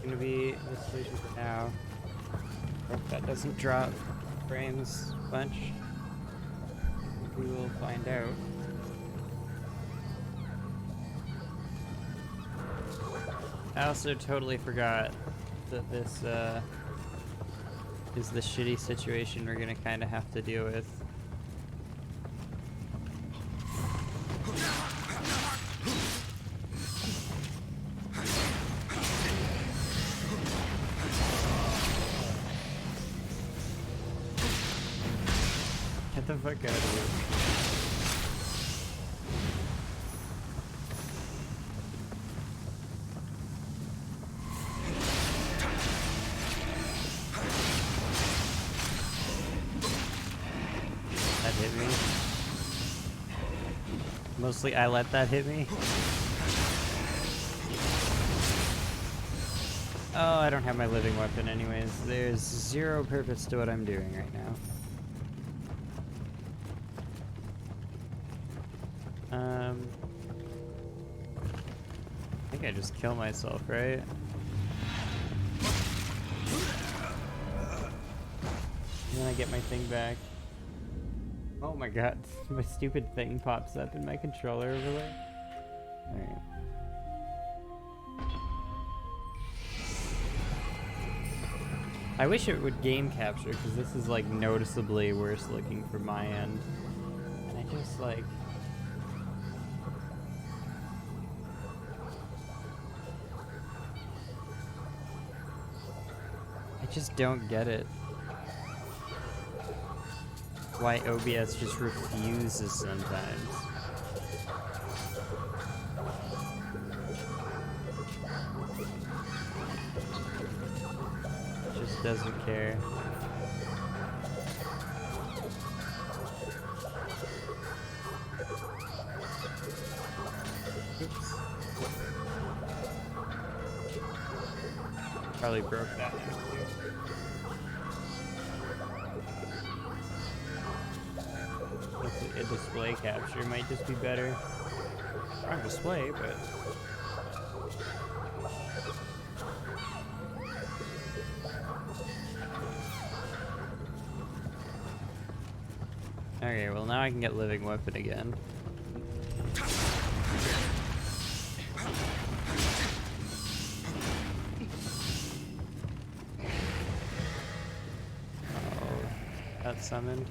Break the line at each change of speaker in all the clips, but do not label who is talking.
gonna be the solution for now. Hope that doesn't drop frames a bunch. We will find out. I also totally forgot that this is the shitty situation we're gonna kind of have to deal with. Get the fuck out of here. That hit me. Mostly I let that hit me. Oh, I don't have my living weapon anyways. There's zero purpose to what I'm doing right now. I think I just kill myself, right? And then I get my thing back. Oh my god, my stupid thing pops up in my controller overlay. Alright. I wish it would game capture, because this is like noticeably worse looking from my end. And I just like... I just don't get it. Why OBS just refuses sometimes. It just doesn't care. Oops. Probably broke that one too. A display capture might just be better. On display, but okay, well now I can get living weapon again. Oh, that's summoned.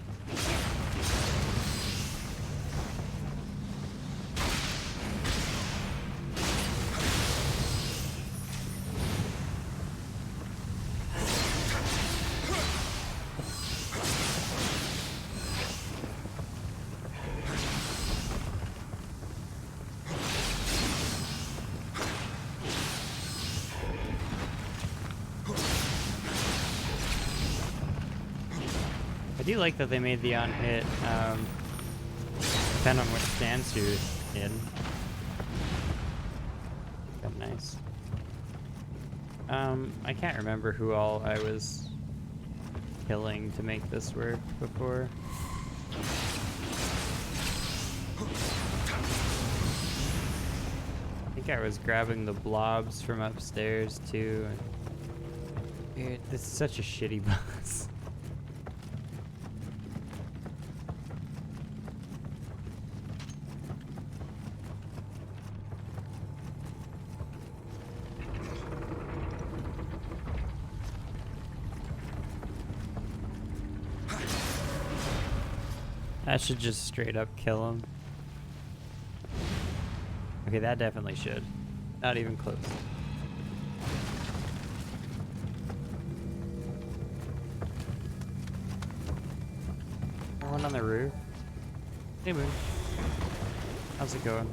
I do like that they made the on-hit depend on which stance you're in. That's nice. I can't remember who all I was killing to make this work before. I think I was grabbing the blobs from upstairs too. Dude, this is such a shitty boss. That should just straight up kill him. Okay, that definitely should. Not even close. One on the roof. Hey, Moon. How's it going?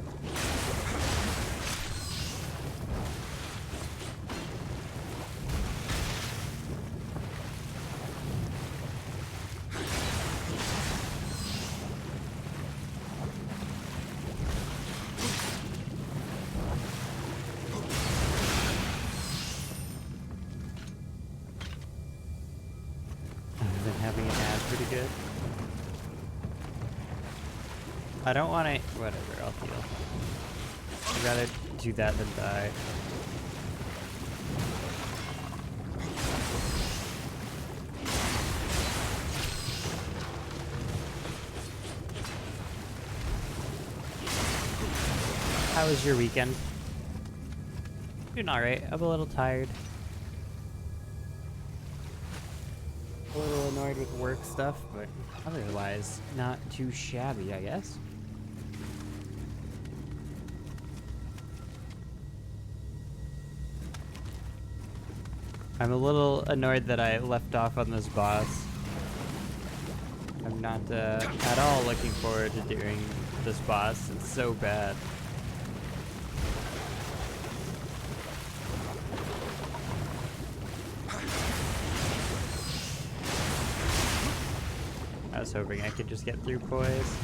I don't want to... Whatever, I'll heal. I'd rather do that than die. How was your weekend? Doing alright. I'm a little tired. A little annoyed with work stuff, but otherwise not too shabby, I guess. I'm a little annoyed that I left off on this boss. I'm not at all looking forward to doing this boss. It's so bad. I was hoping I could just get through poise.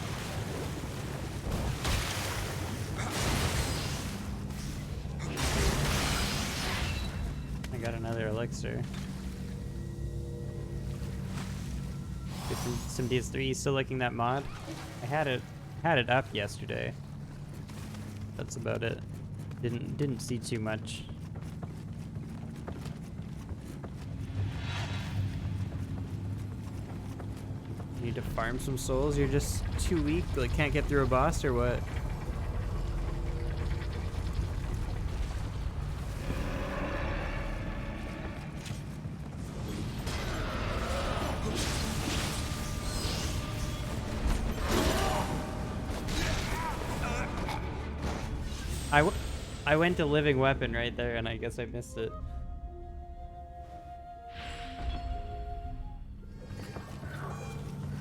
I got another elixir. Get some DS3. You still liking that mod? I had it up yesterday. That's about it. Didn't see too much. You need to farm some souls? You're just too weak? Like, can't get through a boss or what? I went to living weapon right there, and I guess I missed it.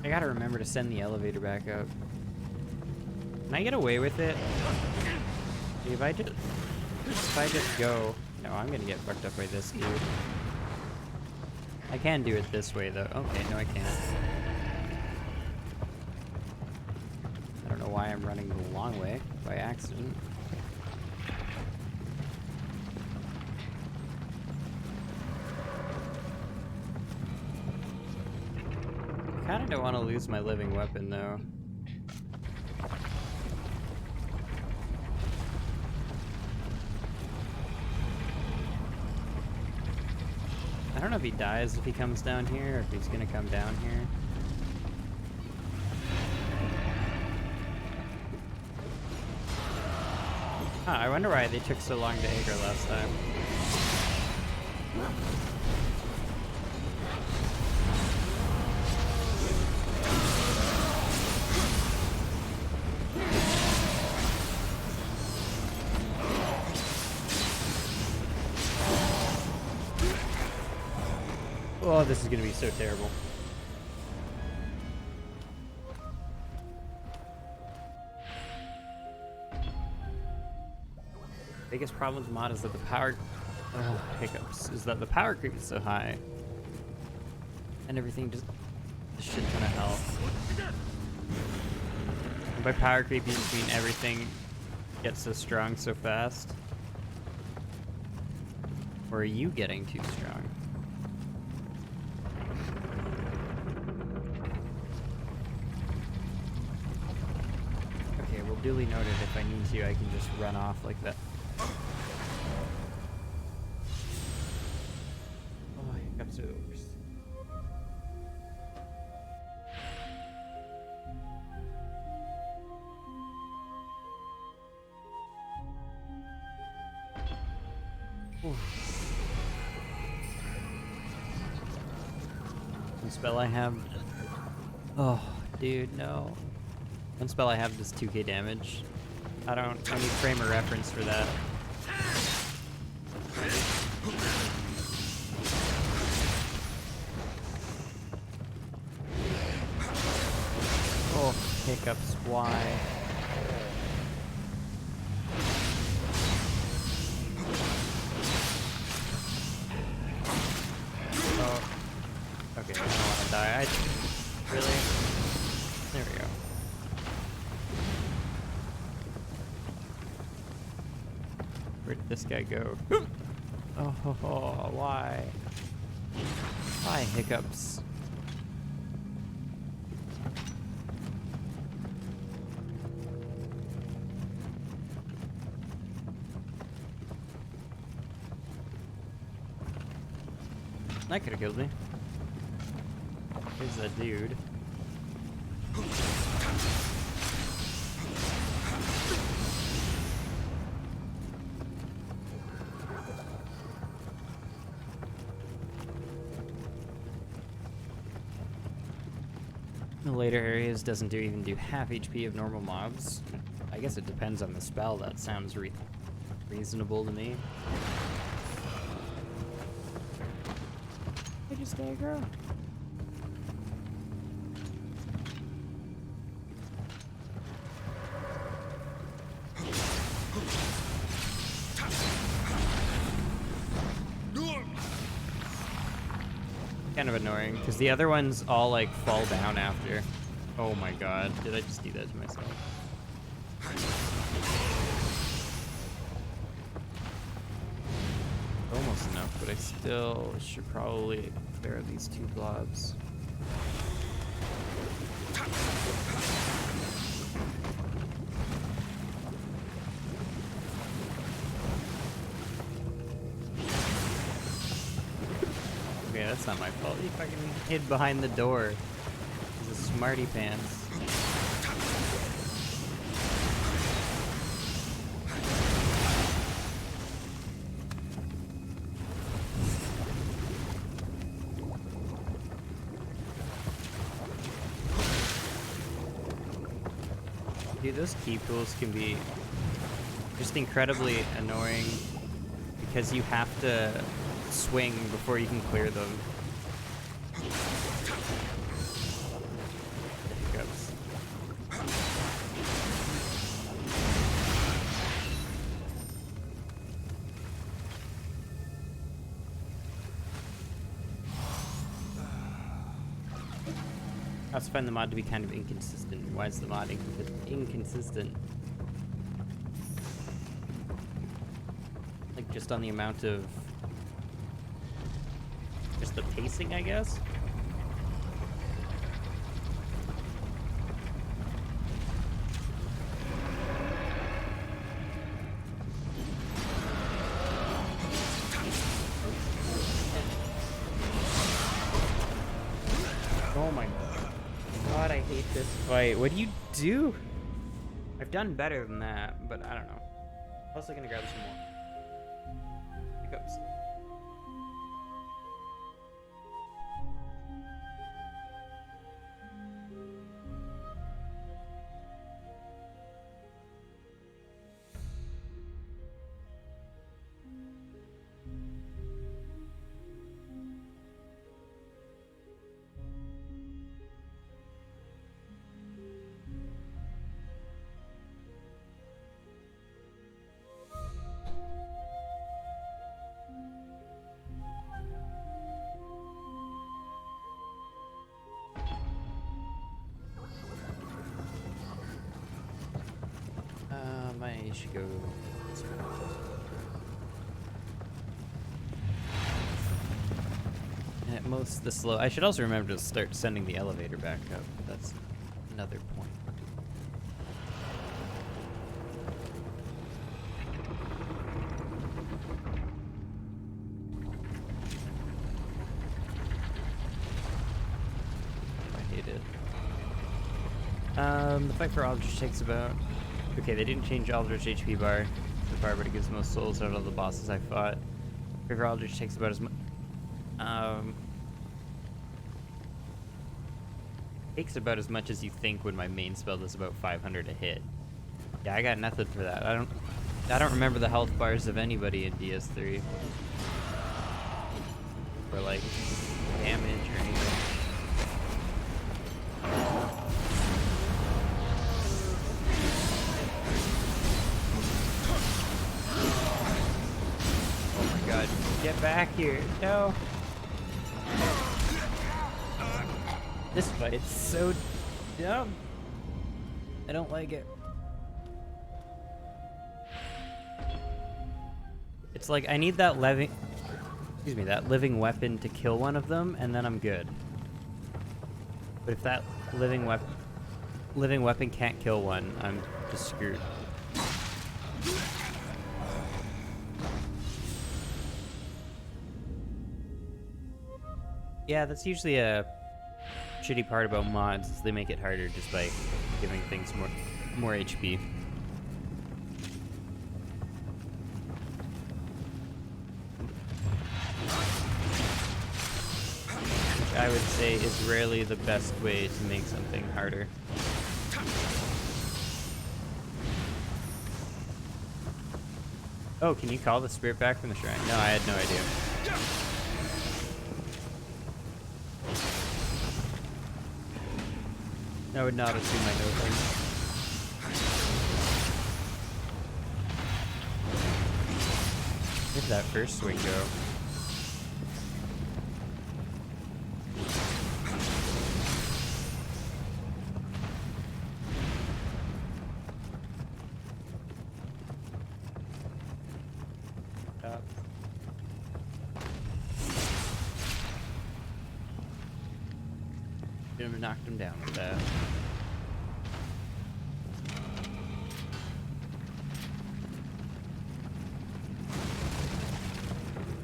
I gotta remember to send the elevator back up. Can I get away with it? If I just go... No, I'm gonna get fucked up by this dude. I can do it this way, though. Okay, no, I can't. I don't know why I'm running the long way by accident. I kinda don't want to lose my living weapon, though. I don't know if he dies if he comes down here, or if he's gonna come down here. Huh, I wonder why they took so long to aggro last time. Oh, this is gonna be so terrible. Biggest problem with the mod is that the power hiccups is that the power creep is so high, and everything just a shit ton of health. And by power creep, you just mean everything gets so strong so fast. Or are you getting too strong? Okay, well, duly noted. If I need to, I can just run off like that. Oh, hiccups are the worst. One spell I have. Oh, dude, no. One spell I have does 2k damage. I need frame of reference for that. Oh, hiccups, why? Oh. Okay, I don't want to die. Really? There we go. Where did this guy go? Oh, why? Why hiccups? That could have killed me. Here's that dude. The later areas doesn't even do half HP of normal mobs. I guess it depends on the spell. That sounds reasonable to me. I just aggro. Kind of annoying, because the other ones all like fall down after. Oh my god, did I just do that to myself? Almost enough, but I still should probably clear these two blobs. Okay, that's not my fault. He fucking hid behind the door. He's a smarty pants. Dude, those key pools can be just incredibly annoying because you have to swing before you can clear them. Hiccups. I also find the mod to be kind of inconsistent. Why is the mod inconsistent? Like, just on the amount of... just the pacing, I guess? Oh my god, I hate this fight. What do you do? I've done better than that, but I don't know. Also gonna grab some more. Hiccups. I should go. And at most, the slow. I should also remember to start sending the elevator back up. That's another point. I hate it. The fight for Aldrich takes about. Okay, they didn't change Aldrich HP bar so far, but it gives most souls out of the bosses I fought. Fight for Aldrich takes about as much. Takes about as much as you think when my main spell does about 500 a hit. Yeah, I got nothing for that. I don't remember the health bars of anybody in DS3 for like damage or anything. Get back here. No. This fight's so dumb. I don't like it. It's like I need that that living weapon to kill one of them, and then I'm good. But if that living weapon can't kill one, I'm just screwed. Yeah, that's usually a shitty part about mods, is they make it harder just by giving things more HP. I would say, is rarely the best way to make something harder. Oh, can you call the spirit back from the shrine? No, I had no idea. I would not assume I know things. Where did that first swing go? Should have knocked him down with that.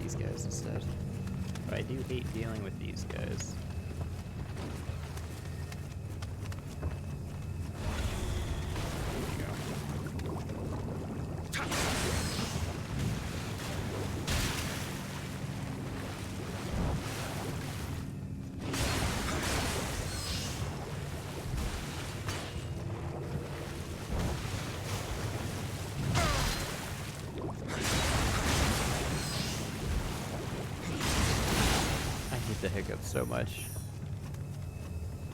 These guys instead. But I do hate dealing with these guys. The hiccups so much.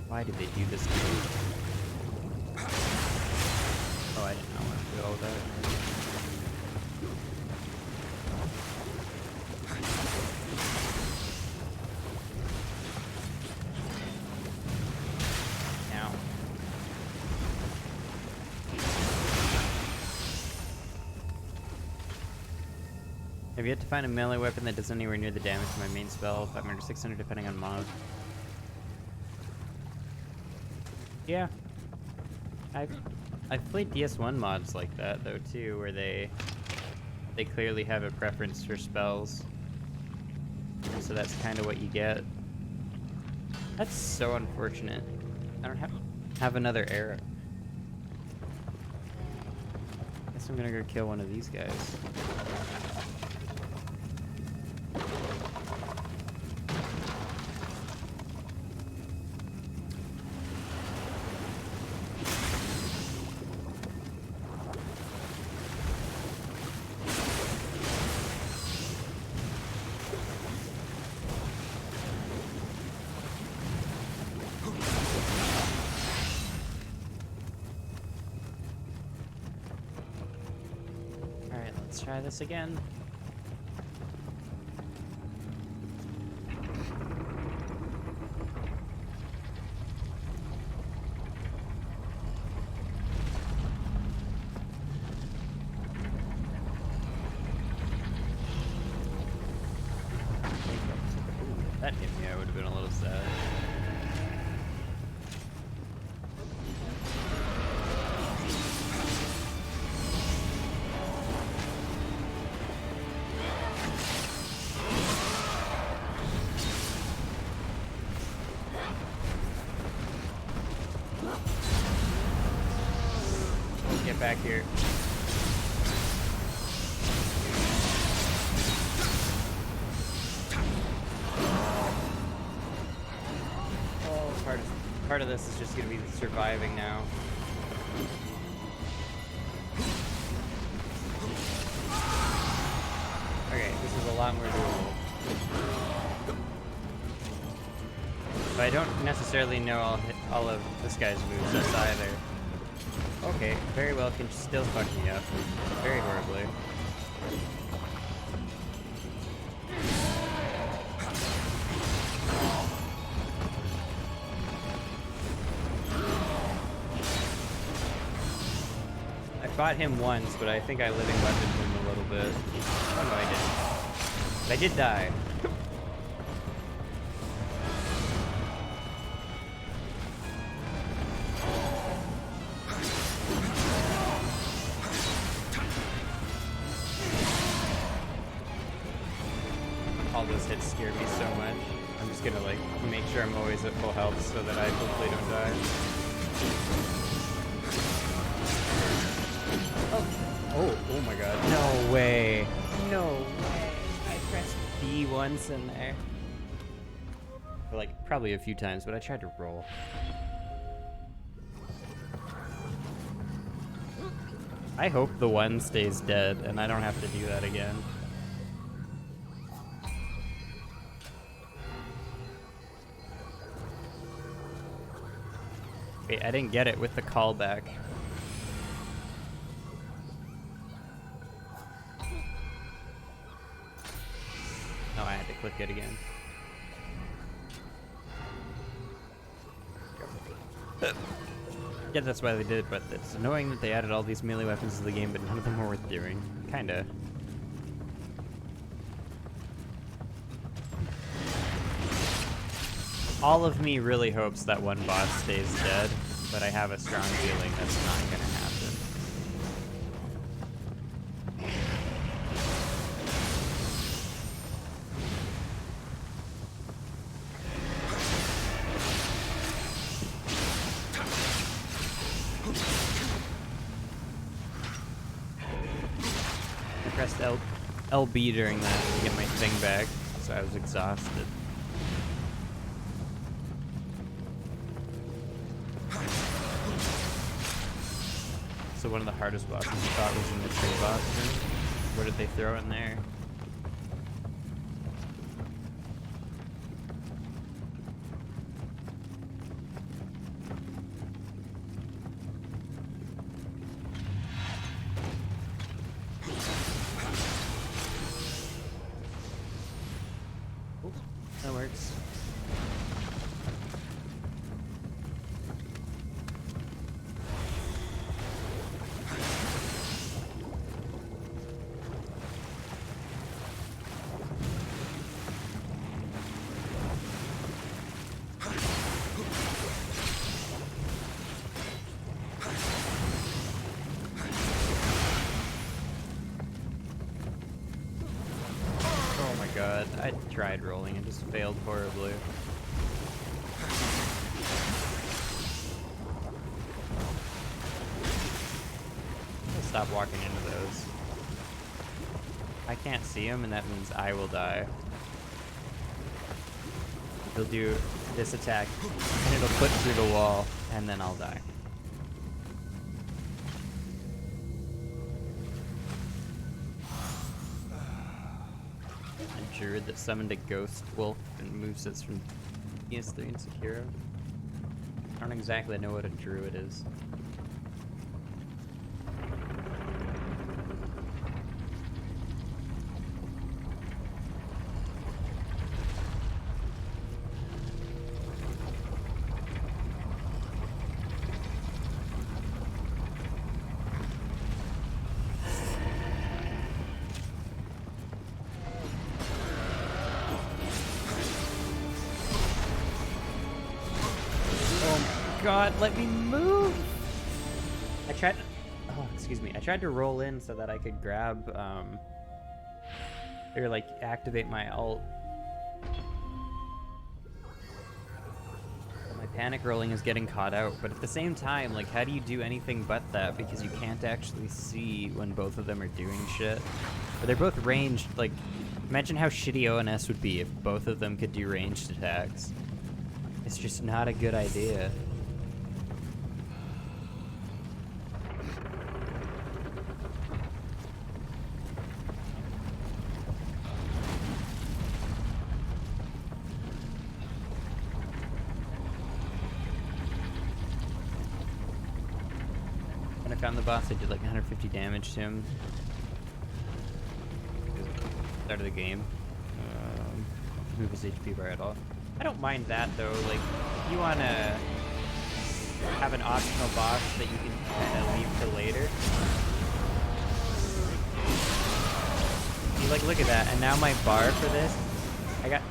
Why did they do this to me? Oh, I did not want to do all that. Now. Have yet to find a melee weapon that does anywhere near the damage to my main spell, 500 or 600 depending on mod. Yeah. I've played DS1 mods like that though too, where they clearly have a preference for spells. And so that's kind of what you get. That's so unfortunate. I don't have another arrow. Guess I'm gonna go kill one of these guys. Let's try this again. If that hit me, I would have been a little sad. Get back here. Oh, part of this is just gonna be surviving now. Okay, this is a lot more doable. But I don't necessarily know all of this guy's moves either. Okay, very well can still fuck me up. Very horribly. I fought him once, but I think I living weaponed him a little bit. Oh no, I didn't. But I did die. All those hits scare me so much. I'm just gonna like make sure I'm always at full health so that I hopefully don't die. Oh my god. No way. No way. I pressed B once in there. Or like, probably a few times, but I tried to roll. I hope the one stays dead, and I don't have to do that again. Wait, I didn't get it with the callback. No, I had to click it again. Yeah, that's why they did it, but it's annoying that they added all these melee weapons to the game, but none of them were worth doing. Kinda. All of me really hopes that one boss stays dead, but I have a strong feeling that's not gonna happen. I pressed LB during that to get my thing back, so I was exhausted. So one of the hardest bosses you thought was in the tree boss room? What did they throw in there? Ooh, that works. God, I tried rolling and just failed horribly. I'll stop walking into those. I can't see him, and that means I will die. He'll do this attack, and it'll put through the wall, and then I'll die. Druid that summoned a ghost wolf and movesets from PS3 and Sekiro. I don't exactly know what a druid is. God, let me move! I tried to roll in so that I could grab, or like activate my ult. My panic rolling is getting caught out, but at the same time, like, how do you do anything but that? Because you can't actually see when both of them are doing shit. But they're both ranged, like, imagine how shitty ONS would be if both of them could do ranged attacks. It's just not a good idea. When I found the boss, I did like 150 damage to him. Start of the game. Move his HP bar at all. I don't mind that though. Like, if you want to have an optional boss that you can kind of leave to later. You like, look at that, and now my bar for this, I got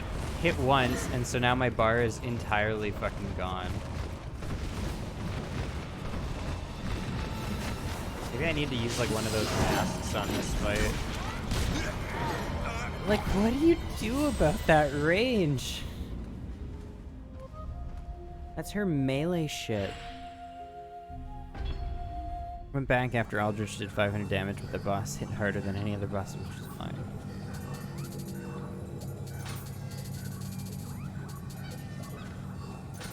hit once, and so now my bar is entirely fucking gone. Maybe I need to use like one of those masks on this fight. Like, what do you do about that range? That's her melee shit. Went back after Aldrich did 500 damage, but the boss hit harder than any other boss, which is fine.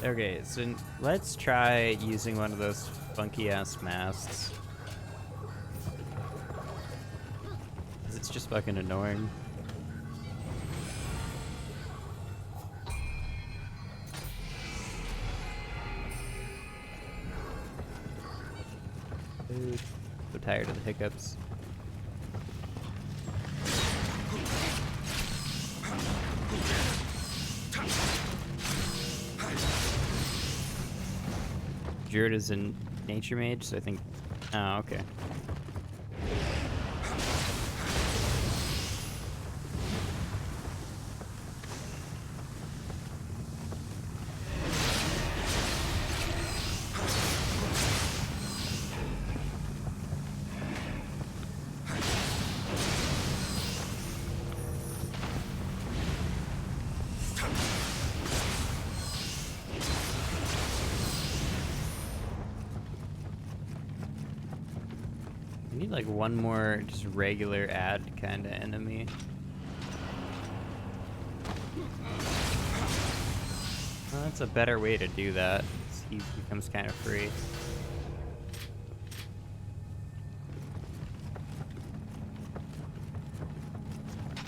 Okay, so let's try using one of those funky ass masks. It's just fucking annoying. Dude, so tired of the hiccups. Druid is a nature mage, so I think. Oh, okay. I need like one more just regular ad kind of enemy. Well, that's a better way to do that. He becomes kind of free.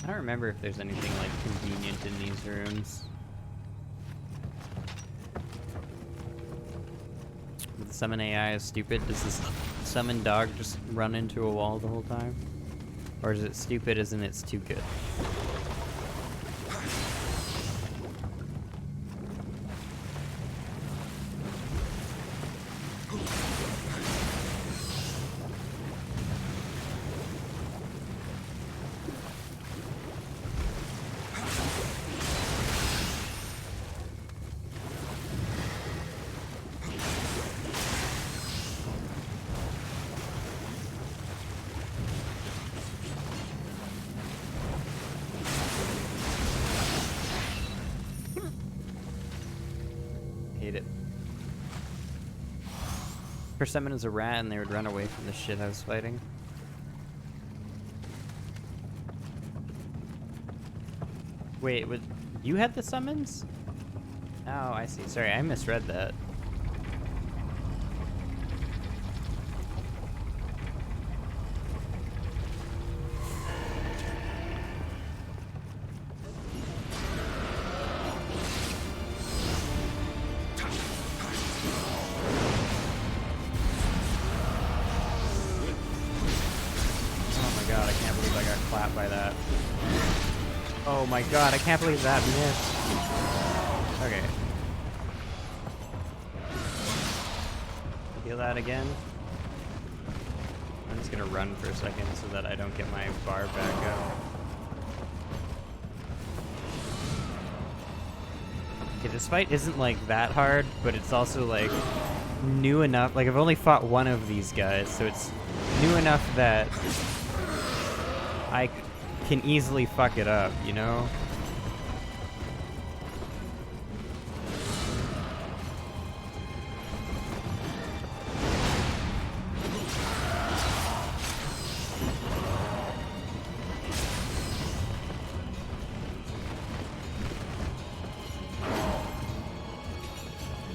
I don't remember if there's anything like convenient in these rooms. The summon AI is stupid. Does this summon dog just run into a wall the whole time? Or is it stupid as in it's too good? Hate it. First summon is a rat and they would run away from the shit I was fighting. Wait, you had the summons? Oh, I see. Sorry, I misread that. God, I can't believe I got clapped by that. Oh my god, I can't believe that missed. Okay. Heal that again. I'm just gonna run for a second so that I don't get my bar back up. Okay, this fight isn't like that hard, but it's also like new enough. Like I've only fought one of these guys, so it's new enough that I can easily fuck it up, you know?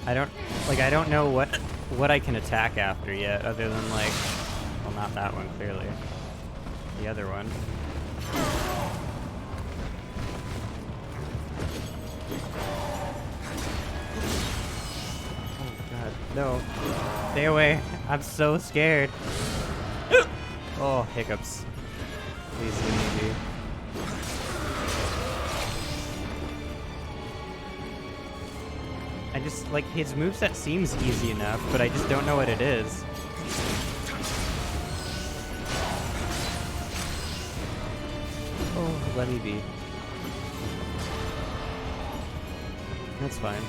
I don't know what I can attack after yet, other than like, well, not that one, clearly. The other one. Oh god, no. Stay away. I'm so scared. Oh, hiccups. Please leave me be. I just, like, his moveset seems easy enough, but I just don't know what it is. Oh, let me be. That's fine.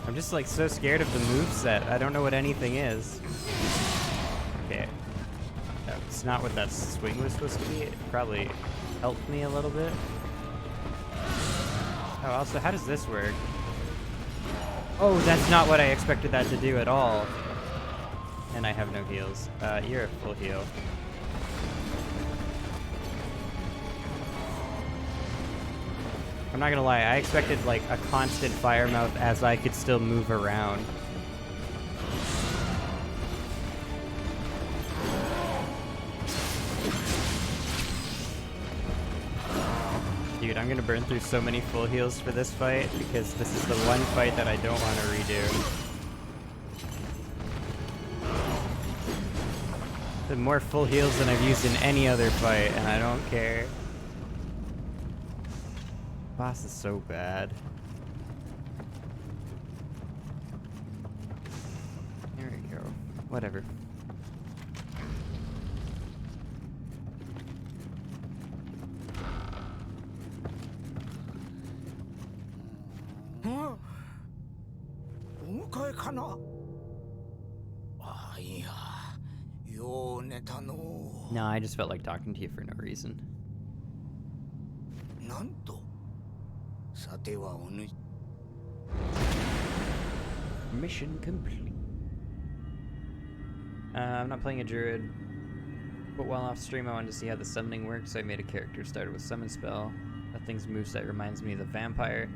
I'm just, like, so scared of the moveset. I don't know what anything is. Okay. That's not what that swing was supposed to be. It probably helped me a little bit. Oh, also, how does this work? Oh, that's not what I expected that to do at all. And I have no heals. You're a full heal. I'm not gonna lie, I expected like a constant fire mouth as I could still move around. Dude, I'm gonna burn through so many full heals for this fight because this is the one fight that I don't want to redo. The more full heals than I've used in any other fight, and I don't care. Boss is so bad. There we go. Whatever. No, I just felt like talking to you for no reason. Mission complete. I'm not playing a druid, but while off stream I wanted to see how the summoning works, so I made a character started with summon spell. That thing's moveset reminds me of the vampire.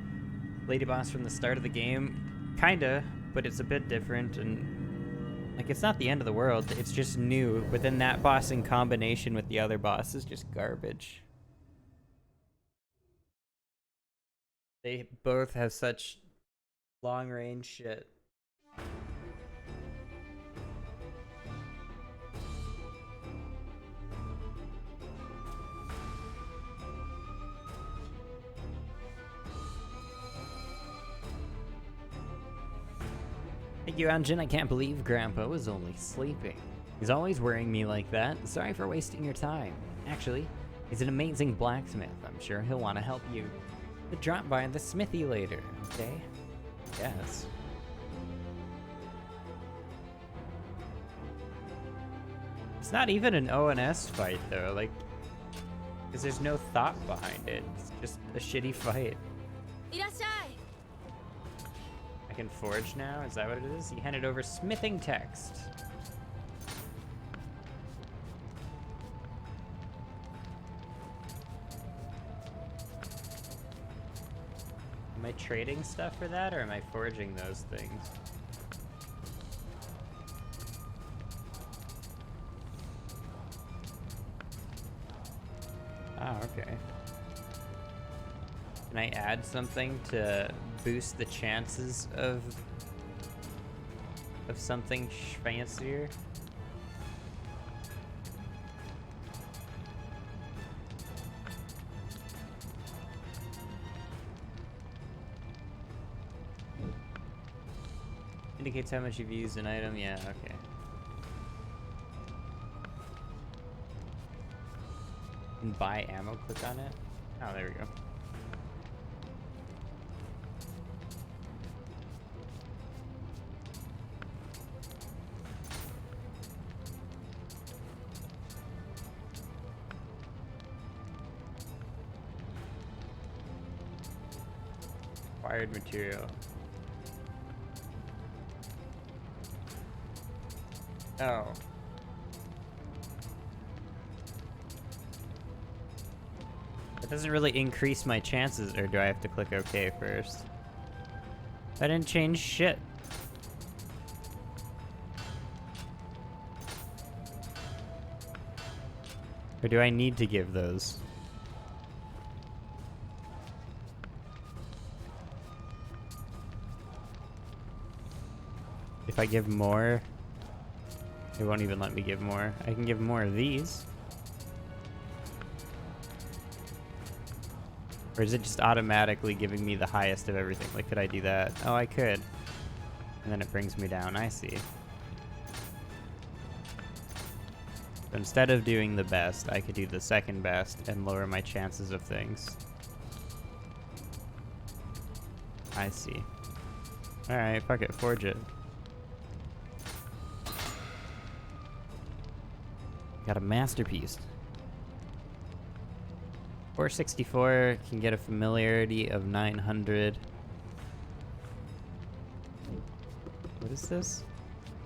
Lady boss from the start of the game, kinda, but it's a bit different, and like it's not the end of the world, it's just new, but then that boss in combination with the other boss is just garbage. They both have such long range shit. Thank you, Anjin. I can't believe Grandpa was only sleeping. He's always worrying me like that. Sorry for wasting your time. Actually, he's an amazing blacksmith. I'm sure he'll want to help you. But drop by the smithy later, okay? Yes. It's not even an ONS fight, though, like, because there's no thought behind it. It's just a shitty fight. I can forge now? Is that what it is? He handed over smithing text. Am I trading stuff for that, or am I forging those things? Oh, okay. Can I add something to boost the chances of something fancier? Indicates how much you've used an item. Yeah, okay. And buy ammo, click on it. Oh, there we go. Acquired material. Oh. That doesn't really increase my chances, or do I have to click OK first? That didn't change shit. Or do I need to give those? If I give more, it won't even let me give more. I can give more of these. Or is it just automatically giving me the highest of everything? Like, could I do that? Oh, I could. And then it brings me down. I see. So instead of doing the best, I could do the second best and lower my chances of things. I see. Alright, fuck it. Forge it. Got a masterpiece. 464 can get a familiarity of 900. What is this?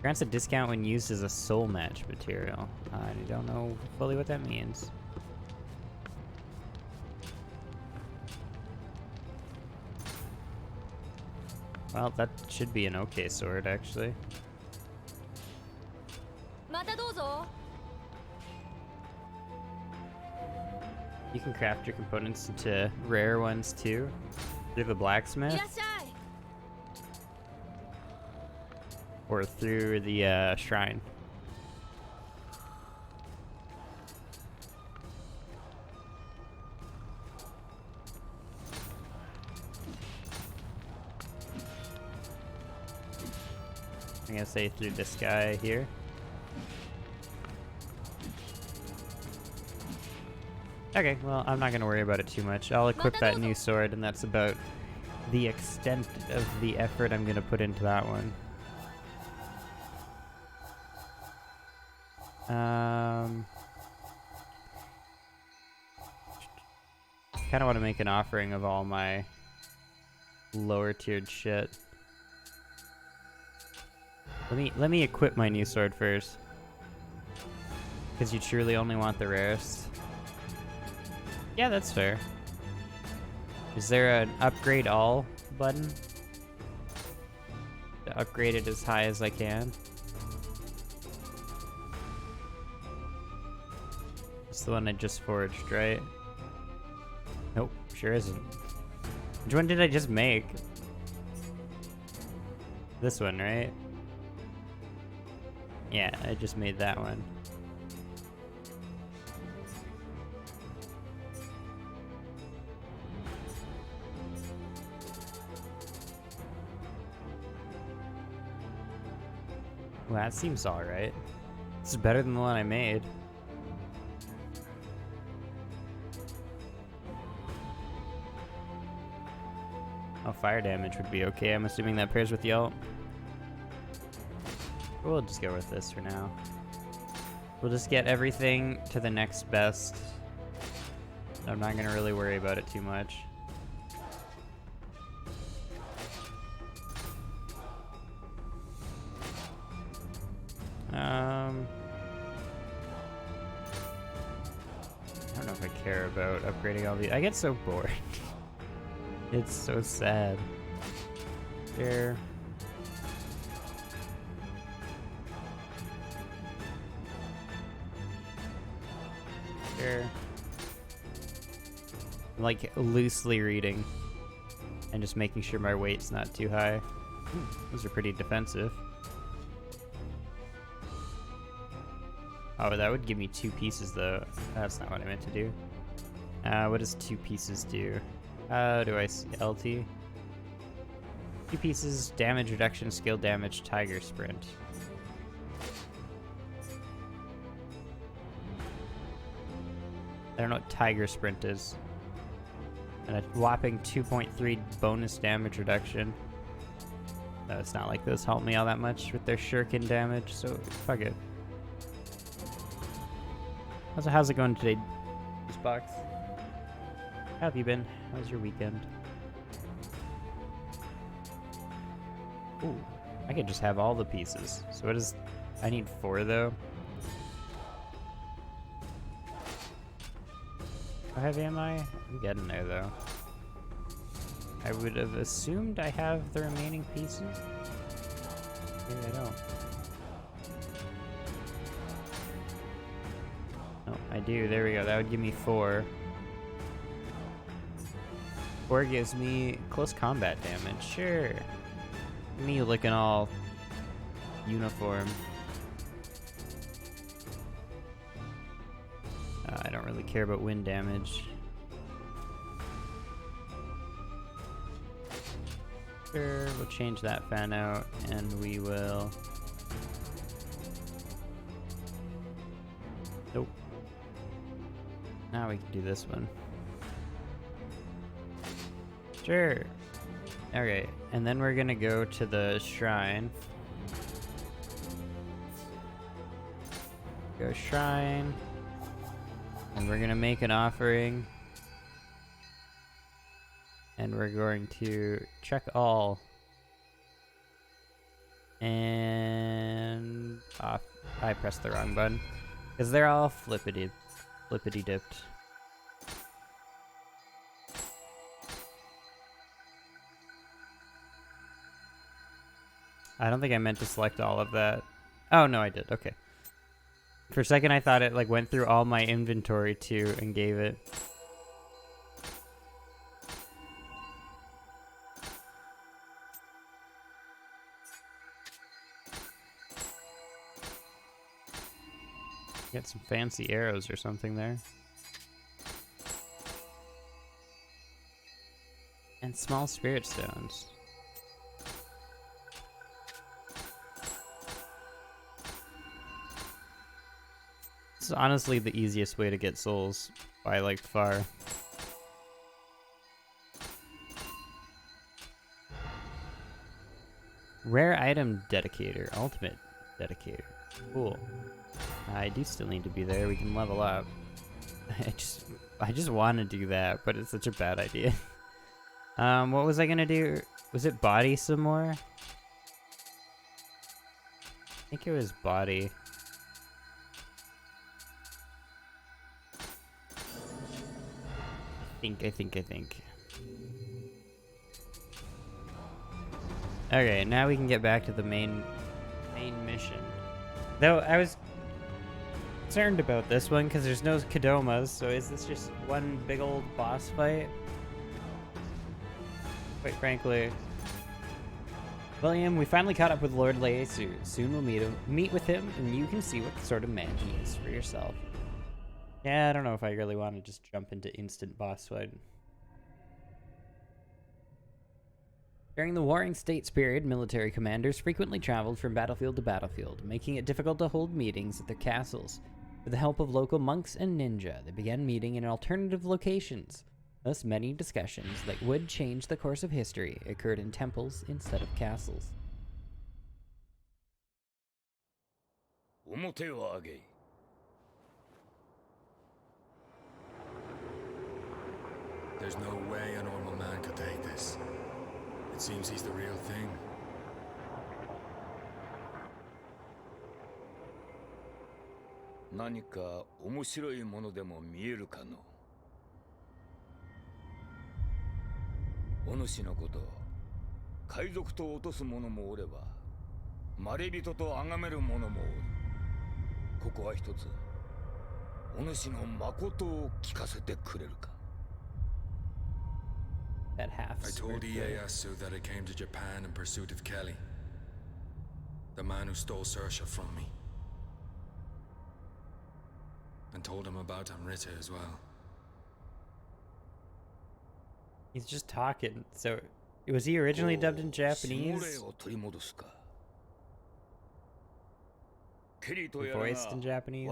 Grants a discount when used as a soul match material. I don't know fully what that means. Well, that should be an okay sword, actually. You can craft your components into rare ones too, through the blacksmith. Or through the shrine. I'm gonna say through this guy here. Okay, well, I'm not gonna worry about it too much. I'll equip that new sword, and that's about the extent of the effort I'm gonna put into that one. Kind of want to make an offering of all my lower tiered shit. Let me equip my new sword first, because you truly only want the rarest. Yeah, that's fair. Is there an upgrade all button to upgrade it as high as I can? It's the one I just forged, right? Nope, sure isn't. Which one did I just make? This one, right? Yeah, I just made that one. Well, that seems alright. This is better than the one I made. Oh, fire damage would be okay. I'm assuming that pairs with the ult. We'll just go with this for now. We'll just get everything to the next best. I'm not gonna really worry about it too much. I don't know if I care about upgrading all these. I get so bored. It's so sad. There. There. I'm like loosely reading and just making sure my weight's not too high. Those are pretty defensive. Oh, that would give me 2 pieces though. That's not what I meant to do. What does 2 pieces do? How do I see LT? 2 pieces, damage reduction, skill damage, tiger sprint. I don't know what tiger sprint is. And a whopping 2.3 bonus damage reduction. No, it's not like those help me all that much with their shuriken damage, so fuck it. How's it going today, Box? How have you been? How was your weekend? Ooh, I could just have all the pieces. So what is... I need 4 though. How heavy am I? I'm getting there though. I would have assumed I have the remaining pieces. Maybe I don't. Oh, I do. There we go. That would give me 4. 4 gives me close combat damage. Sure. Me looking all uniform. I don't really care about wind damage. Sure, we'll change that fan out and we will... Nope. Now we can do this one. Sure. Okay, and then we're gonna go to the shrine. Go shrine. And we're gonna make an offering. And we're going to check all. And off. I pressed the wrong button. Because they're all flippity dipped. I don't think I meant to select all of that. Oh, no, I did. Okay. For a second, I thought it like went through all my inventory too and gave it. Get some fancy arrows or something there. And small spirit stones. This is honestly the easiest way to get souls by like far. Rare item dedicator, ultimate dedicator. Cool. I do still need to be there. We can level up. I just want to do that, but it's such a bad idea. What was I gonna do? Was it body some more? I think it was body. I think. Okay, now we can get back to the main mission. Though I was concerned about this one because there's no Kodomas, so is this just one big old boss fight? Quite frankly. William, we finally caught up with Lord Ieyasu. Soon we'll meet with him, and you can see what sort of man he is for yourself. Yeah, I don't know if I really want to just jump into instant boss fight. During the Warring States period, military commanders frequently traveled from battlefield to battlefield, making it difficult to hold meetings at their castles. With the help of local monks and ninja, they began meeting in alternative locations. Thus, many discussions that would change the course of history occurred in temples instead of castles.
There's no way a normal man could take this. It seems he's the real thing.
That half
I told Ieyasu that I came to Japan in pursuit of Kelly, the man who stole Saoirse from me. And told him about Amrita as well.
He's just talking. So, was he originally dubbed in Japanese? Voiced in Japanese?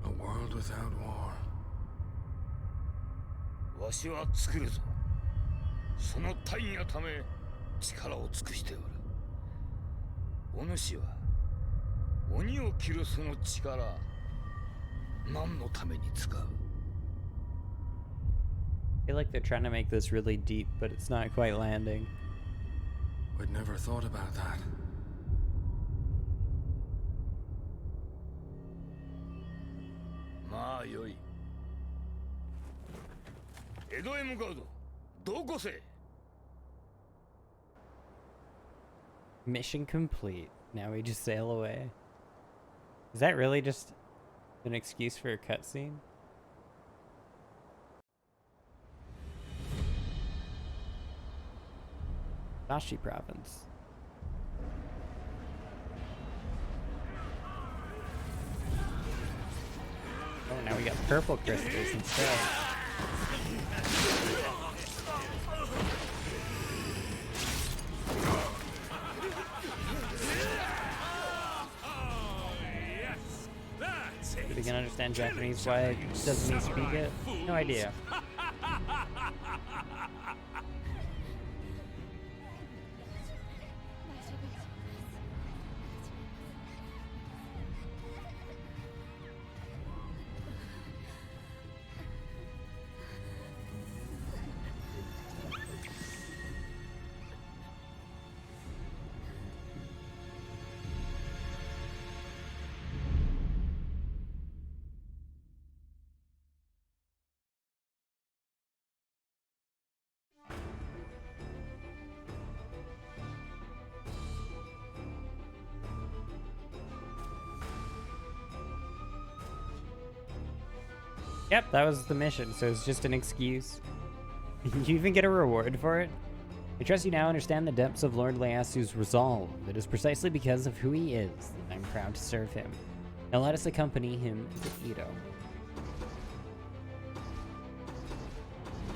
A world without war.
I feel like they're trying to make this really deep, but it's not quite landing.
I'd never thought about that.
Mission complete. Now we just sail away. Is that really just an excuse for a cutscene? Dashi province. Oh, now we got purple crystals instead. Are we gonna just understand Japanese. Why doesn't he speak it? No idea. Yep, that was the mission, so it's just an excuse. You even get a reward for it? I trust you now understand the depths of Lord Ieyasu's resolve. It is precisely because of who he is that I'm proud to serve him. Now let us accompany him to Ito.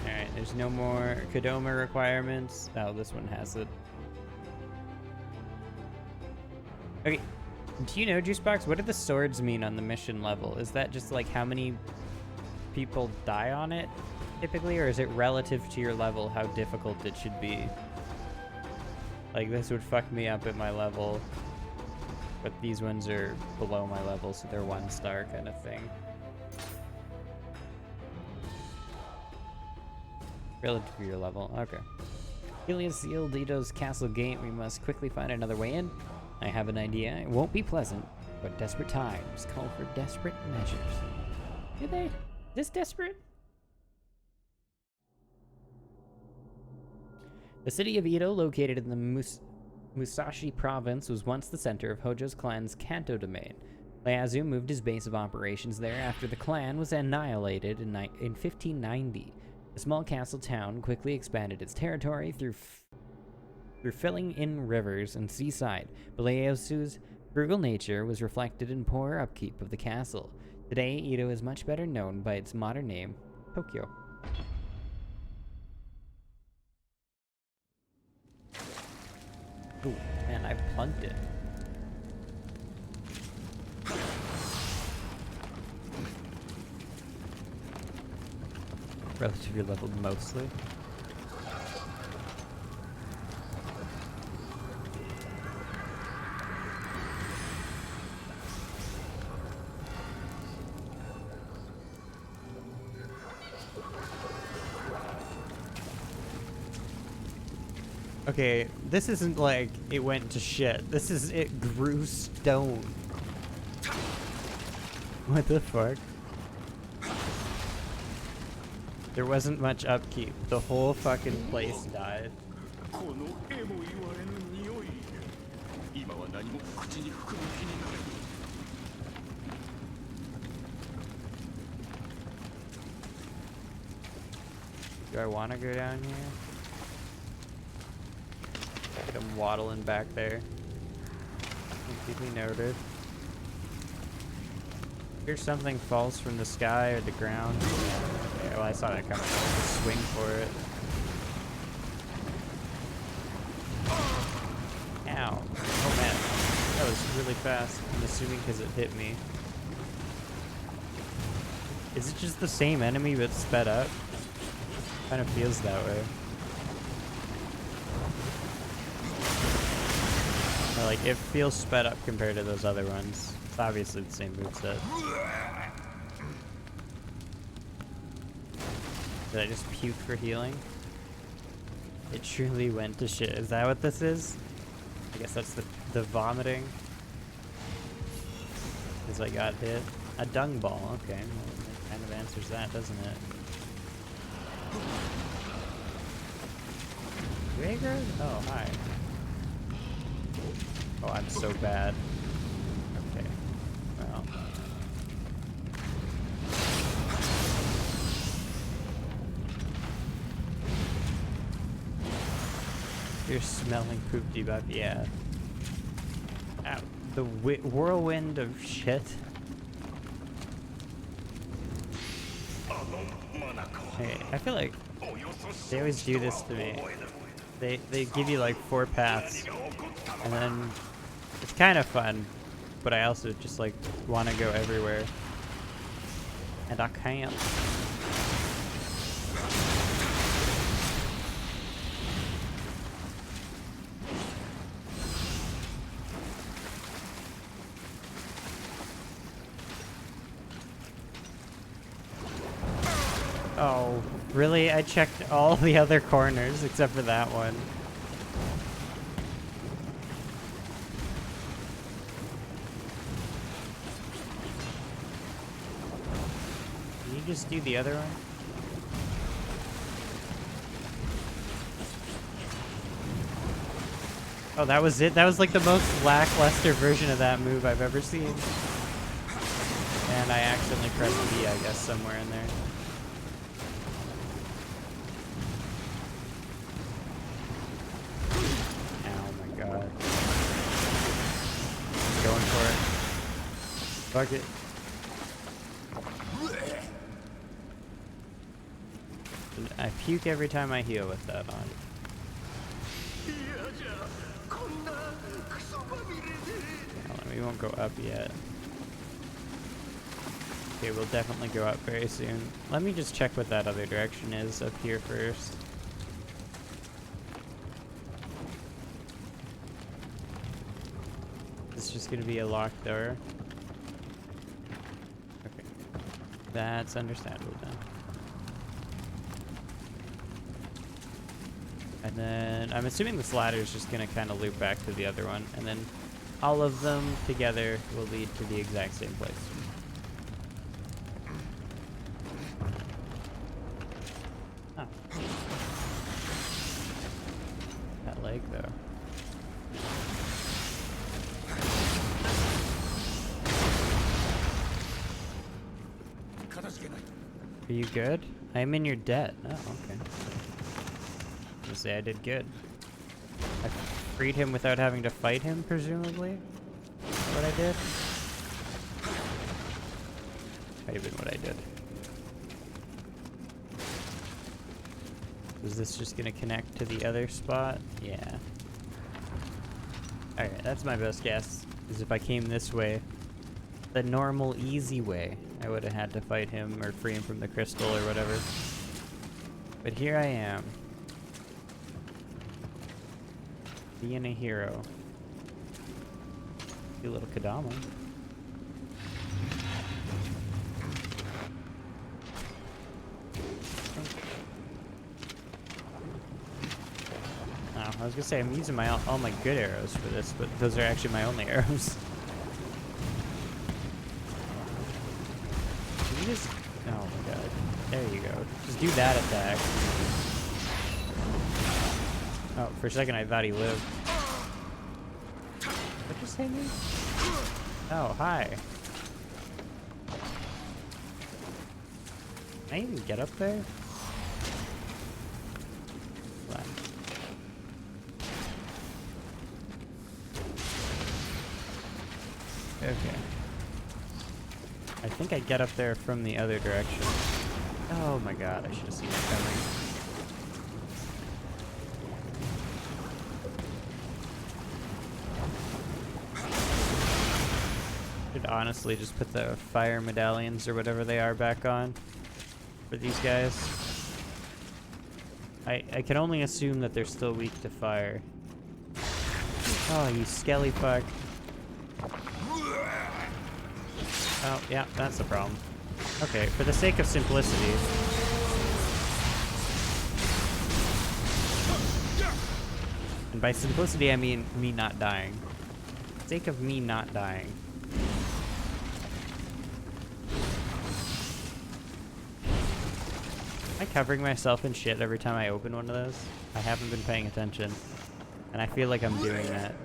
Alright, there's no more Kodama requirements. Oh, this one has it. Okay, do you know, Juicebox, what do the swords mean on the mission level? Is that just like how many people die on it typically, or is it relative to your level how difficult it should be? Like, this would fuck me up at my level, but these ones are below my level, so they're 1-star kind of thing. Relative to your level, okay. Helios sealed Ito's castle gate. We must quickly find another way in. I have an idea. It won't be pleasant, but desperate times call for desperate measures. Do they? This desperate? The city of Ito, located in the Musashi province, was once the center of Hojo's clan's Kanto domain. Ieyasu moved his base of operations there after the clan was annihilated in 1590. The small castle town quickly expanded its territory through filling in rivers and seaside, but Ieyasu's frugal nature was reflected in poor upkeep of the castle. Today, Ito is much better known by its modern name, Tokyo. Ooh, man, I plunked it. Relative to your level, mostly. Okay, this isn't like it went to shit. This is it grew stone. What the fuck? There wasn't much upkeep. The whole fucking place died. Do I want to go down here? Get him waddling back there. Deeply noted. Here's something falls from the sky or the ground. Yeah, well, I saw that coming. Just swing for it. Ow. Oh man. That was really fast. I'm assuming because it hit me. Is it just the same enemy but sped up? Kind of feels that way. Or like, it feels sped up compared to those other ones. It's obviously the same moveset. Did I just puke for healing? It truly went to shit. Is that what this is? I guess that's the vomiting. Because I got hit. A dung ball, okay. Well, that kind of answers that, doesn't it? Rager? Oh, hi. Oh, I'm so bad. Okay. Well. You're smelling poop debuff, yeah. Ow. The whirlwind of shit. Hey, I feel like they always do this to me. They give you like 4 paths, and then it's kind of fun, but I also just like want to go everywhere. And I can't. Oh, really? I checked all the other corners except for that one. Can you just do the other one? Oh, that was it? That was like the most lackluster version of that move I've ever seen. And I accidentally pressed B, I guess, somewhere in there. Oh my god. Going for it. Fuck it. I puke every time I heal with that on. We won't go up yet. Okay, we'll definitely go up very soon. Let me just check what that other direction is up here first. It's just gonna be a locked door. Okay. That's understandable then. And then I'm assuming this ladder is just gonna kind of loop back to the other one, and then all of them together will lead to the exact same place. Oh. That leg, though. Are you good? I'm in your debt. Oh, okay. To say I did good. I freed him without having to fight him, presumably? Is that what I did? Might have been what I did. Is this just gonna connect to the other spot? Yeah. Alright, that's my best guess. Is if I came this way, the normal, easy way, I would have had to fight him or free him from the crystal or whatever. But here I am. Being a hero. You little Kadama. Oh, I was gonna say I'm using all my good arrows for this, but those are actually my only arrows. Can you just... Oh my god. There you go. Just do that attack. Oh, for a second I thought he lived. What just hit me? Oh, hi. Can I even get up there? What? Okay. I think I get up there from the other direction. Oh my god, I should have seen it coming. Should honestly just put the fire medallions or whatever they are back on for these guys. I can only assume that they're still weak to fire. Oh, you skelly fuck. Oh, yeah, that's the problem. Okay, for the sake of simplicity. And by simplicity, I mean me not dying. For the sake of me not dying. Am I covering myself in shit every time I open one of those? I haven't been paying attention. And I feel like I'm doing that.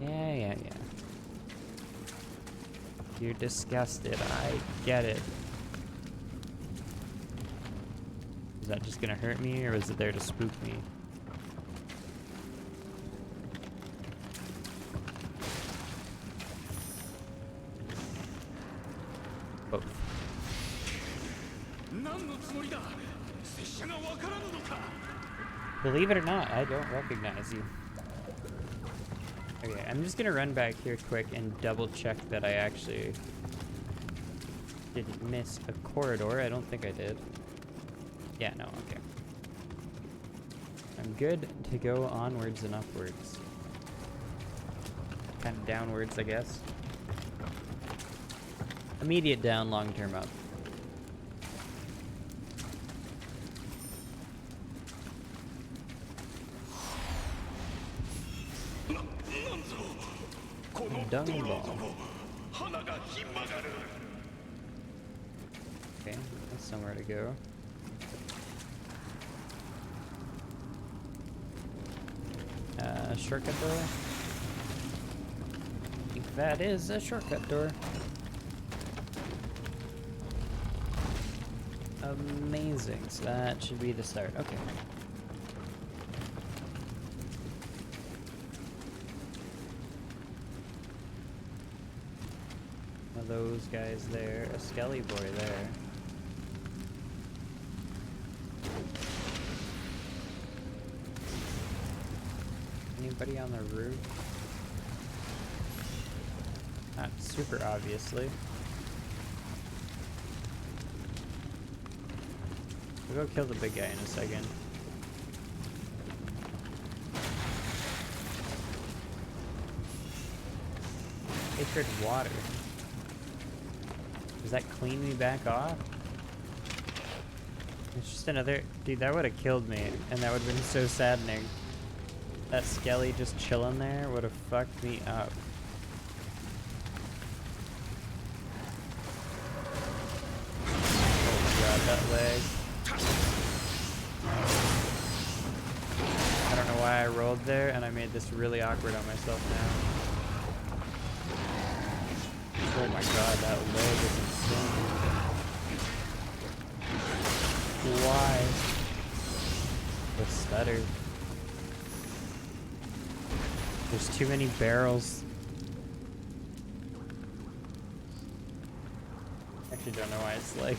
Yeah. You're disgusted. I get it. Is that just gonna hurt me, or is it there to spook me? Both. Believe it or not, I don't recognize you. Okay, I'm just gonna run back here quick and double check that I actually didn't miss a corridor. I don't think I did. Yeah, no, okay. I'm good to go onwards and upwards. Kind of downwards, I guess. Immediate down, long-term up. Dung ball. Okay, that's somewhere to go. Shortcut door? I think that is a shortcut door. Amazing, so that should be the start. Okay. Those guys there, a skelly boy there. Anybody on the roof? Not super obviously. We'll go kill the big guy in a second. Sacred water. Does that clean me back off? It's just another... Dude, that would have killed me, and that would have been so saddening. That skelly just chilling there would have fucked me up. Oh my god, that leg. I don't know why I rolled there, and I made this really awkward on myself now. Oh my god, that leg is insane. Why? The stutter. There's too many barrels. Actually don't know why it's like...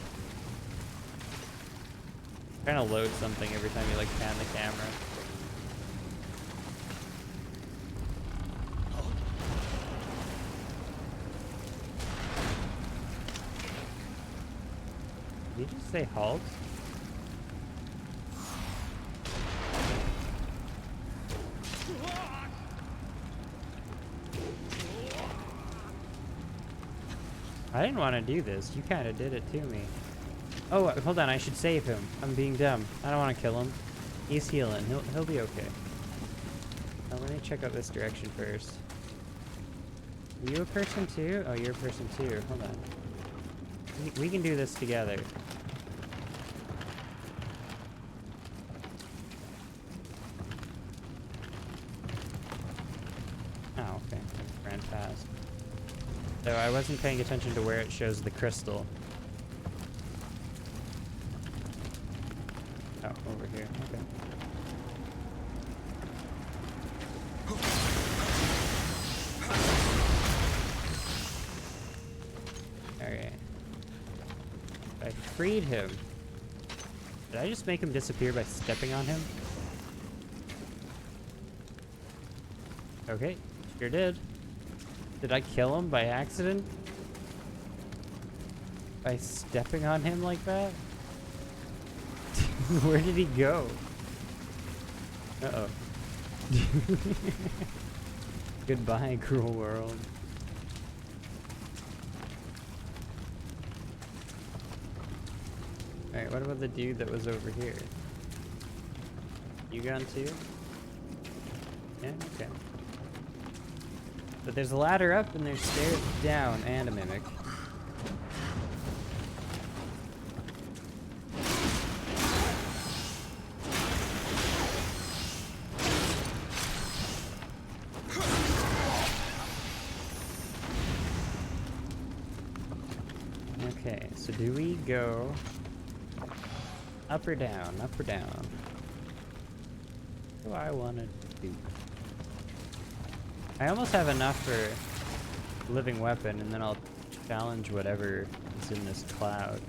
trying to load something every time you like pan the camera. Did you just say halt? I didn't want to do this. You kind of did it to me. Oh, hold on. I should save him. I'm being dumb. I don't want to kill him. He's healing. He'll be okay. Now, let me check out this direction first. Are you a person too? Oh, you're a person too. Hold on. We can do this together. Oh, okay. Ran past. So I wasn't paying attention to where it shows the crystal. Oh, over here. Okay. Alright. I freed him. Did I just make him disappear by stepping on him? Okay, sure did. Did I kill him by accident? By stepping on him like that? Where did he go? Uh-oh. Goodbye, cruel world. Alright, what about the dude that was over here? You gone too? Yeah, okay. But there's a ladder up and there's stairs down and a mimic. Okay, so do we go up or down? Up or down? What do I want to do? I almost have enough for living weapon, and then I'll challenge whatever is in this cloud.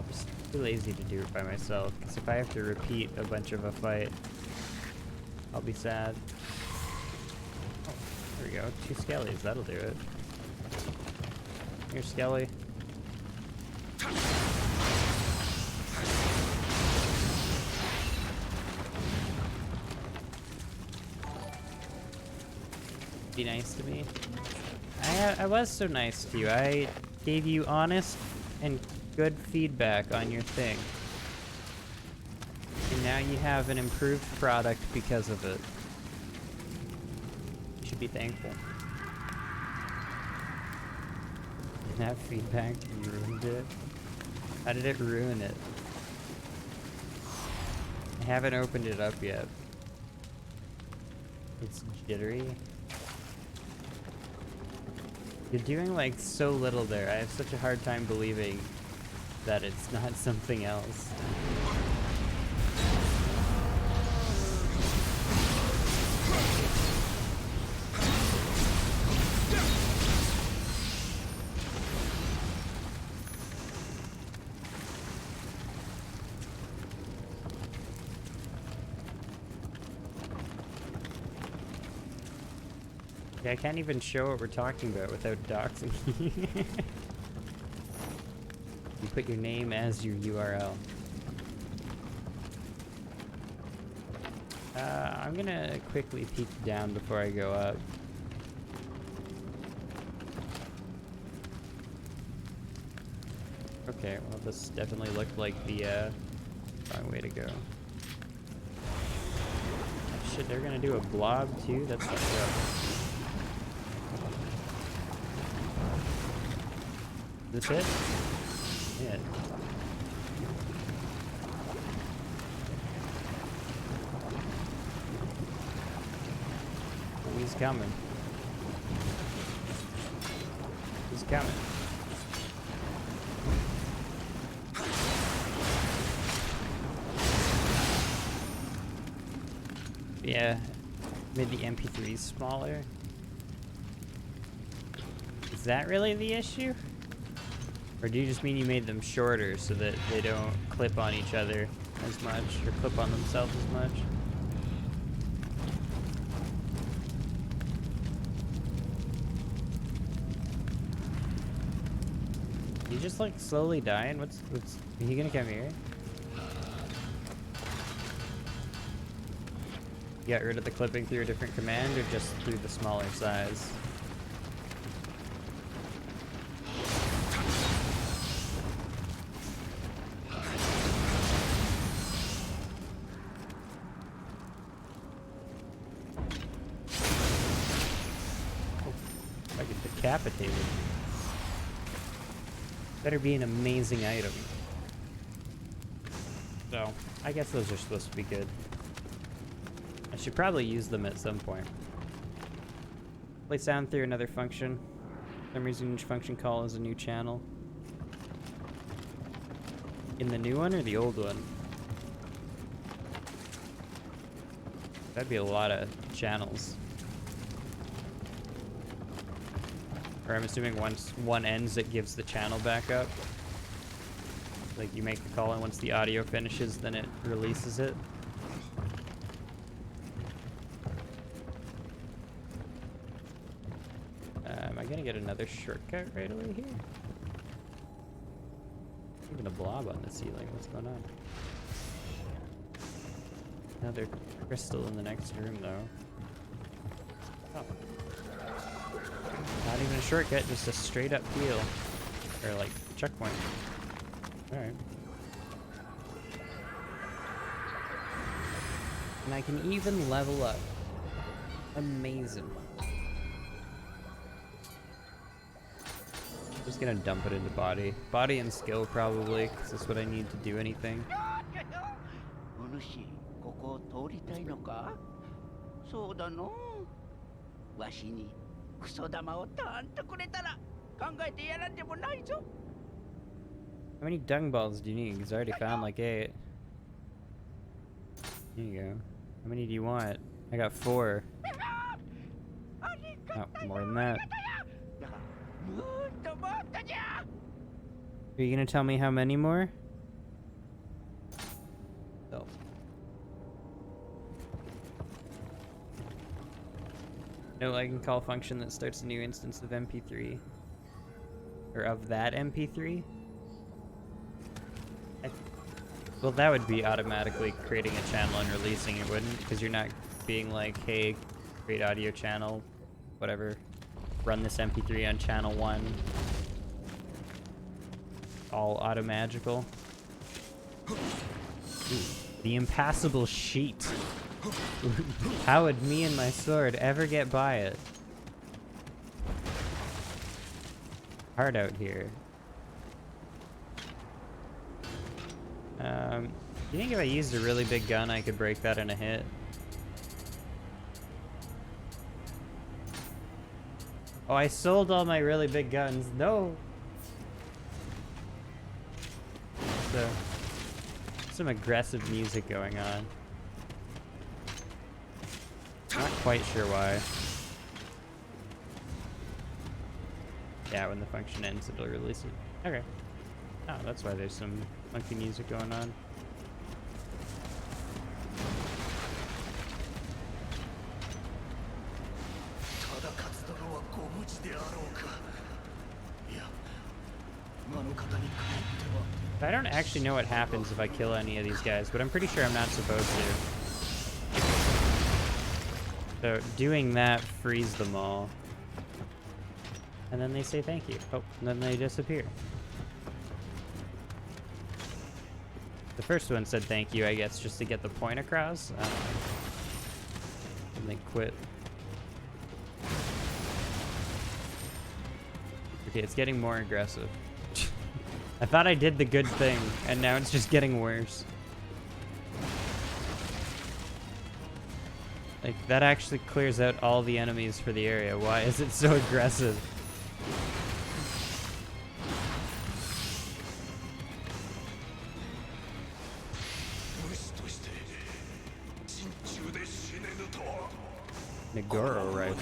Just too lazy to do it by myself, because if I have to repeat a bunch of a fight, I'll be sad. Oh, There we go. 2 skellies. That'll do it. Here, skelly. Be nice to me. I was so nice to you. I gave you honest and good feedback on your thing. And now you have an improved product because of it. You should be thankful. That feedback ruined it. How did it ruin it? I haven't opened it up yet. It's jittery. You're doing like so little there. I have such a hard time believing that it's not something else. I can't even show what we're talking about without doxing you. You put your name as your URL. I'm gonna quickly peek down before I go up. Okay, well this definitely looked like the wrong way to go. Oh, shit, they're gonna do a blob too? That's fucked up. Is this it? Yeah. Oh, he's coming. He's coming. Yeah, made the MP3s smaller. Is that really the issue? Or do you just mean you made them shorter so that they don't clip on each other as much, or clip on themselves as much? You just like slowly dying? What's, are you gonna come here? You got rid of the clipping through a different command, or just through the smaller size? Decapitated. Better be an amazing item. So, I guess those are supposed to be good. I should probably use them at some point. Play sound through another function. For some reason each function call is a new channel. In the new one or the old one? That'd be a lot of channels. Or I'm assuming once one ends, it gives the channel back up. Like you make the call and once the audio finishes, then it releases it. Am I gonna get another shortcut right away here? Even a blob on the ceiling, what's going on? Another crystal in the next room though. Oh. Not even a shortcut, just a straight up peel. Or like, checkpoint. Alright. And I can even level up. Amazing. Just gonna dump it into body. Body and skill probably, because that's what I need to do anything. How many dung balls do you need? Because I already found like 8. There you go. How many do you want? I got 4. Oh, more than that. Are you gonna tell me how many more? Oh. No I can call function that starts a new instance of MP3. Or of that MP3? Well, that would be automatically creating a channel and releasing it, wouldn't? Because you're not being like, hey, create audio channel, whatever. Run this MP3 on channel 1. All automagical. Ooh, the impassable sheet. How would me and my sword ever get by it? Hard out here. You think if I used a really big gun, I could break that in a hit? Oh, I sold all my really big guns. No! So, some aggressive music going on. Not quite sure why. Yeah, when the function ends, it'll release it. Okay. Oh, that's why there's some funky music going on. I don't actually know what happens if I kill any of these guys, but I'm pretty sure I'm not supposed to. So doing that frees them all. And then they say thank you. Oh, and then they disappear. The first one said thank you, I guess, just to get the point across. And they quit. Okay, it's getting more aggressive. I thought I did the good thing, and now it's just getting worse. Like, that actually clears out all the enemies for the area. Why is it so aggressive? Nagoro rifle.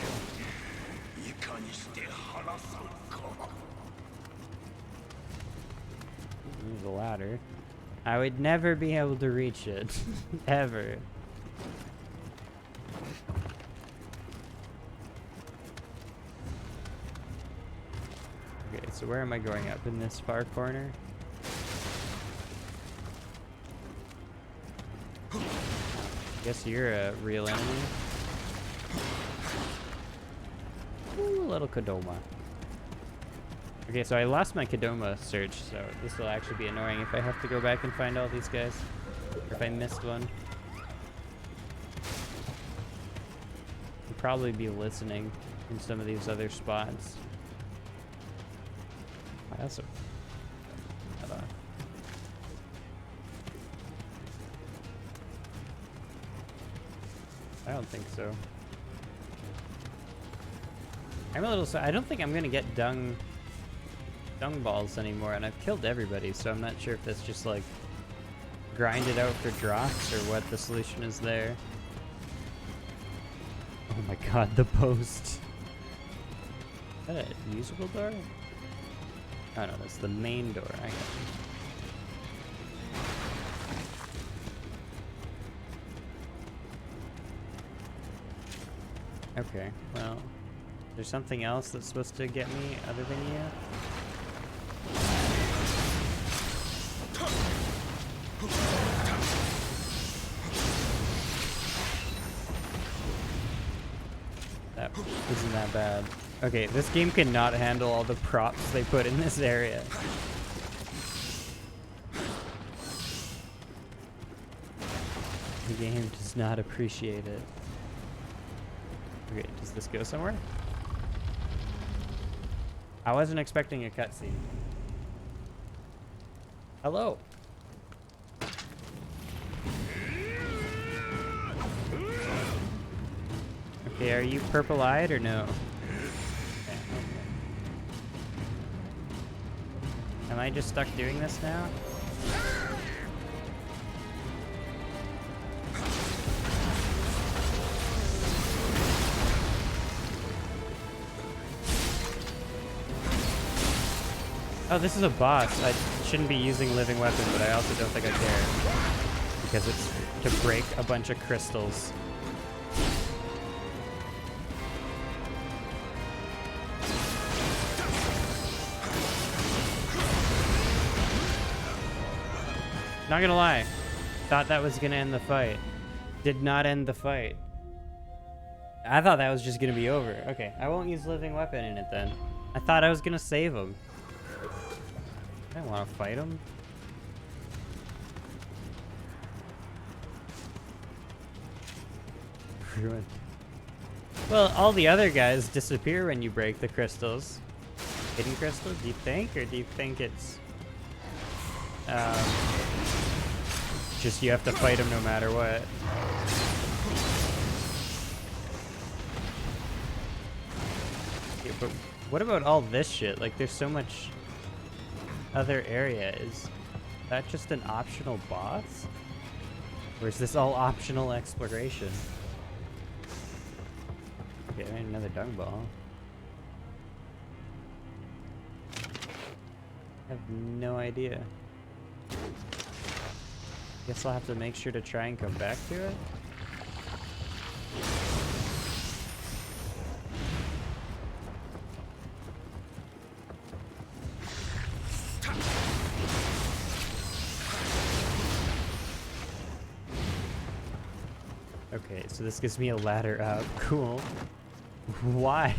There's a ladder. I would never be able to reach it. Ever. Okay, so where am I going up? In this far corner? Guess you're a real enemy. Ooh, a little Kodoma. Okay, so I lost my Kodoma search, so this will actually be annoying if I have to go back and find all these guys. Or if I missed one. I'll probably be listening in some of these other spots. Wow, that's a... Hold on. I don't think so. I'm a little... I don't think I'm gonna get dung balls anymore, and I've killed everybody, so I'm not sure if that's just like grind it out for drops or what the solution is there. Oh my god, the post. Is that a usable door? Oh no, that's the main door. I got you. Okay, well, there's something else that's supposed to get me other than you? That isn't that bad. Okay, this game cannot handle all the props they put in this area. The game does not appreciate it. Okay, does this go somewhere? I wasn't expecting a cutscene. Hello. Okay, are you purple-eyed or no? Okay. Am I just stuck doing this now? Oh, this is a boss. I shouldn't be using living weapon, but I also don't think I care. Because it's to break a bunch of crystals. Not gonna lie. Thought that was gonna end the fight. Did not end the fight. I thought that was just gonna be over. Okay, I won't use living weapon in it then. I thought I was gonna save him. I don't want to fight him. Ruined. Well, all the other guys disappear when you break the crystals. Hidden crystal, do you think? Or do you think it's... just you have to fight him no matter what? Okay, but what about all this shit? Like, there's so much other area. Is that just an optional boss? Or is this all optional exploration? Okay, another dung ball. I have no idea. Guess I'll have to make sure to try and come back to it. Okay, so this gives me a ladder up. Cool. Why?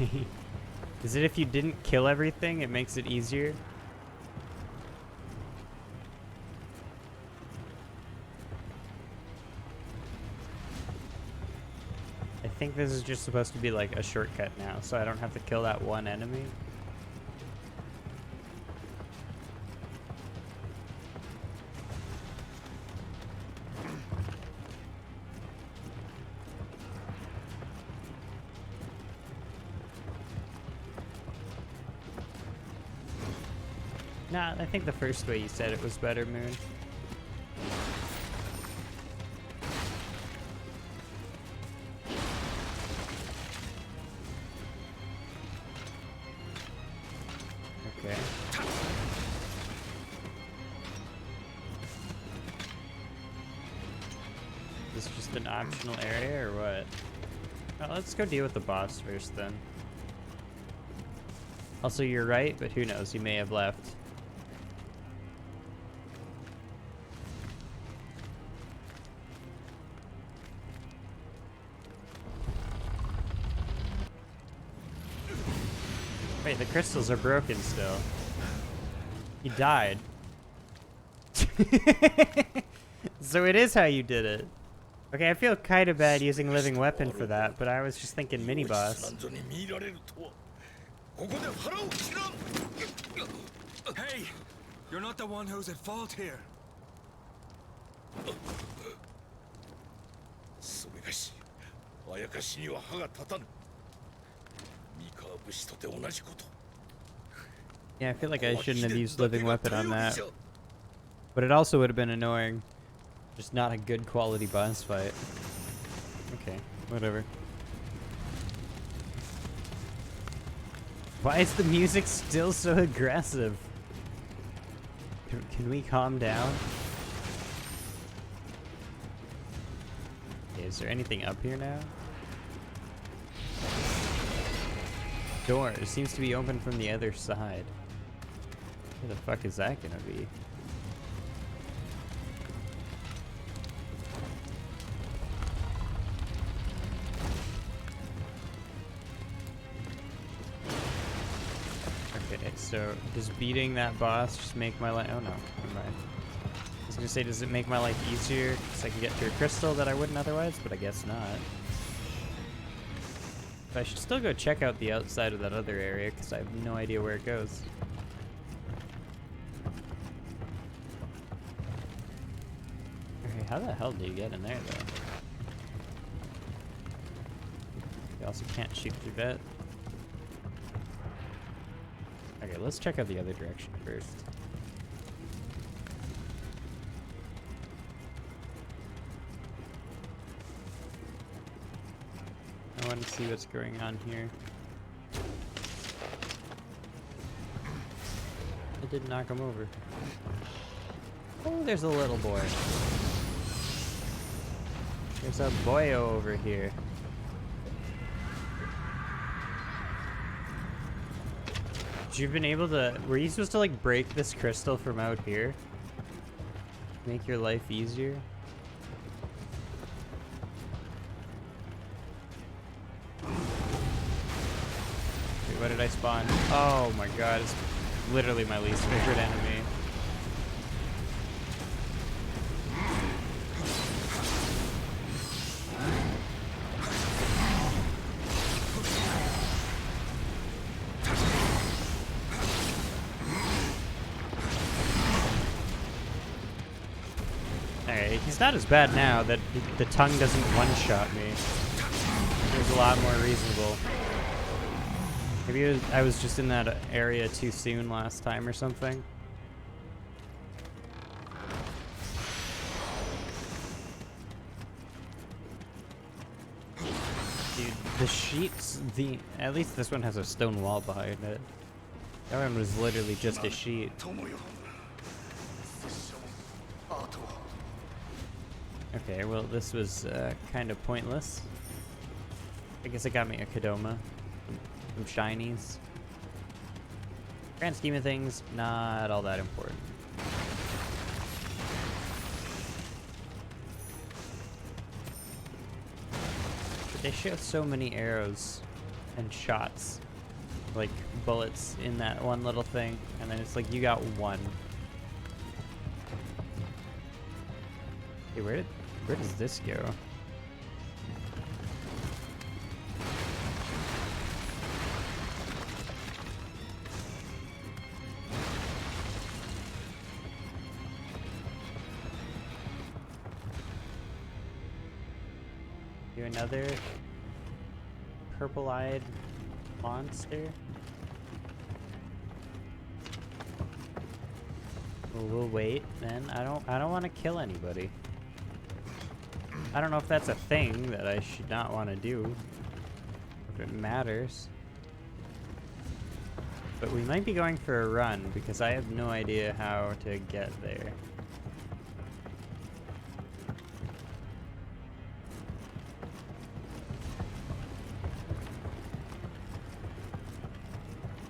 Is it if you didn't kill everything, it makes it easier? I think this is just supposed to be like a shortcut now, so I don't have to kill that one enemy. Nah, I think the first way you said it was better, Moon. Okay. Is this just an optional area or what? Well, let's go deal with the boss first then. Also, you're right, but who knows? He may have left. Wait, the crystals are broken still. He died. So it is how you did it. Okay, I feel kind of bad using living weapon for that, but I was just thinking mini boss.
Hey! You're not the one who's at fault here.
Yeah, I feel like I shouldn't have used living weapon on that. But it also would have been annoying. Just not a good quality boss fight. Okay, whatever. Why is the music still so aggressive? Can we calm down? Okay, is there anything up here now? Door. It seems to be open from the other side. Where the fuck is that gonna be? Okay, so does beating that boss just make my life... Oh no, never mind. I was gonna say, does it make my life easier because I can get to a crystal that I wouldn't otherwise, but I guess not. But I should still go check out the outside of that other area because I have no idea where it goes. Okay, how the hell do you get in there though? You also can't shoot through that. Okay, let's check out the other direction first. I want to see what's going on here. I did knock him over. Oh, there's a little boy. There's a boyo over here. You've been able to... Were you supposed to, like, break this crystal from out here? Make your life easier. Wait, what did I spawn? Oh my god, it's literally my least favorite enemy. Hey, he's not as bad now that the tongue doesn't one-shot me. It was a lot more reasonable. Maybe I was just in that area too soon last time or something. Dude, the sheets, at least this one has a stone wall behind it. That one was literally just a sheet. Okay, well this was kind of pointless. I guess it got me a Kodama. Some shinies. Grand scheme of things, not all that important. But they show so many arrows and shots. Like bullets in that one little thing. And then it's like you got one. Hey, where does this go? Do another purple-eyed monster. Well, we'll wait then. I don't want to kill anybody. I don't know if that's a thing that I should not want to do. If it matters. But we might be going for a run because I have no idea how to get there.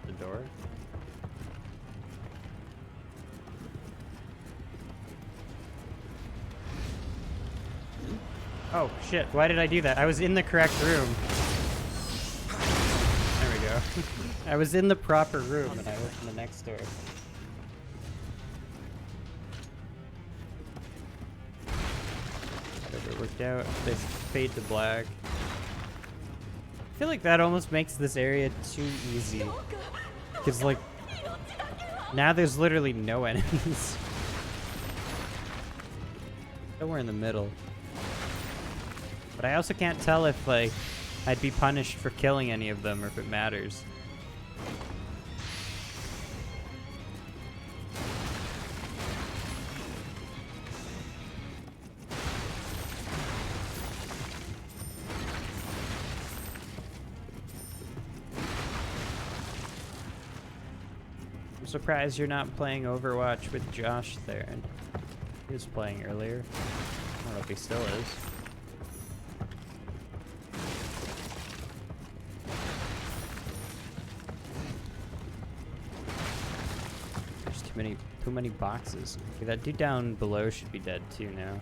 The door? Oh shit, why did I do that? I was in the correct room. There we go. I was in the proper room and I opened the next door. Whatever worked out. They fade to black. I feel like that almost makes this area too easy. Because like, now there's literally no enemies. Somewhere in the middle. But I also can't tell if, like, I'd be punished for killing any of them or if it matters. I'm surprised you're not playing Overwatch with Josh there. He was playing earlier. I don't know if he still is. Too many boxes. Okay, that dude down below should be dead too now.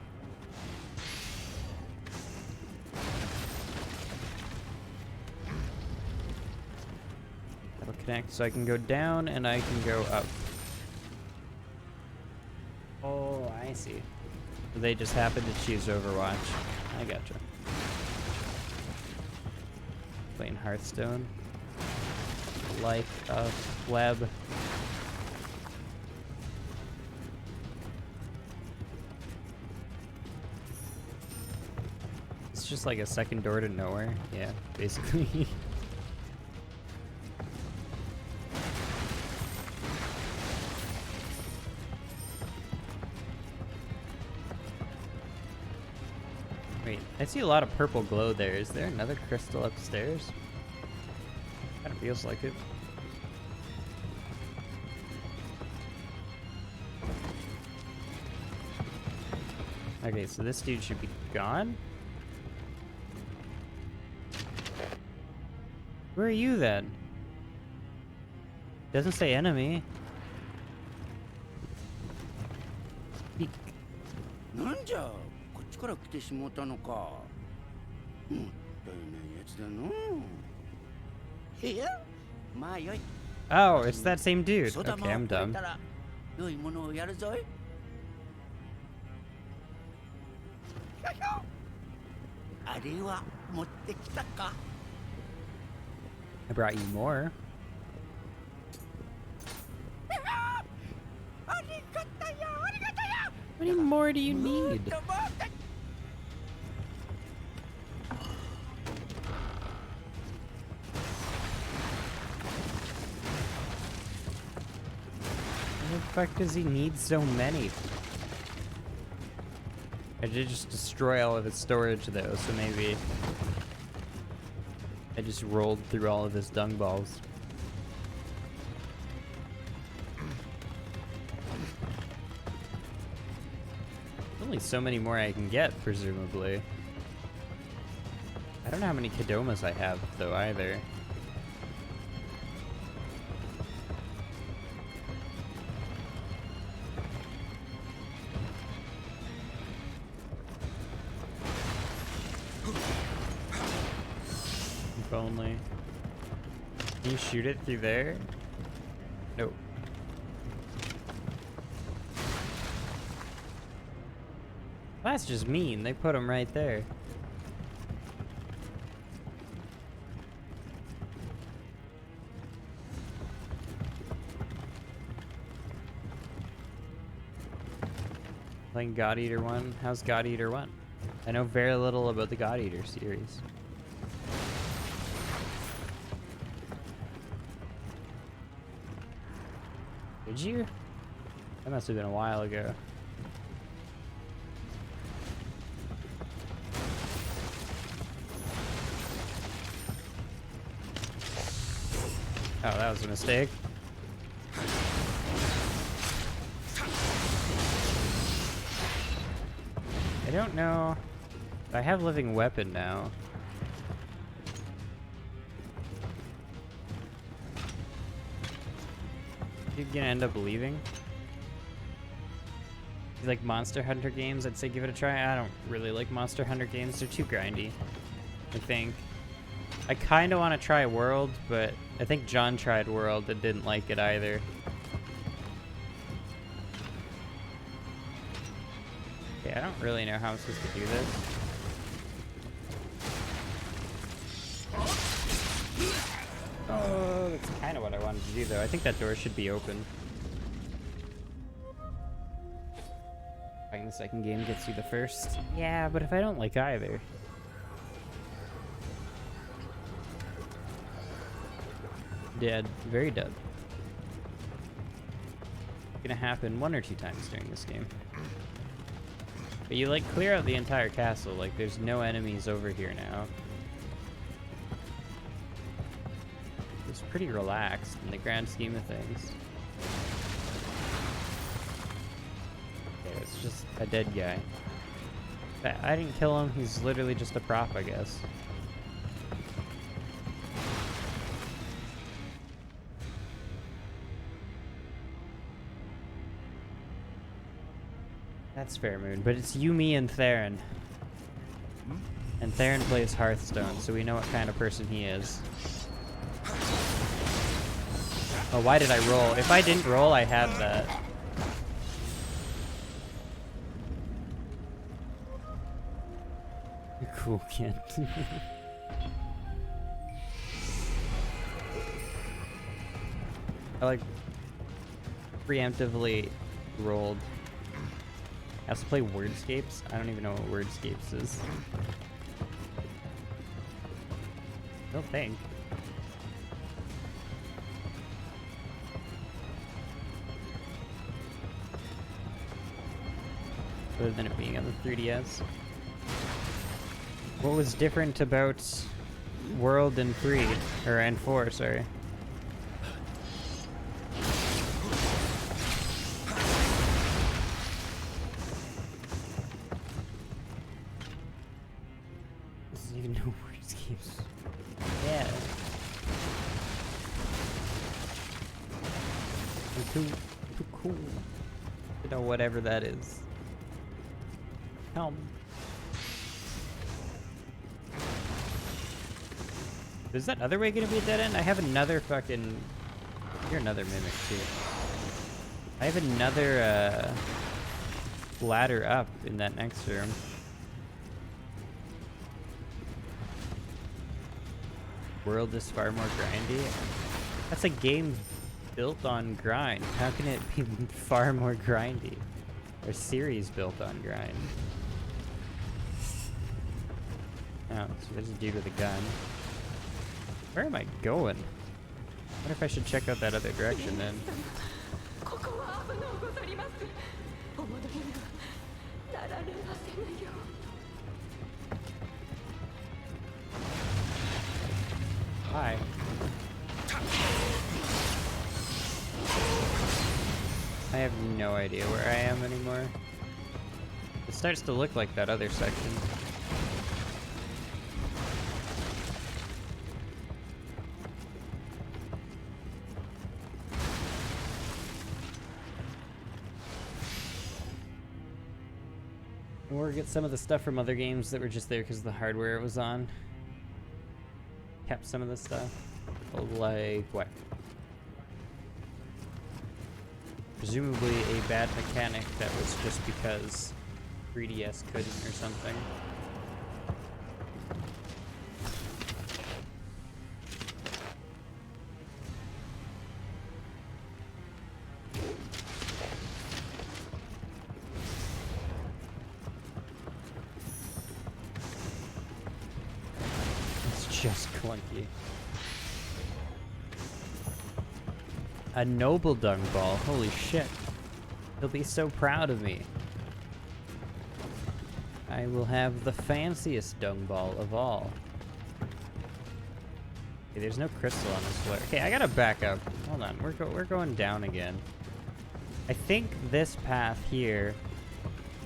That'll connect so I can go down and I can go up. Oh, I see. They just happen to choose Overwatch. I gotcha. Playing Hearthstone. Like a web. It's just like a second door to nowhere. Yeah, basically. Wait, I see a lot of purple glow there. Is there another crystal upstairs? Kind of feels like it. Okay, so this dude should be gone. Where are you then? Doesn't say enemy.
なんじゃこっちから来てしもうたのか。もったいないやつだの。いや、まあよい。
Oh, it's that same dude.
そだ
Okay,
まを
I'm
くれ
dumb.
たら良いものをやるぞい。あれは持ってきたか。
I brought you more.
ありがたやありがたや。
How many more do you need?
もっともっと。
Why the fuck does he need so many? I did just destroy all of his storage though, so maybe I just rolled through all of his dung balls. Only so many more I can get, presumably. I don't know how many Kodomas I have, though, either. If only. Can you shoot it through there? Nope. That's just mean. They put them right there. Playing God Eater 1? How's God Eater 1? I know very little about the God Eater series. Did you? That must have been a while ago. Oh, that was a mistake. I don't know. I have living weapon now. You're gonna end up leaving? You like Monster Hunter games? I'd say give it a try. I don't really like Monster Hunter games. They're too grindy, I think. I kind of want to try World, but I think John tried World and didn't like it either. Okay, I don't really know how I'm supposed to do this. Oh, that's kind of what I wanted to do, though. I think that door should be open. Fighting the second game gets you the first. Yeah, but if I don't like either. Dead. Very dead. Gonna happen 1 or 2 times during this game. But you, like, clear out the entire castle. Like, there's no enemies over here now. It's pretty relaxed in the grand scheme of things. Okay, it's just a dead guy. I didn't kill him. He's literally just a prop, I guess. That's fair, Moon, but it's you, me, and Theron. And Theron plays Hearthstone, so we know what kind of person he is. Oh, why did I roll? If I didn't roll, I had that. You're cool, kid. I, like, preemptively rolled. I also play Wordscapes. I don't even know what Wordscapes is. Don't think. Other than it being on the 3DS. What was different about World and 3? Or and 4, sorry. Yeah. I'm too cool to know whatever that is. Come. Is that other way gonna be a dead end? I have another fucking... You're another mimic, too. I have another, ladder up in that next room. World is far more grindy. That's a game built on grind. How can it be far more grindy? Or series built on grind. Oh, so there's a dude with a gun. Where am I going? I wonder if I should check out that other direction then. Hi. I have no idea where I am anymore. It starts to look like that other section. Or get some of the stuff from other games that were just there because the hardware it was on. Kept some of the stuff. Like what? Presumably a bad mechanic that was just because 3DS couldn't or something. Just clunky. A noble dung ball. Holy shit. He'll be so proud of me. I will have the fanciest dung ball of all. Okay, there's no crystal on this floor. Okay, I gotta back up. Hold on, we're going down again. I think this path here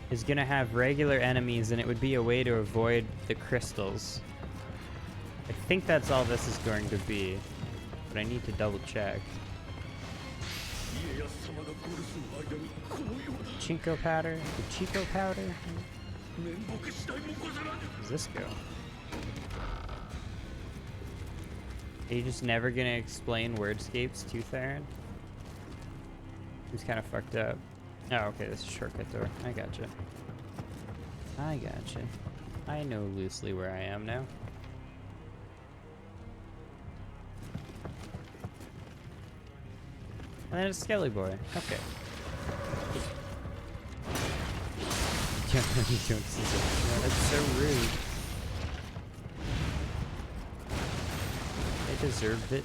is gonna have regular enemies and it would be a way to avoid the crystals. I think that's all this is going to be, but I need to double check. Chinko powder? The Chico powder? Where does this go? Are you just never gonna explain wordscapes to Theron? He's kind of fucked up. Oh, okay, this is a shortcut door. I gotcha. I gotcha. I know loosely where I am now. And then it's Skelly Boy. Okay. You don't see that. No, that's so rude. I deserved it.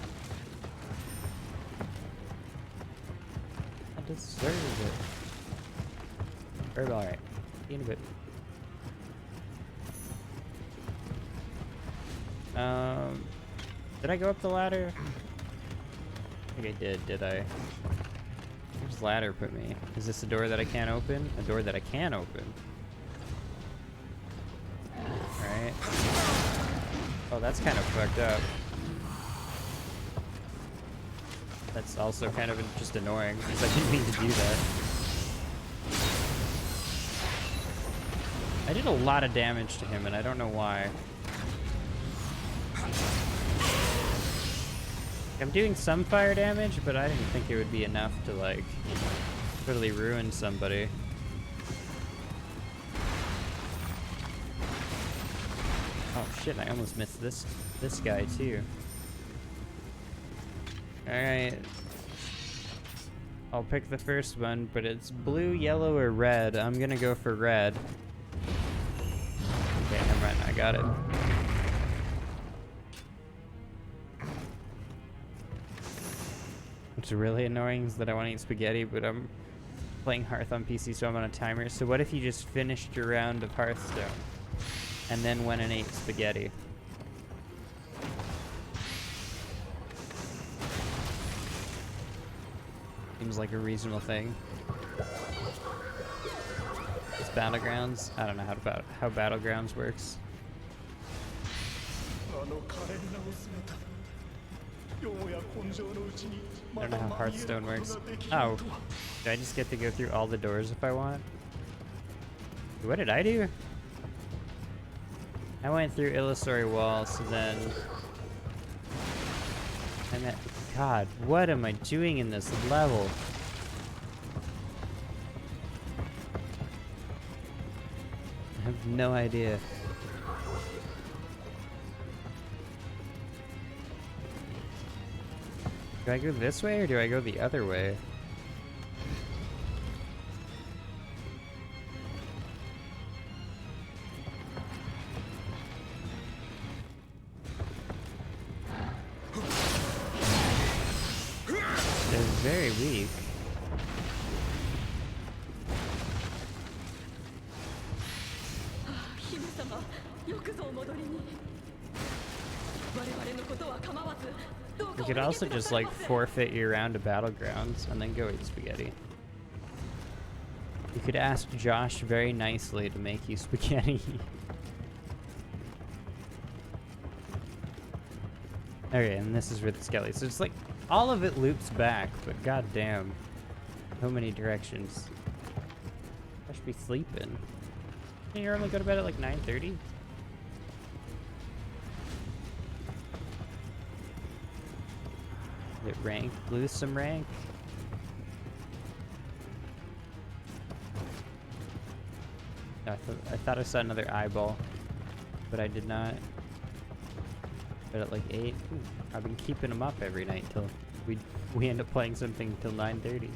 I deserve it. Alright. See you in a bit. Did I go up the ladder? I think I did I? Where's the ladder put me? Is this a door that I can't open? A door that I can open. Alright. Oh, that's kind of fucked up. That's also kind of just annoying, because I didn't mean to do that. I did a lot of damage to him, and I don't know why. I'm doing some fire damage, but I didn't think it would be enough to, like, totally ruin somebody. Oh shit, I almost missed this guy too. Alright. I'll pick the first one, but it's blue, yellow, or red. I'm gonna go for red. Okay, never mind, I got it. What's really annoying is that I want to eat spaghetti, but I'm playing Hearth on PC, so I'm on a timer. So what if you just finished your round of Hearthstone and then went and ate spaghetti? Seems like a reasonable thing. It's Battlegrounds. I don't know how Battlegrounds works. I don't know how Hearthstone works. Oh, do I just get to go through all the doors if I want? What did I do? I went through illusory walls, so then... God, what am I doing in this level? I have no idea. Do I go this way or do I go the other way? They're very weak.
姫様、よくぞお戻りに。我々のことは構わず、どうか
You
お
could
逃げ
also
くだ
just
さい
like
ませ。
forfeit your round to battlegrounds and then go eat spaghetti. You could ask Josh very nicely to make you spaghetti. Okay, and this is where the skelly. So it's like all of it loops back, but goddamn, so many directions. I should be sleeping. Can you normally go to bed at like 9:30? Get rank, lose some rank. No, I thought I saw another eyeball, but I did not. But at like 8, ooh, I've been keeping them up every night till we end up playing something till 9:30.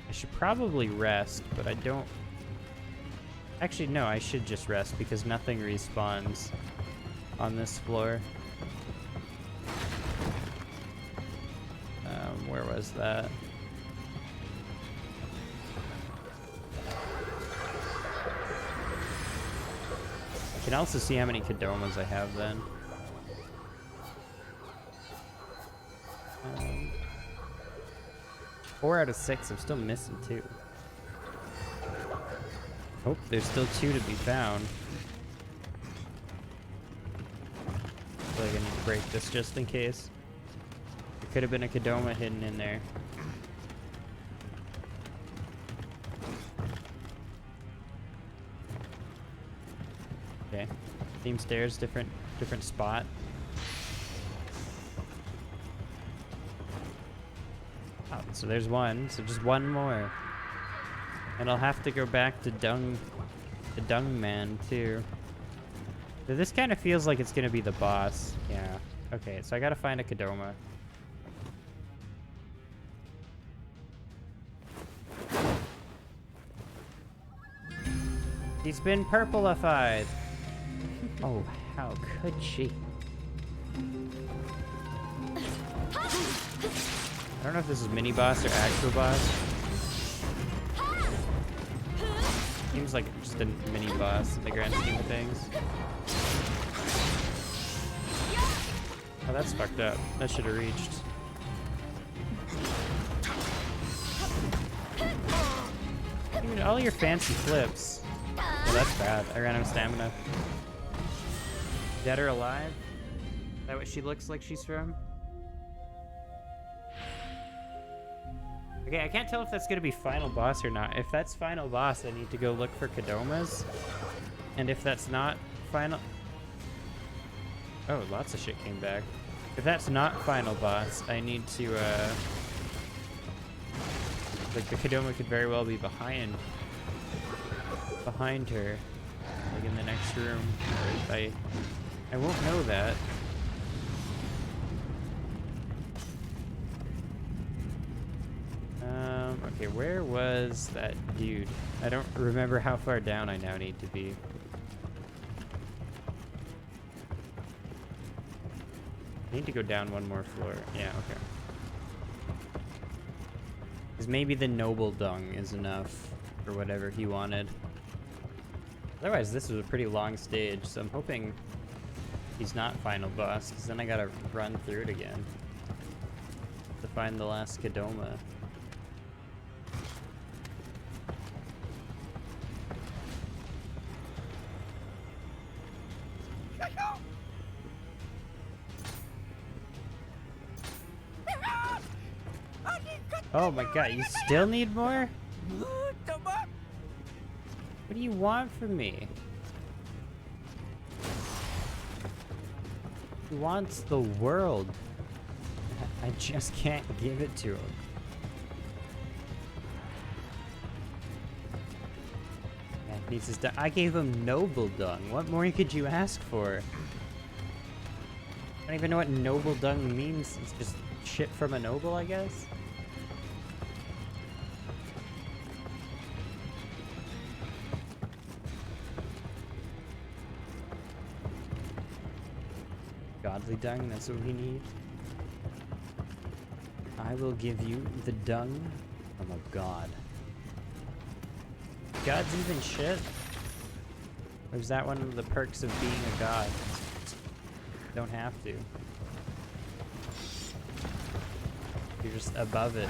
I should probably rest, but I don't. Actually, no, I should just rest because nothing respawns on this floor. Where was that? I can also see how many Kodomas I have then. 4 out of 6, I'm still missing 2. Oh, there's still 2 to be found. I feel like I need to break this just in case. There could have been a Kodoma hidden in there. Okay. Theme stairs, different spot. Oh, so there's one. So just one more. And I'll have to go back to the Dung Man too. So this kind of feels like it's gonna be the boss. Yeah. Okay, so I gotta find a Kodoma. He's been purplified. Oh, how could she? I don't know if this is mini boss or actual boss. Seems like just a mini boss in the grand scheme of things. Oh, that's fucked up. That should have reached. Dude, all your fancy flips. Oh, that's bad. I ran out of stamina. Dead or alive? Is that what she looks like she's from? Okay, I can't tell if that's gonna be final boss or not. If that's final boss, I need to go look for Kodomas. And if that's not final... Oh, lots of shit came back. If that's not final boss, I need to, like, the Kodoma could very well be behind her. Like, in the next room. Or if I won't know that. Okay, where was that dude? I don't remember how far down I now need to be. I need to go down one more floor. Yeah, okay. Because maybe the noble dung is enough for whatever he wanted. Otherwise, this was a pretty long stage, so I'm hoping he's not final boss, because then I gotta run through it again to find the last Kodoma. Oh my god, you still need more?
うーっとば
What do you want from me? He wants the world. I just can't give it to him. Man, he needs his dung. I gave him noble dung. What more could you ask for? I don't even know what noble dung means. It's just shit from a noble, I guess. Godly dung, that's what we need. I will give you the dung from a god. Gods even shit? Or is that one of the perks of being a god? You don't have to. You're just above it.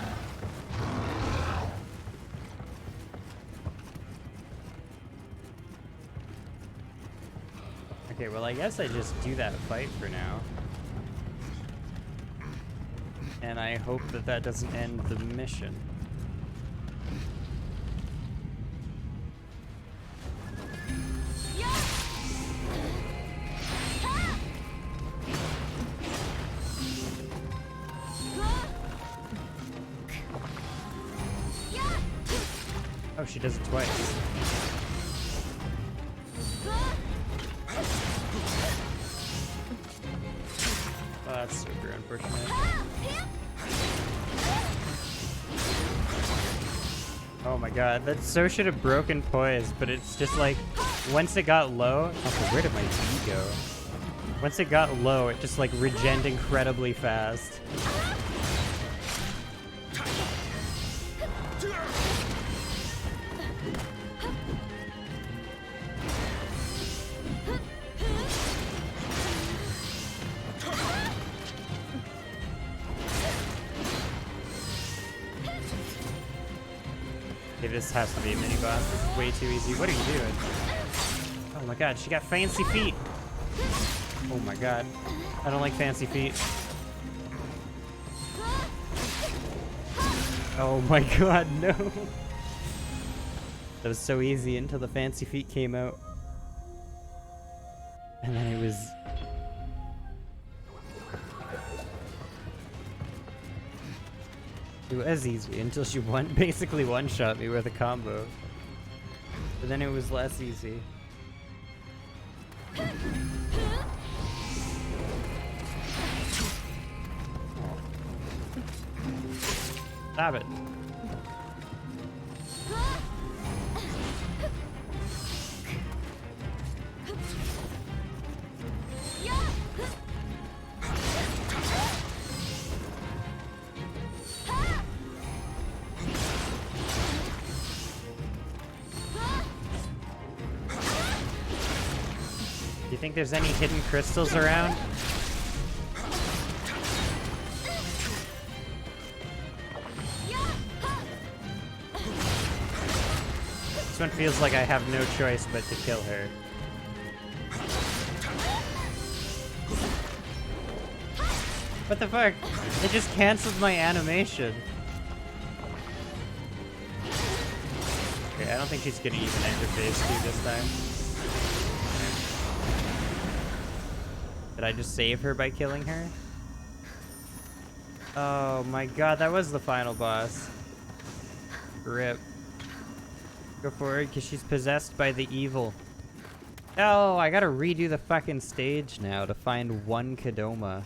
Okay, well I guess I just do that fight for now. And I hope that that doesn't end the mission. Oh, she does it twice. Oh, that's super unfortunate. Oh my god, that so should have broken poise, but it's just like, once it got low, also, where did my D go? Once it got low, it just like regened incredibly fast. Okay, this has to be a mini boss. This is way too easy. What are you doing? Oh my god, she got fancy feet. Oh my god. I don't like fancy feet. Oh my god, no. That was so easy until the fancy feet came out. And then it was... It was easy until she basically one-shot me with a combo. But then it was less easy. Stop it. Do you think there's any hidden crystals around? This one feels like I have no choice but to kill her. What the fuck? It just canceled my animation. Okay, I don't think she's gonna even enter phase 2 this time. Did I just save her by killing her? Oh my god, that was the final boss. Rip. Go forward, because she's possessed by the evil. Oh, I gotta redo the fucking stage now to find one Kadoma.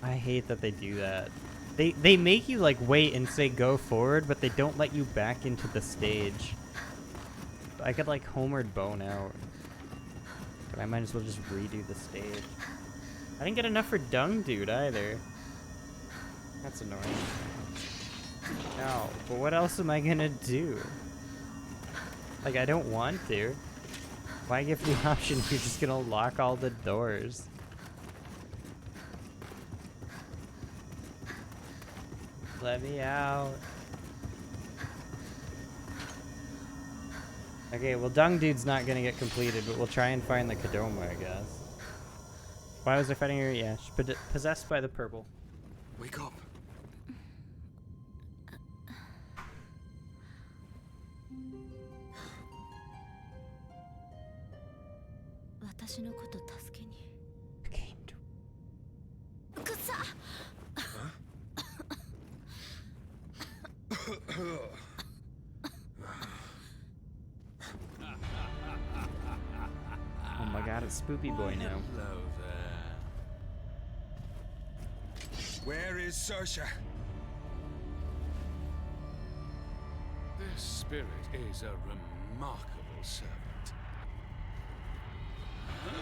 I hate that they do that. They make you like wait and say go forward, but they don't let you back into the stage. I could like Homered Bone out. But I might as well just redo the stage. I didn't get enough for Dung Dude either. That's annoying. No, but what else am I gonna do? Like, I don't want to. Why give the option if you're just gonna lock all the doors? Let me out. Okay, well, Dung Dude's not gonna get completed, but we'll try and find the Kadoma, I guess. Why was I fighting her? Yeah, she's possessed by the purple.
Wake up.
私のこと助けに。
Came to
くっさ。
Oh my god, it's Spoopy Boy now.
Hello there. Where is Saoirse? This spirit is a remarkable servant. Come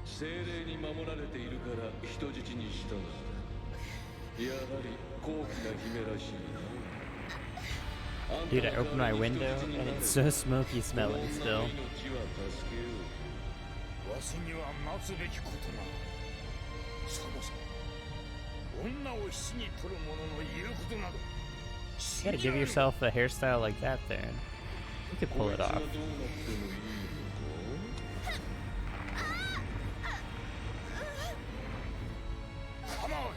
精霊に守られているから人質にしたのだ。やはり高貴な姫らしいな。
Dude, I opened my window and it's so smoky smelling still.
わしには待つべきことな。そもそも女を死に取る者の言うことなど。
You gotta give yourself a hairstyle like that there. You could pull it off.
Come on.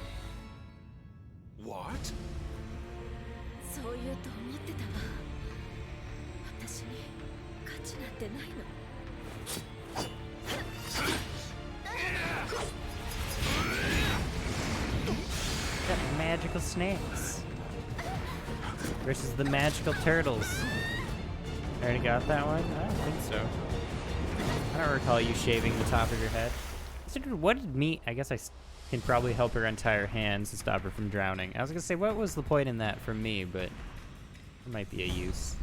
What?
そう言うと思ってたわ。私に価値なんてないの。
Got magical snakes versus the magical turtles. I already got that one? I don't think so. I don't recall you shaving the top of your head. So, dude, what did me... I guess I can probably help her untie her hands to stop her from drowning. I was gonna say, what was the point in that for me, but it might be a use.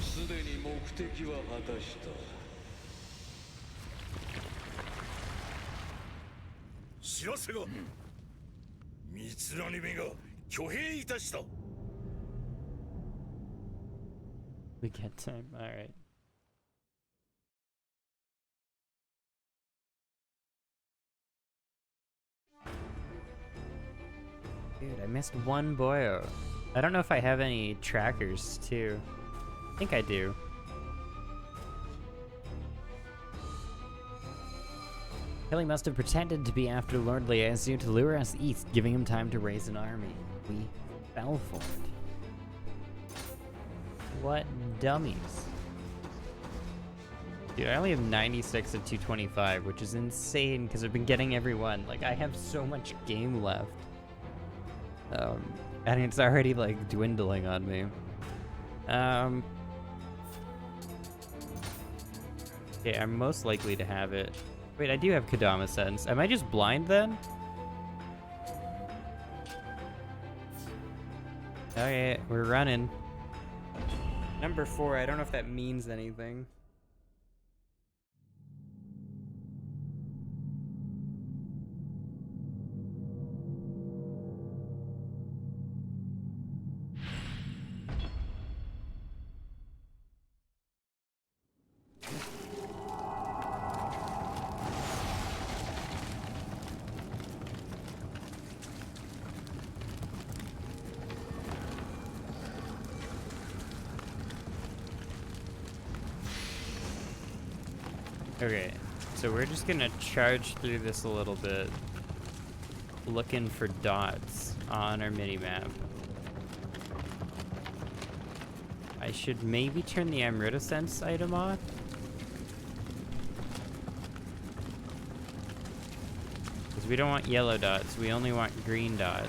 すでに目的は果たした。
知らせが。三つらに目が挙兵いたした。
We get time. Alright. Dude, I missed one boyo. I don't know if I have any trackers, too. I think I do. Kelly must have pretended to be after Lord Liezu to lure us east, giving him time to raise an army. We fell for it. What dummies. Dude, I only have 96 of 225, which is insane because I've been getting every one. Like, I have so much game left. And it's already, like, dwindling on me. Okay, I'm most likely to have it. Wait, I do have Kodama Sense. Am I just blind then? Okay, we're running. Number 4, I don't know if that means anything. Okay, so we're just gonna charge through this a little bit, looking for dots on our minimap. I should maybe turn the Amrita Sense item off. Because we don't want yellow dots, we only want green dots.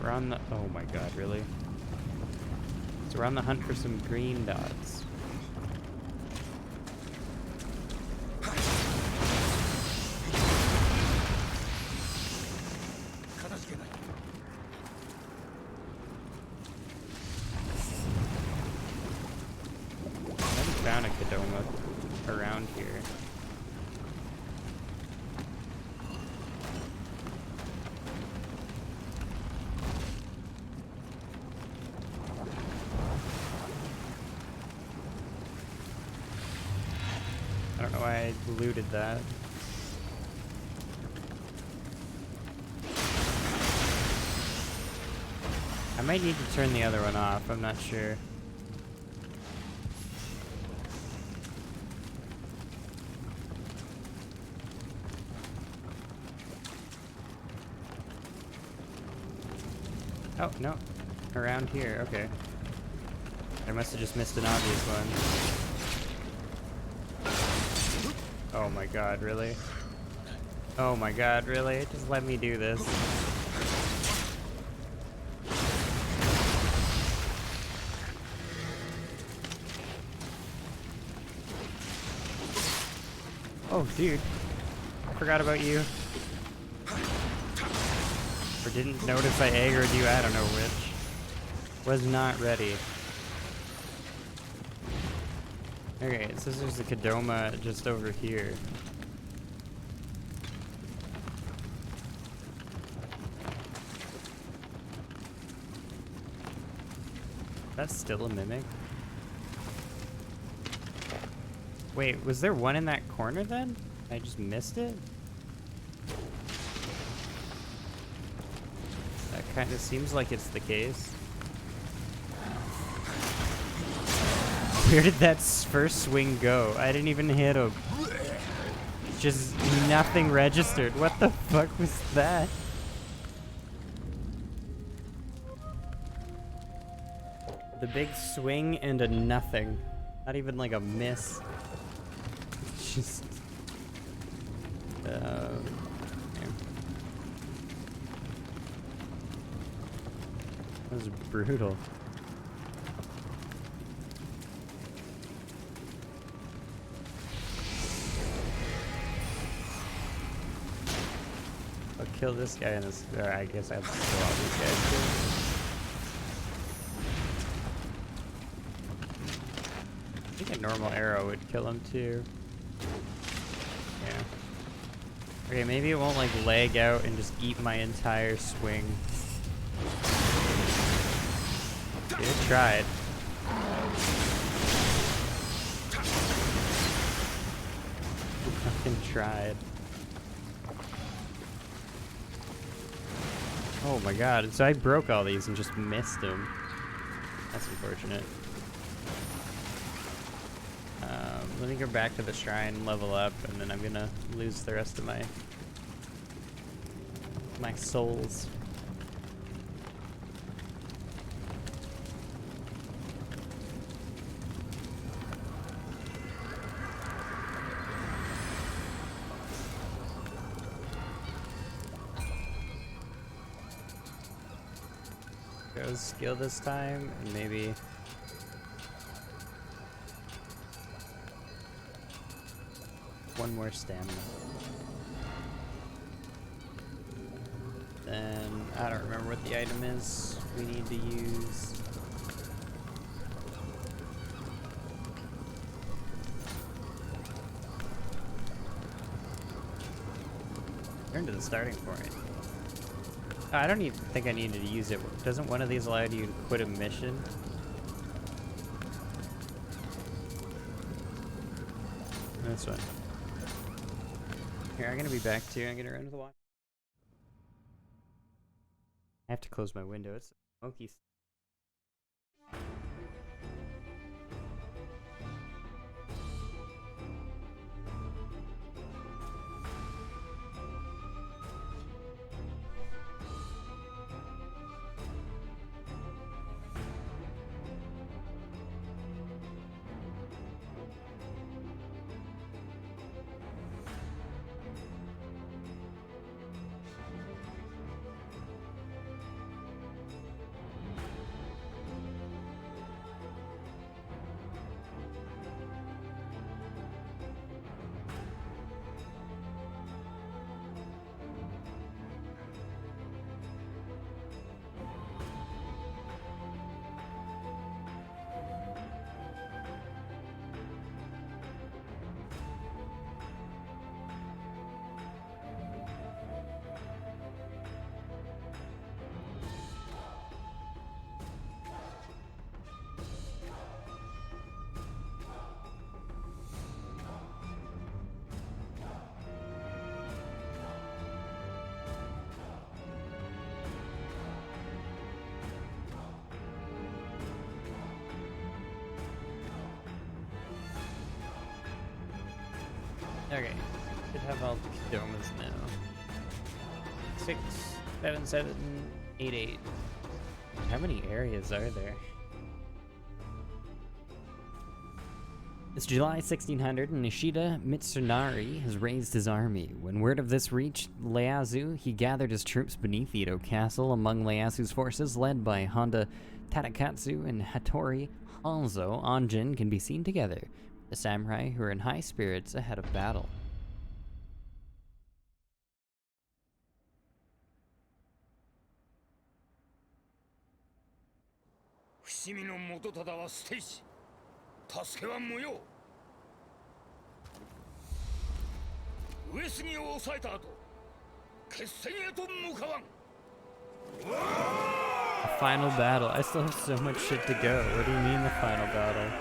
We're on the... Oh my god, really? So we're on the hunt for some green dots. I haven't found a Kodama around here. why I looted that. I might need to turn the other one off, I'm not sure. Oh, no. Around here, okay. I must have just missed an obvious one. Oh my god, really? Oh my god, really? Just let me do this. Oh, dude. I forgot about you. Or didn't notice I aggroed you, I don't know which. Was not ready. Okay, it says there's a Kadoma just over here. That's still a mimic? Wait, was there one in that corner then? I just missed it? That kind of seems like it's the case. Where did that first swing go? I didn't even hit him. Just nothing registered. What the fuck was that? The big swing and a nothing. Not even like a miss. Just... yeah. That was brutal. I'll kill this guy in this... or I guess I have to kill all these guys too. I think a normal arrow would kill him too. Yeah. Okay, maybe it won't like lag out and just eat my entire swing. It tried. Fucking tried. Oh my god, so I broke all these and just missed them. That's unfortunate. Let me go back to the shrine, level up, and then I'm gonna lose the rest of my souls. Go skill this time, and maybe... one more stamina. Then, I don't remember what the item is we need to use. Return to the starting point. Oh, I don't even think I needed to use it. Doesn't one of these allow you to quit a mission? This one. Here, I'm gonna be back too. I'm gonna run with the watch. I have to close my window. It's smoky. Okay. Should have all the domes now. 6, 7, 7, 8, 8. How many areas are there? It's July 1600 and Nishida Mitsunari has raised his army. When word of this reached Ieyasu, he gathered his troops beneath Edo Castle. Among Ieyasu's forces, led by Honda Tadakatsu and Hattori Hanzo, Anjin can be seen together, the samurai who are in high spirits ahead of battle.
伏見の元忠は捨て石、助けは無用。上杉を抑えた後、決戦へと向かわん。
A final battle. I still have so much shit to go. What do you mean the final battle?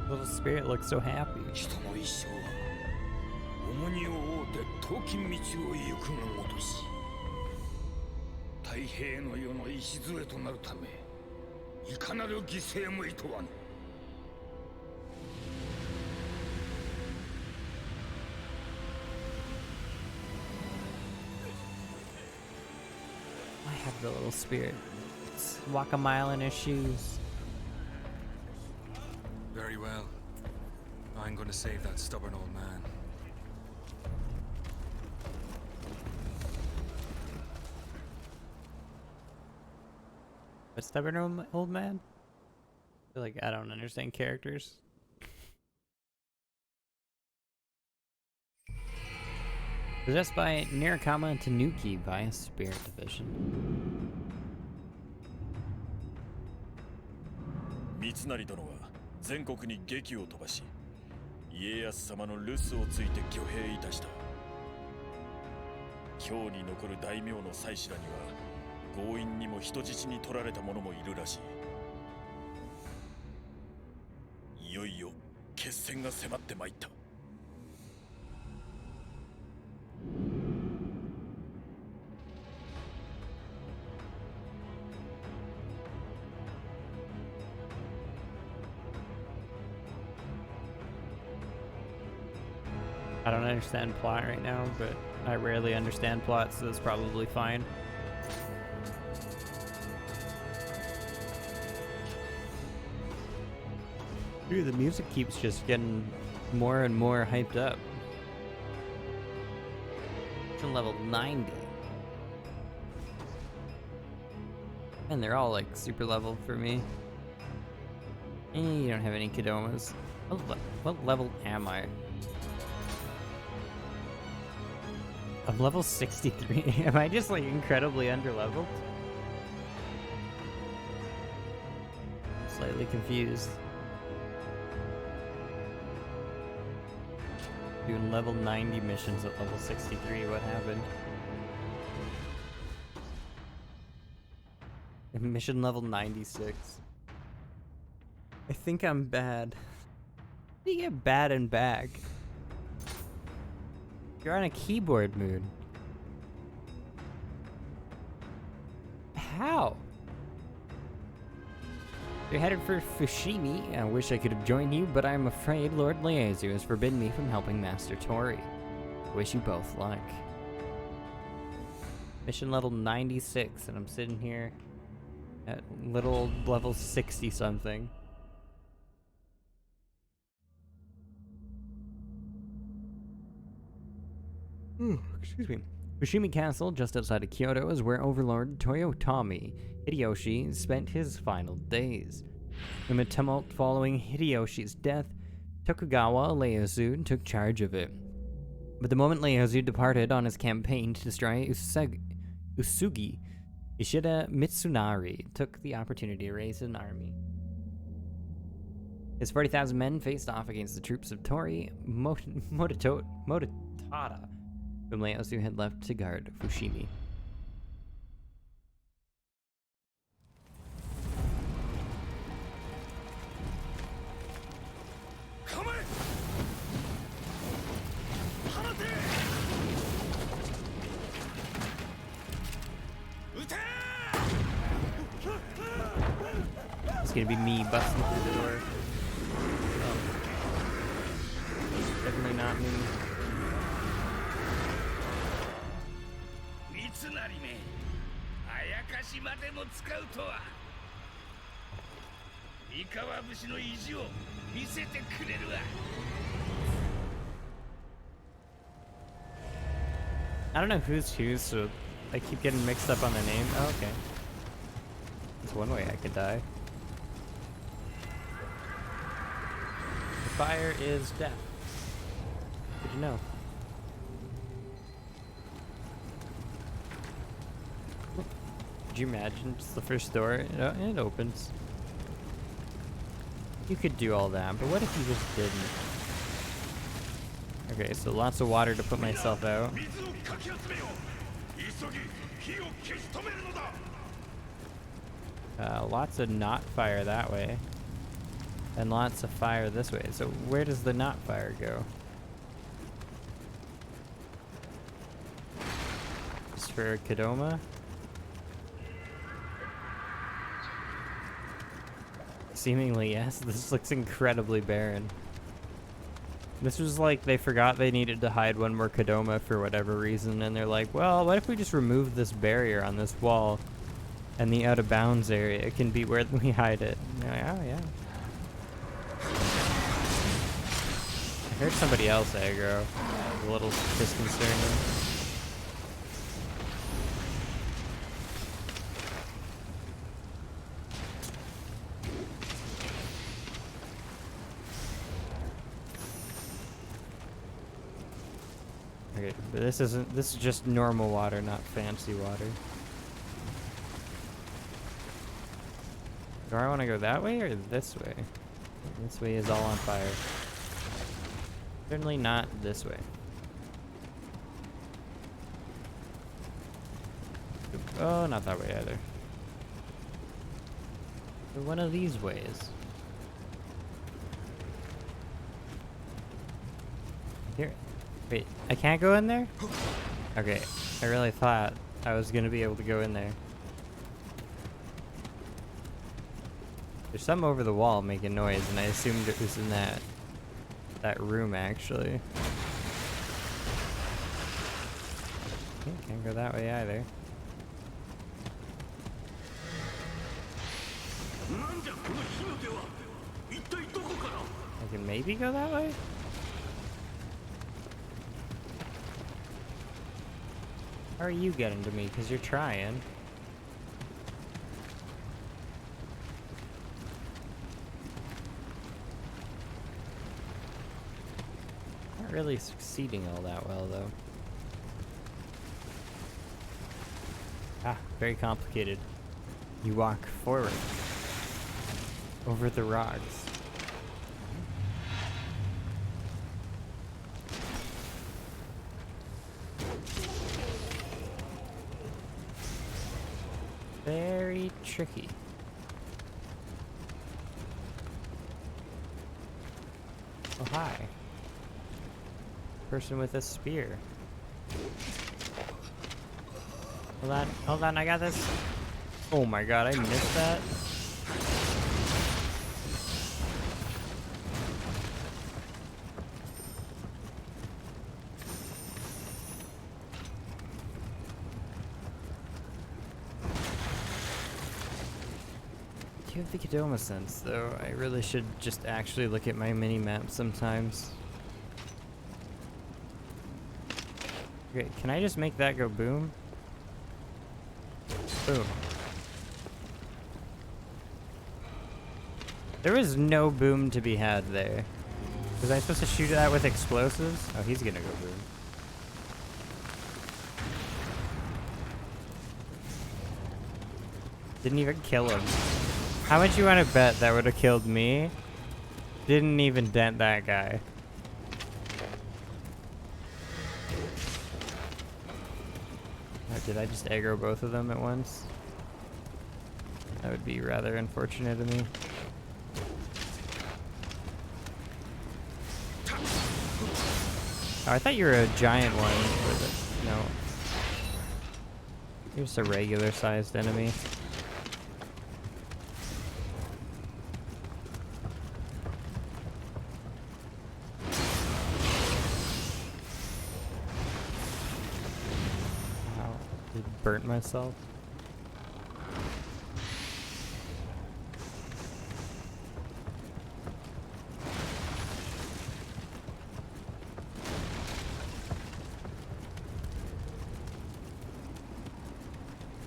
Little spirit looks so happy.
人の一生は重荷を負うて遠き道を行くがごとし、太平の世の礎となるためいかなる犠牲もいとわぬ。
I have the little spirit. Let's walk a mile in his shoes.
Very well. I'm going to save that stubborn old man.
A stubborn old man? I feel like I don't understand characters. Possessed by Nirikama Tanuki by a spirit division.
三成殿は全国に檄を飛ばし、家康様の留守をついて挙兵いたした。京に残る大名の妻子らには強引にも人質に取られた者もいるらしい。いよいよ決戦が迫ってまいった。
I don't understand plot right now, but I rarely understand plot, so it's probably fine. Dude, the music keeps just getting more and more hyped up. To level 90. And they're all like super leveled for me. You don't have any Kodomas. What level am I? I'm level 63. Am I just like incredibly underleveled? I'm slightly confused. Doing level 90 missions at level 63. What happened? Mission level 96. I think I'm bad. How do you get bad and back? You're on a keyboard mood. How? You're headed for Fushimi. I wish I could have joined you, but I'm afraid Lord Ieyasu has forbidden me from helping Master Tori. I wish you both luck. Mission level 96, and I'm sitting here at little level 60 something. Excuse me. Fushimi Castle, just outside of Kyoto, is where Overlord Toyotomi Hideyoshi spent his final days. In the tumult following Hideyoshi's death, Tokugawa Ieyasu took charge of it. But the moment Ieyasu departed on his campaign to destroy Usugi, Ishida Mitsunari took the opportunity to raise an army. His 40,000 men faced off against the troops of Tori Mototada, whom Ieyasu had left to guard Fushimi. It's gonna be me busting through the door. Oh. Definitely not me.
三成め、あやかしまでも使うとは。三河武士の意地を見せてくれるわ。
I don't know who's who, so I keep getting mixed up on the name. Oh, okay. That's one way I could die. The fire is death. Good to know. Could you imagine just the first door? It opens. You could do all that, but what if you just didn't? Okay, so lots of water to put myself out. Lots of not fire that way. And lots of fire this way. So where does the not fire go? Just for Kadoma? Seemingly, yes. This looks incredibly barren. This was like they forgot they needed to hide one more Kadoma for whatever reason, and they're like, well, what if we just remove this barrier on this wall and the out of bounds area can be where we hide it? And they're like, oh, yeah. I heard somebody else aggro. It was a little disconcerting. Okay, but this is just normal water, not fancy water. Do I want to go that way or this way? This way is all on fire. Certainly not this way. Oh, not that way either. So one of these ways. Here. Wait, I can't go in there? Okay, I really thought I was gonna be able to go in there. There's something over the wall making noise, and I assumed it was in that room, actually. Okay, can't go that way either. I can maybe go that way? How are you getting to me? Because you're trying. Not really succeeding all that well, though. Ah, very complicated. You walk forward. Over the rocks. Very tricky. Oh, hi. Person with a spear. Hold on, I got this. Oh my god, I missed that. You have the Kadoma sense, though. I really should just actually look at my mini-map sometimes. Okay, can I just make that go boom? Boom. There was no boom to be had there. Was I supposed to shoot that with explosives? Oh, he's gonna go boom. Didn't even kill him. How much you want to bet that would have killed me? Didn't even dent that guy. Oh, did I just aggro both of them at once? That would be rather unfortunate of me. Oh, I thought you were a giant one. No. You're just a regular sized enemy. Wow. Just burnt myself.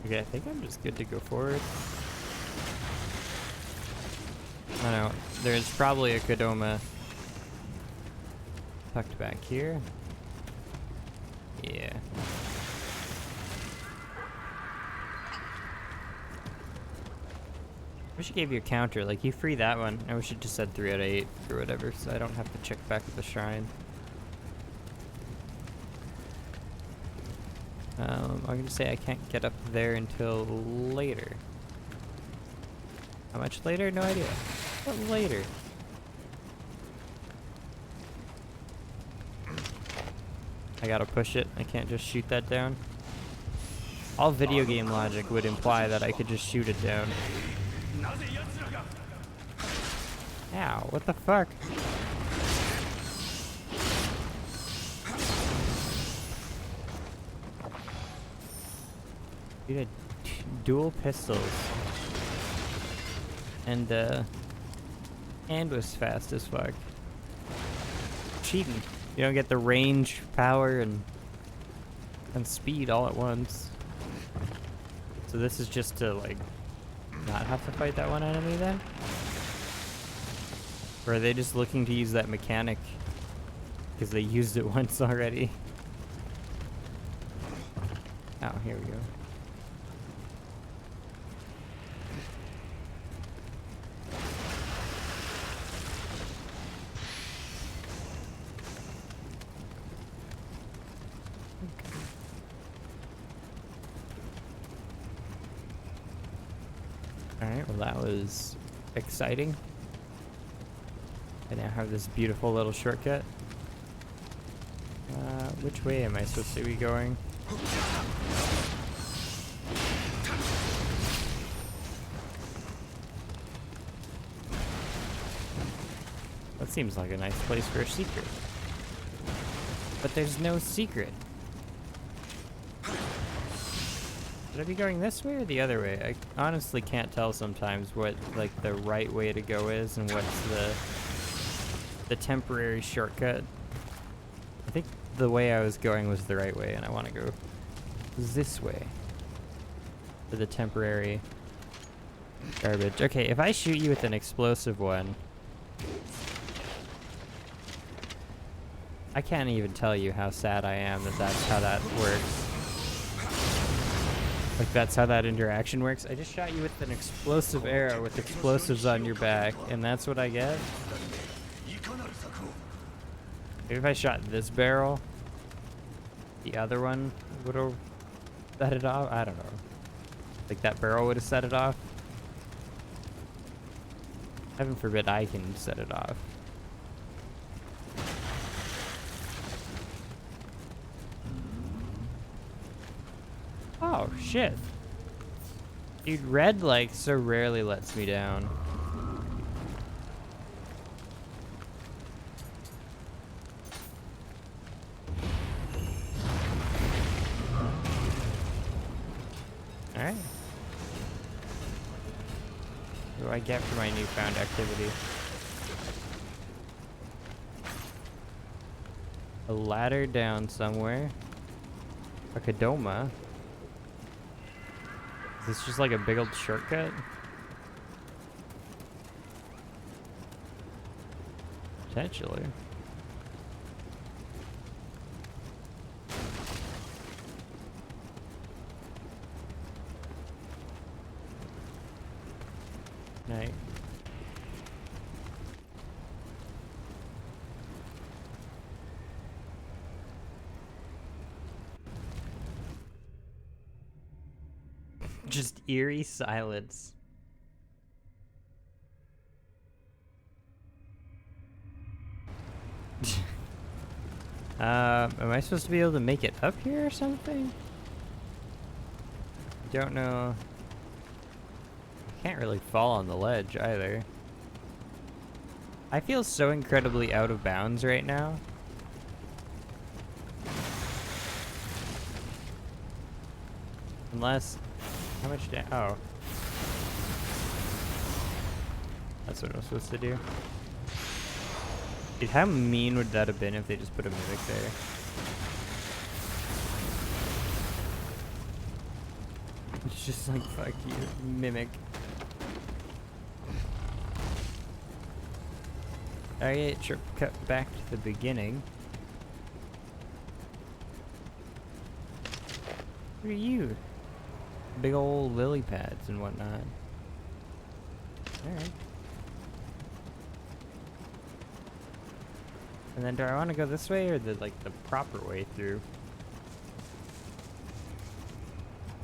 Okay, I think I'm just good to go forward. I don't know. There's probably a Kodama tucked back here. Yeah. Wish I gave you a counter. Like, you free that one. I wish it just said 3 out of 8 or whatever, so I don't have to check back at the shrine. I'm gonna say I can't get up there until later. How much later? No idea. But later. I gotta push it. I can't just shoot that down. All video game logic would imply that I could just shoot it down. Ow, what the fuck? Dude had dual pistols. And was fast as fuck. Cheating. You don't get the range, power, and speed all at once. So this is just to, like, not have to fight that one enemy then? Or are they just looking to use that mechanic because they used it once already? Oh, here we go. Alright, well that was exciting. I now have this beautiful little shortcut. Which way am I supposed to be going? That seems like a nice place for a secret. But there's no secret. Should I be going this way or the other way? I honestly can't tell sometimes what, like, the right way to go is and what's the temporary shortcut. I think the way I was going was the right way, and I want to go this way for the temporary garbage. Okay, if I shoot you with an explosive one, I can't even tell you how sad I am that that's how that works. Like, that's how that interaction works. I just shot you with an explosive arrow with explosives on your back, and that's what I get? Maybe if I shot this barrel, the other one would have set it off? I don't know. Like, that barrel would have set it off? Heaven forbid I can set it off. Oh, shit. Dude, red, like, so rarely lets me down. Alright. What do I get for my newfound activity? A ladder down somewhere. A Kodama. Is this just like a big old shortcut? Potentially. night. Just eerie silence. Am I supposed to be able to make it up here or something? Don't know. Can't really fall on the ledge either. I feel so incredibly out of bounds right now. Unless, how much oh. That's what I'm supposed to do. Dude, how mean would that have been if they just put a mimic there? It's just like, fuck you, mimic. Alright, trip cut back to the beginning. What are you? Big old lily pads and whatnot. Alright. And then do I want to go this way or the proper way through?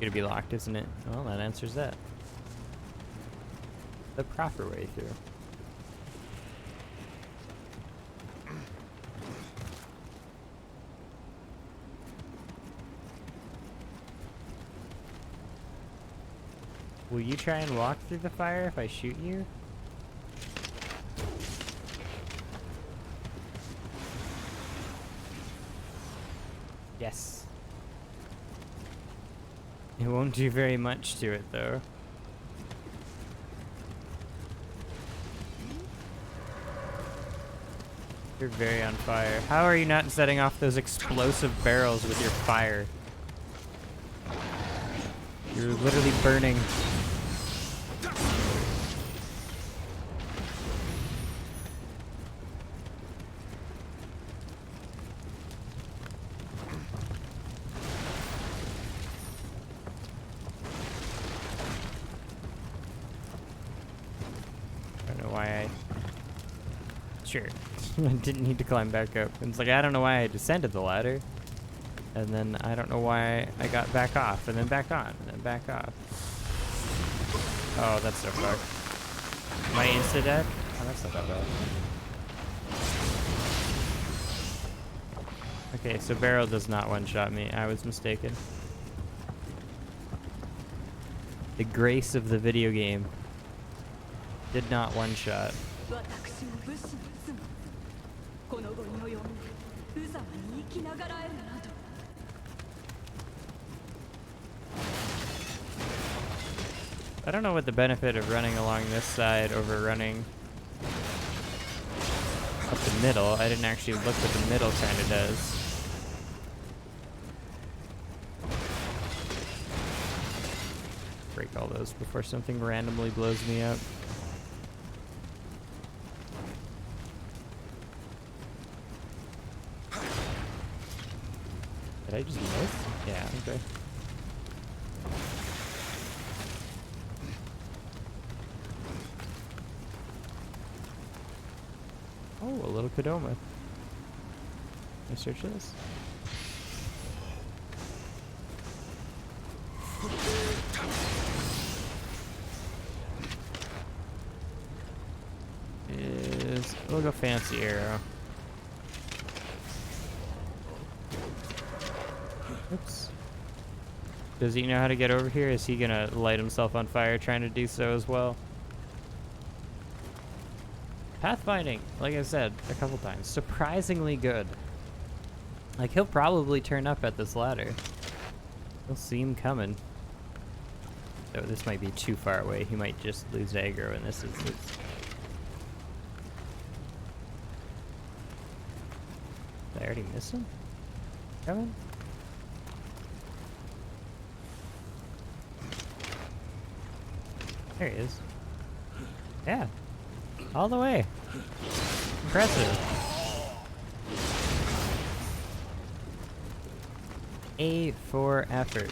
Gonna be locked, isn't it? Well, that answers that. The proper way through. Will you try and walk through the fire if I shoot you? Yes. It won't do very much to it, though. You're very on fire. How are you not setting off those explosive barrels with your fire? You're literally burning. Sure. I didn't need to climb back up. It's like, I don't know why I descended the ladder. And then I don't know why I got back off, and then back on, and then back off. Oh, that's so fucked. Am I insta-dead? Oh, that's not that bad. Okay, so barrel does not one-shot me. I was mistaken. The grace of the video game did not one-shot. I don't know what the benefit of running along this side over running up the middle. I didn't actually look what the middle kind of does. Break all those before something randomly blows me up. Did I just miss? Yeah, okay. Oh, a little Kodama. Can I search this? We'll go fancy arrow. Oops. Does he know how to get over here? Is he gonna light himself on fire trying to do so as well? Pathfinding, like I said a couple times, surprisingly good. Like, he'll probably turn up at this ladder. You'll see him coming. So this might be too far away. He might just lose aggro in this instance. Did I already miss him? Coming? There he is. Yeah. All the way. Impressive. A for effort.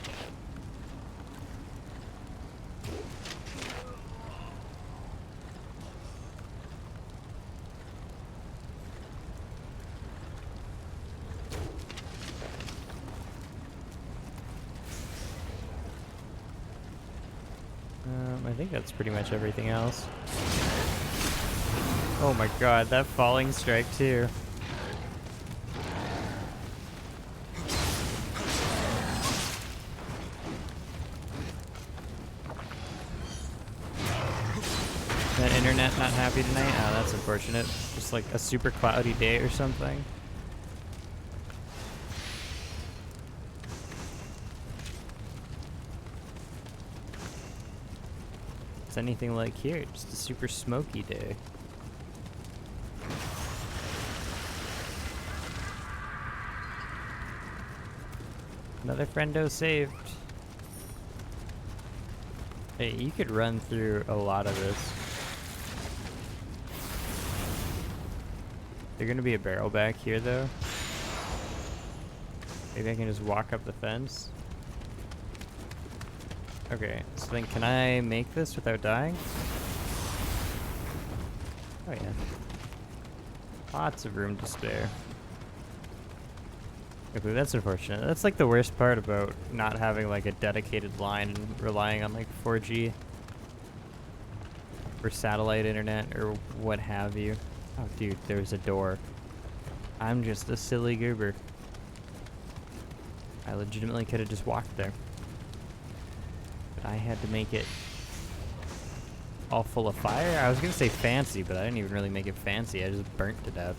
think that's pretty much everything else. Oh my god, that falling strike too. That internet not happy tonight? Oh, that's unfortunate. Just like a super cloudy day or something. It's anything like here, just a super smoky day. Another friendo saved. Hey, you could run through a lot of this. There's gonna be a barrel back here though. Maybe I can just walk up the fence. Okay, so then can I make this without dying? Oh yeah. Lots of room to spare. Okay, that's unfortunate. That's like the worst part about not having like a dedicated line and relying on like 4G or satellite internet or what have you. Oh dude, there's a door. I'm just a silly goober. I legitimately could have just walked there. But I had to make it all full of fire. I was gonna say fancy, but I didn't even really make it fancy. I just burnt to death.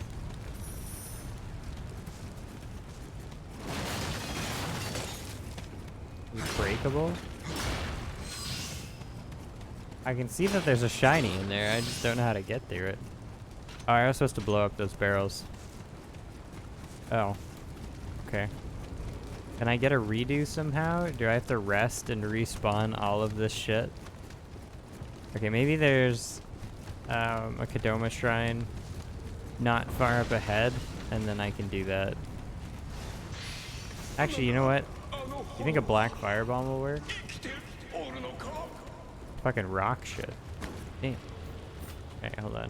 Breakable? I can see that there's a shiny in there. I just don't know how to get through it. Oh, I was supposed to blow up those barrels. Oh. Okay. Can I get a redo somehow? Do I have to rest and respawn all of this shit? Okay, maybe there's a Kadoma shrine not far up ahead, and then I can do that. Actually, you know what? You think a black firebomb will work? Fucking rock shit. Damn. Okay, hold on.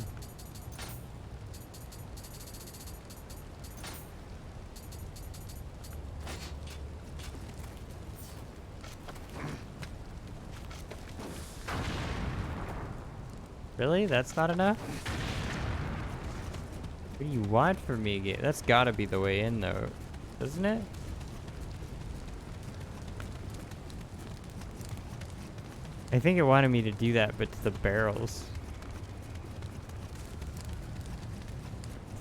Really? That's not enough? What do you want from me, game? That's gotta be the way in, though, doesn't it? I think it wanted me to do that, but to the barrels.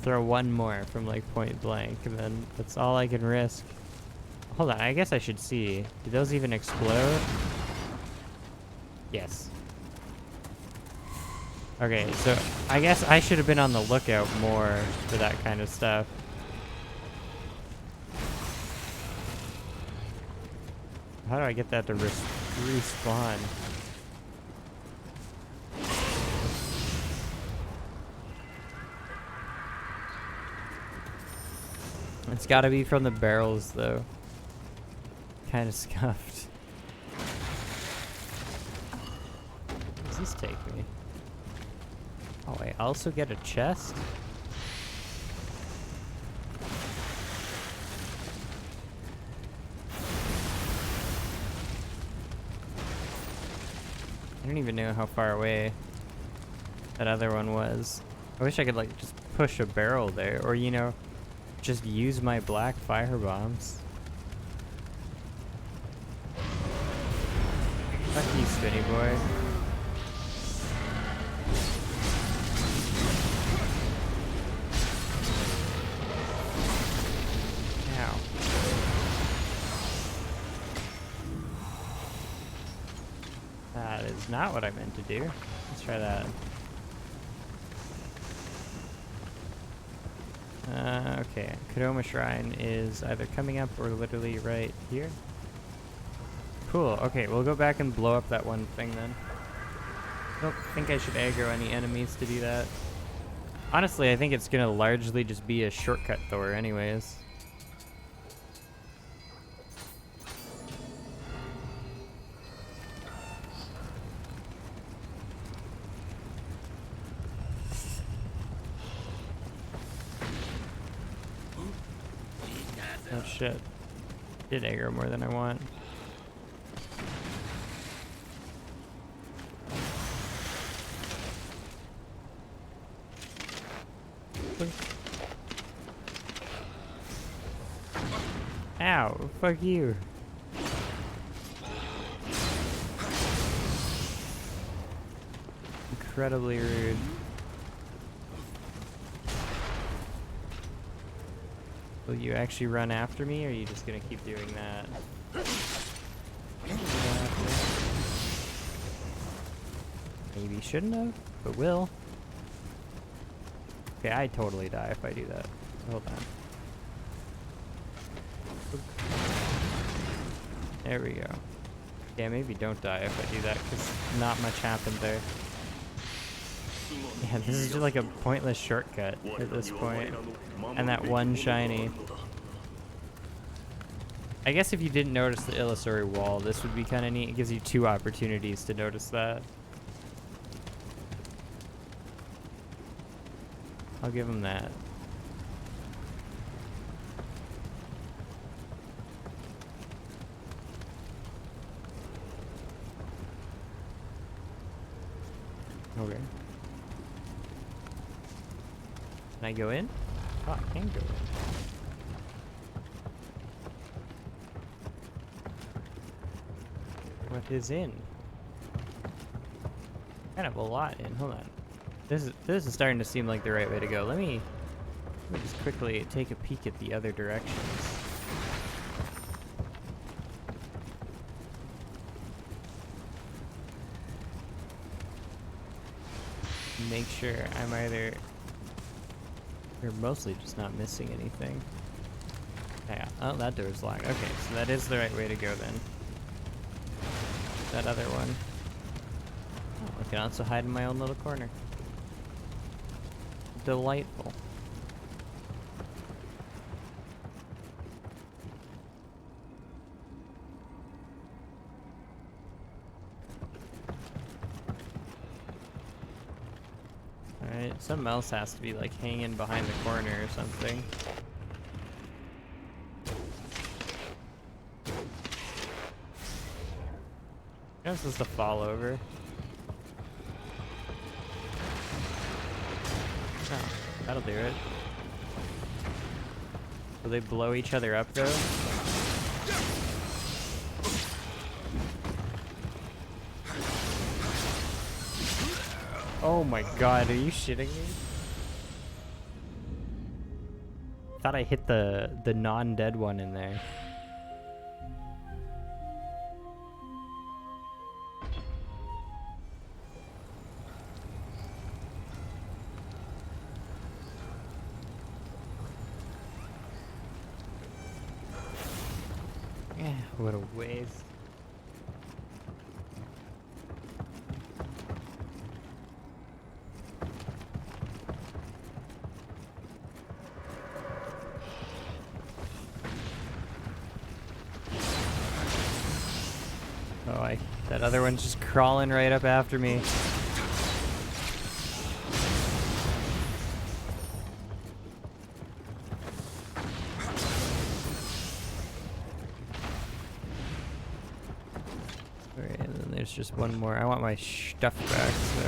Throw one more from like point blank, and then that's all I can risk. Hold on, I guess I should see. Do those even explode? Yes. Okay, so I guess I should have been on the lookout more for that kind of stuff. How do I get that to respawn? It's gotta be from the barrels, though. Kind of scuffed. Where does this take me? Oh, I also get a chest? I don't even know how far away that other one was. I wish I could, like, just push a barrel there, or, you know, just use my black fire bombs. Fuck you, Spinny Boy. Ow. That is not what I meant to do. Let's try that. Okay, Kadoma Shrine is either coming up or literally right here. Cool, okay, we'll go back and blow up that one thing then. I don't think I should aggro any enemies to do that. Honestly, I think it's gonna largely just be a shortcut Thor anyways. Oh shit. Did aggro more than I want. Ow, fuck you. Incredibly rude. Will you actually run after me, or are you just gonna keep doing that? Maybe shouldn't have, but will. Okay, I totally die if I do that. Hold on. There we go. Yeah, maybe don't die if I do that, because not much happened there. Yeah, this is just like a pointless shortcut at this point. And that one shiny. I guess if you didn't notice the illusory wall, this would be kind of neat. It gives you 2 opportunities to notice that. I'll give him that. Okay. Can I go in? Oh, I can go in. What is in? Kind of a lot in. Hold on. This is starting to seem like the right way to go. Let me just quickly take a peek at the other directions. Make sure I'm either, or mostly just not missing anything. Yeah. Oh, that door's locked. Okay, so that is the right way to go then. That other one. Oh, I can also hide in my own little corner. Delightful. Alright, something else has to be like hanging behind the corner or something. This is the fall over. Oh, that'll do it. Will they blow each other up though? Oh my god, are you shitting me? Thought I hit the non-dead one in there. What a waste. Oh, that other one's just crawling right up after me. Alright, and then there's just one more. I want my stuff back, so.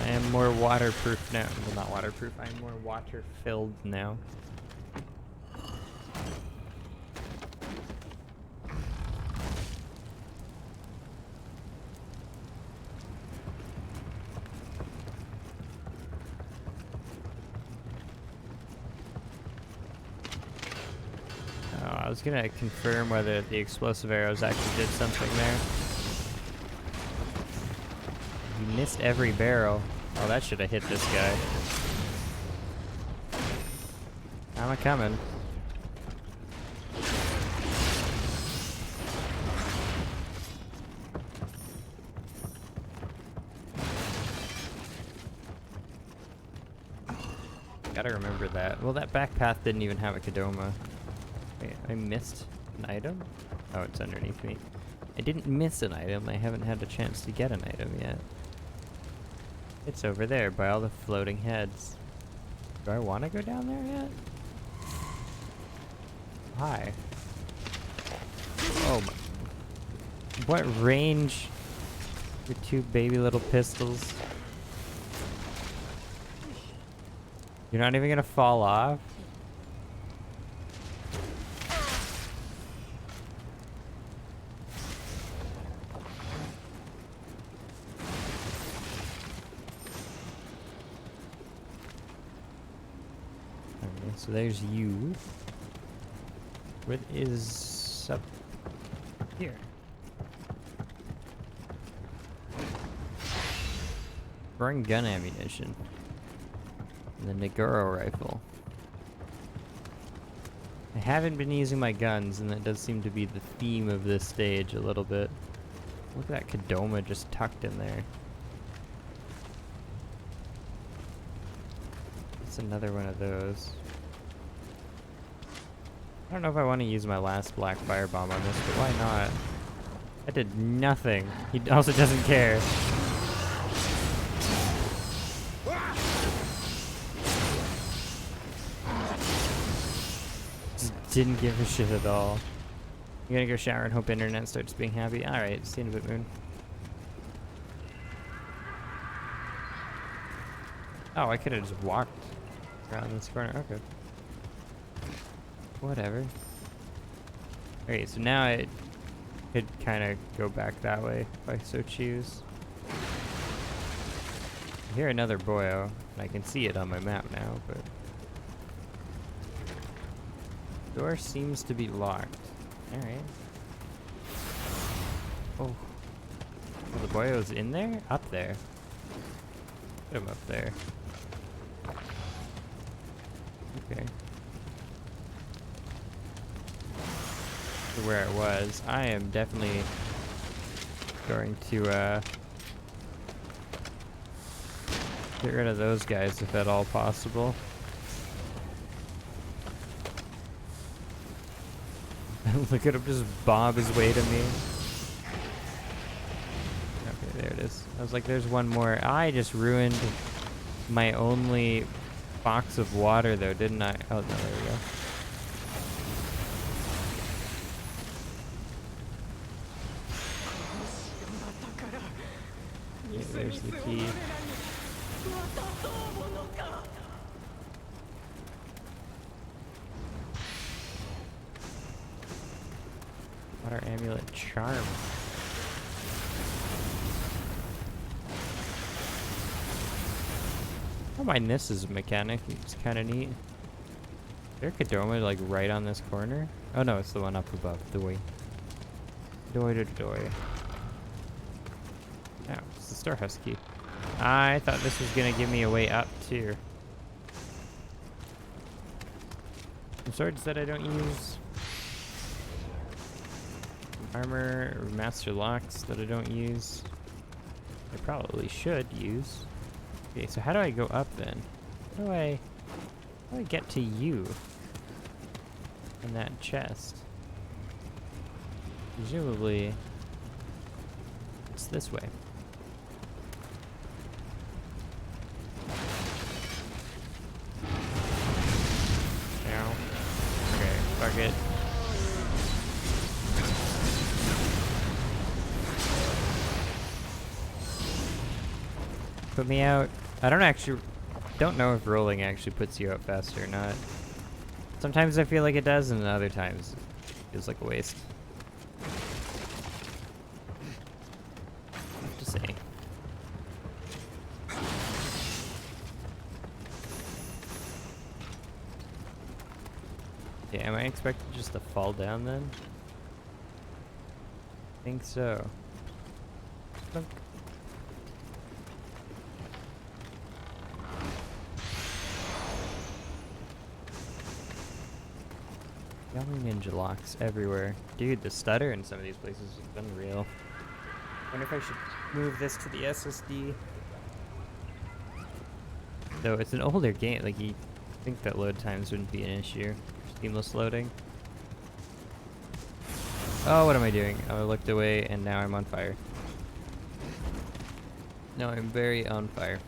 I am more waterproof now. Well, not waterproof. I am more water-filled now. Oh, I was gonna confirm whether the explosive arrows actually did something there. You missed every barrel. Oh, that should have hit this guy. I'm a-coming. Gotta remember that. Well, that back path didn't even have a Kadoma. Wait, I missed an item? Oh, it's underneath me. I didn't miss an item. I haven't had a chance to get an item yet. It's over there by all the floating heads. Do I want to go down there yet? Hi. Oh my. What range? Your 2 baby little pistols. You're not even gonna fall off? Okay, so there's you. What is up here? Burn gun ammunition. And the Nagoro rifle. I haven't been using my guns, and that does seem to be the theme of this stage a little bit. Look at that Kadoma just tucked in there. It's another one of those. I don't know if I want to use my last black firebomb on this, but why not? That did nothing. He also doesn't care. Didn't give a shit at all. You gonna go shower and hope internet starts being happy? Alright, see you in a bit, Moon. Oh, I could have just walked around this corner. Okay. Whatever. Okay, so now I could kind of go back that way if I so choose. I hear another boyo, and I can see it on my map now, but... door seems to be locked. Alright. Oh. Oh, the boyo's in there? Up there. Put him up there. Okay. To where it was. I am definitely going to get rid of those guys if at all possible. Look at him just bob his way to me. Okay, there it is. I was like, there's one more. I just ruined my only box of water though, didn't I? Oh, no, there we go. Yeah, there's the key. Water amulet charm. I don't mind this as a mechanic. It's kind of neat. Is there a Kadoma like right on this corner? Oh no, it's the one up above. Doi. Doi to doi. Oh, it's the storehouse key. I thought this was gonna give me a way up too. Some swords that I don't use. Armor or master locks that I don't use. I probably should use. Okay, so how do I go up then? How do I get to you in that chest? Presumably it's this way. Now. Okay, fuck it. Put me out. I don't know if rolling actually puts you out faster or not. Sometimes I feel like it does, and other times it feels like a waste. What to say? Okay, am I expected just to fall down then? I think so. Look. Yummy ninja locks everywhere. Dude, the stutter in some of these places is unreal. Wonder if I should move this to the SSD. Though it's an older game, like you think that load times wouldn't be an issue. Seamless loading. Oh, what am I doing? I looked away and now I'm on fire. No, I'm very on fire.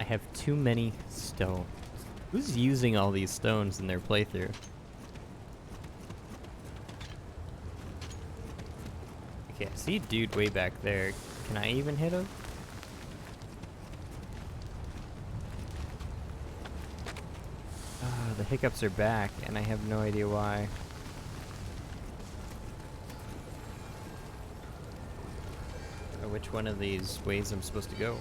I have too many stones. Who's using all these stones in their playthrough? Okay, I see a dude way back there. Can I even hit him? Ah, the hiccups are back, and I have no idea why. I don't know which one of these ways I'm supposed to go.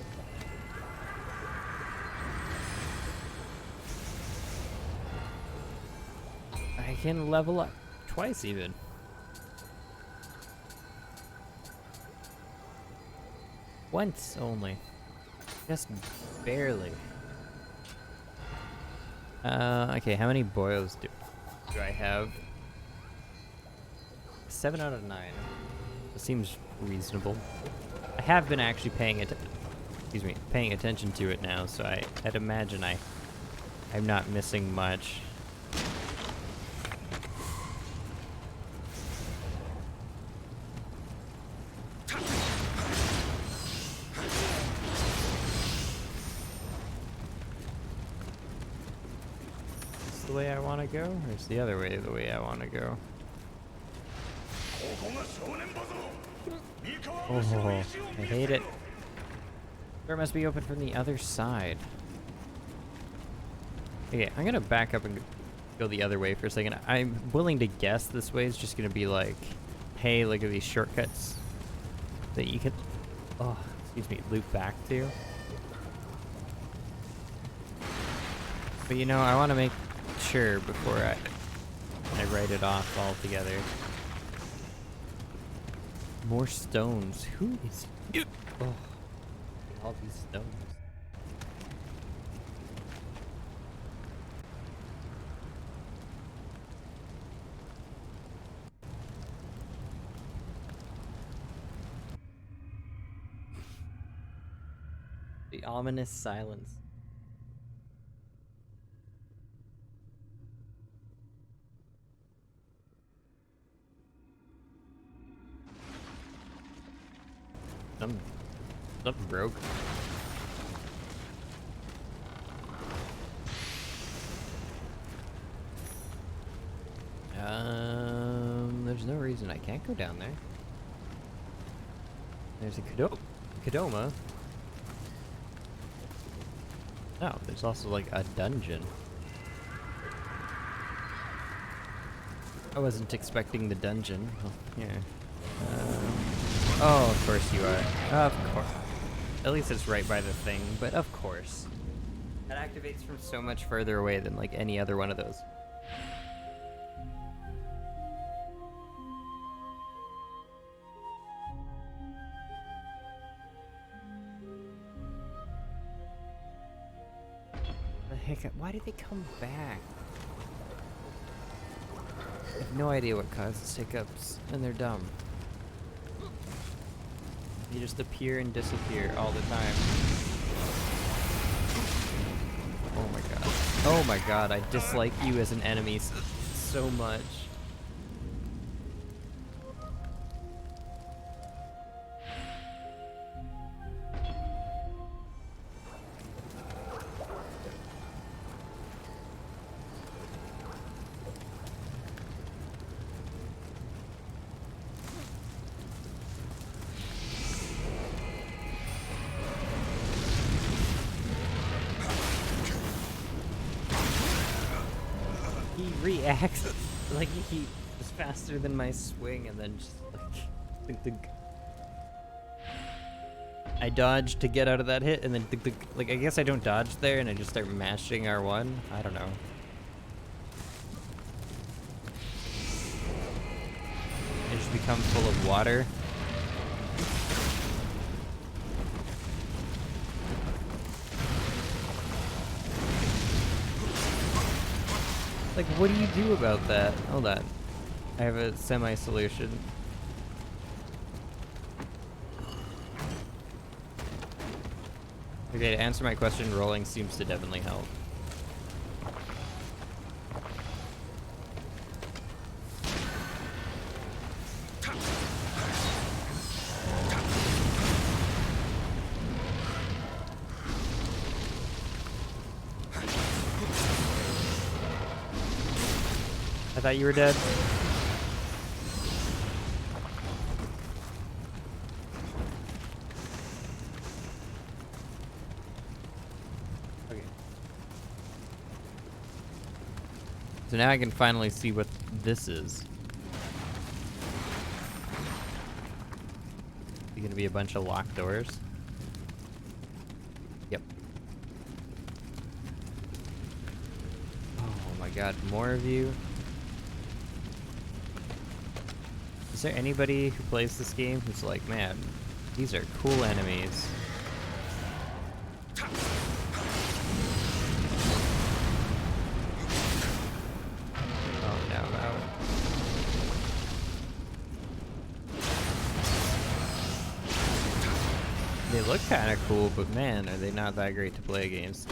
I can level up twice even. Once only. Just barely. Okay, how many boils do I have? 7 out of 9. That seems reasonable. I have been actually paying attention to it now, so I'd imagine I'm not missing much. The way I want to go, or is the other way the way I want to go? Oh, I hate it. Door must be open from the other side. Okay, I'm gonna back up and go the other way for a second. I'm willing to guess this way is just gonna be like, hey, look at these shortcuts that you can, oh, excuse me, loop back to. But you know, I want to make sure before I write it off altogether. More stones. Who is you? Oh, all these stones. The ominous silence. Something broke. There's no reason I can't go down there. There's a Kadoma. Oh, there's also like a dungeon. I wasn't expecting the dungeon. Oh, yeah. Oh, of course you are. Of course. At least it's right by the thing, but of course. That activates from so much further away than like any other one of those. The hiccup. Why did they come back? I have no idea what causes hiccups, and they're dumb. They just appear and disappear all the time. Oh my god. Oh my god, I dislike you as an enemy so much. He reacts like he is faster than my swing, and then just like I dodge to get out of that hit, and then like I guess I don't dodge there, and I just start mashing R1. I don't know. I just become full of water. Like, what do you do about that? Hold on. I have a semi-solution. Okay, to answer my question, rolling seems to definitely help. I thought you were dead. So now I can finally see what this is. Is gonna be a bunch of locked doors? Yep. Oh my god, more of you. Is there anybody who plays this game who's like, man, these are cool enemies? Oh no, no. They look kind of cool, but man, are they not that great to play against.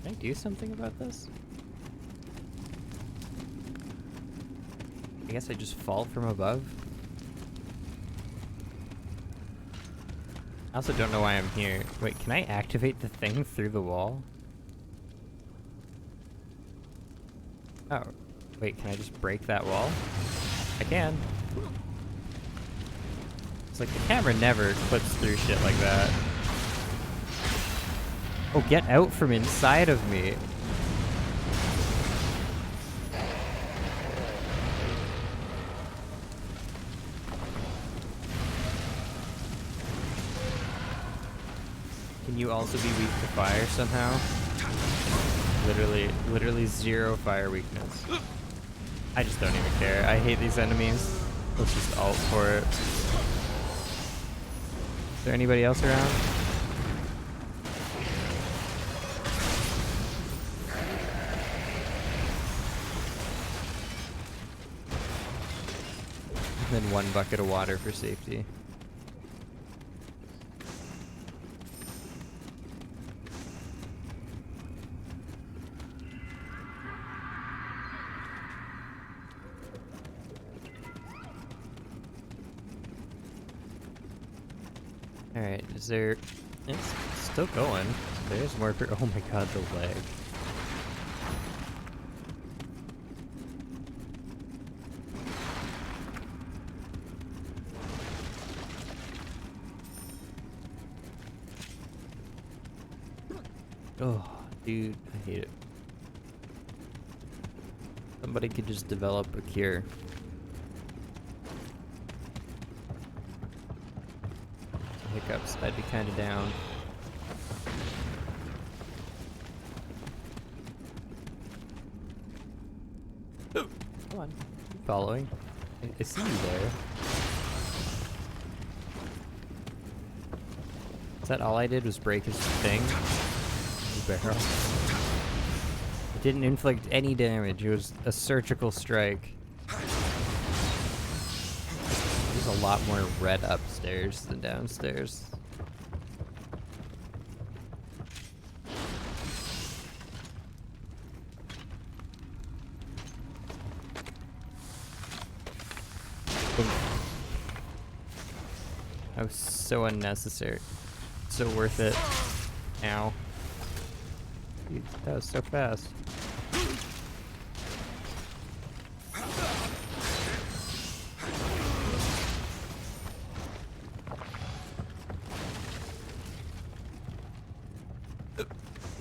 Can I do something about this? I guess I just fall from above. I also don't know why I'm here. Wait, can I activate the thing through the wall? Oh, wait, can I just break that wall? I can. It's like the camera never clips through shit like that. Oh, get out from inside of me. Can you also be weak to fire somehow? Literally zero fire weakness. I just don't even care. I hate these enemies. Let's just ult for it. Is there anybody else around? And then 1 bucket of water for safety. Alright, is there... It's still going. There's more... Oh my god, the lag. Oh, dude, I hate it. Somebody could just develop a cure. Hiccups, I'd be kind of down. Come on, keep following. I see you there. Is that all I did was break his thing? His barrel. It didn't inflict any damage, it was a surgical strike. There's a lot more red upstairs than downstairs. That was so unnecessary. So worth it. Ow. Dude, that was so fast.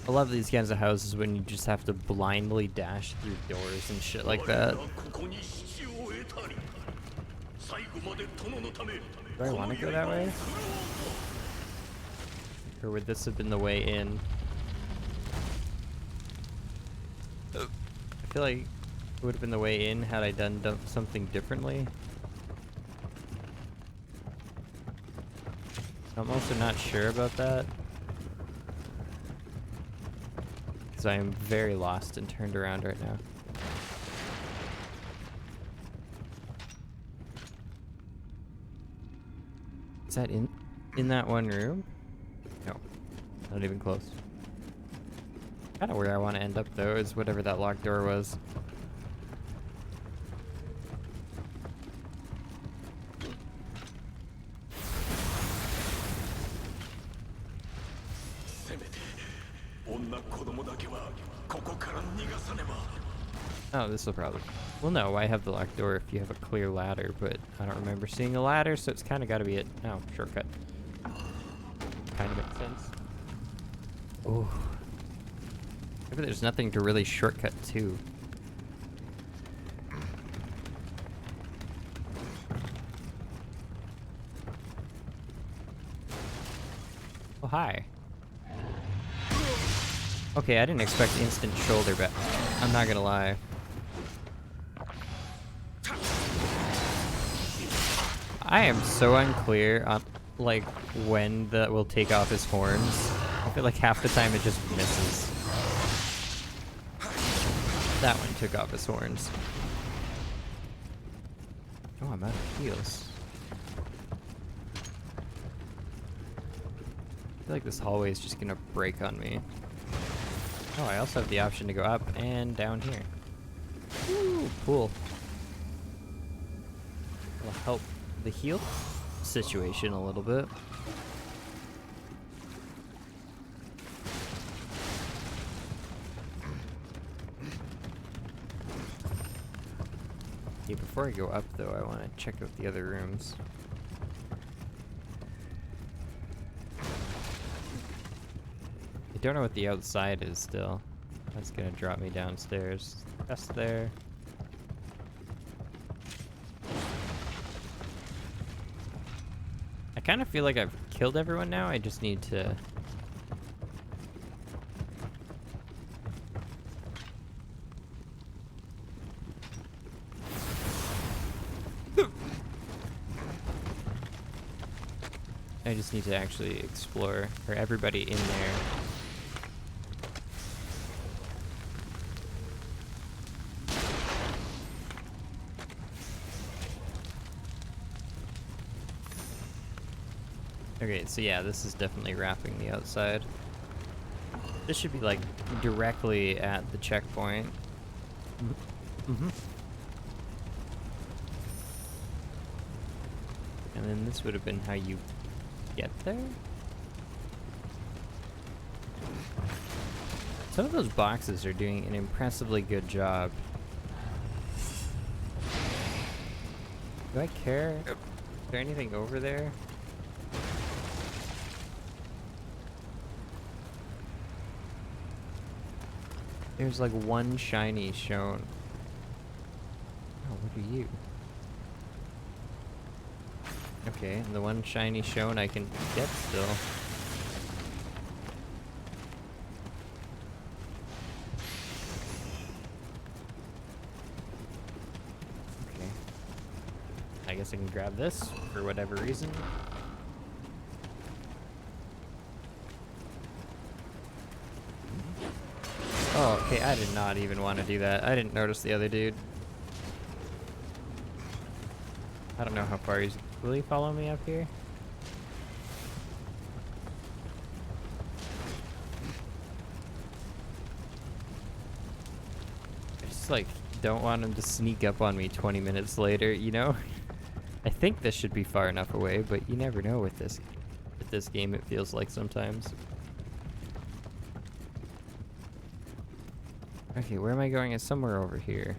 I love these kinds of houses when you just have to blindly dash through doors and shit like that. Do I want to go that way? Or would this have been the way in? I feel like it would have been the way in had I done something differently. I'm also not sure about that. Because I am very lost and turned around right now. Is that in that one room? No, not even close. Kind of where I want to end up though is whatever that locked door was. Oh, this will probably... Well, no, I have the locked door if you have a clear ladder, but I don't remember seeing a ladder, so it's kind of got to be it. Oh, shortcut. Kind of makes sense. Oh. Maybe there's nothing to really shortcut to. Oh, hi. Okay, I didn't expect instant shoulder back. I'm not gonna lie. I am so unclear on, like, when that will take off his horns. I feel like half the time it just misses. That one took off his horns. Oh, I'm out of heals. I feel like this hallway is just gonna break on me. Oh, I also have the option to go up and down here. Ooh, cool. Will help the heal situation a little bit. Okay, before I go up though, I want to check out the other rooms. I don't know what the outside is still. That's gonna drop me downstairs. That's there. I kind of feel like I've killed everyone now. I just need to... I just need to actually explore for everybody in there. Okay, so yeah, this is definitely wrapping the outside. This should be like directly at the checkpoint. Mm-hmm. And then this would have been how you get there? Some of those boxes are doing an impressively good job. Do I care? Is there anything over there? There's like one shiny shown. Oh, what are you? Okay, and the one shiny shown I can get still. Okay. I guess I can grab this for whatever reason. Oh, okay, I did not even want to do that. I didn't notice the other dude. I don't know how far he's... Will he follow me up here? I just, like, don't want him to sneak up on me 20 minutes later, you know? I think this should be far enough away, but you never know with this. With this game, it feels like sometimes. Okay, where am I going? It's somewhere over here.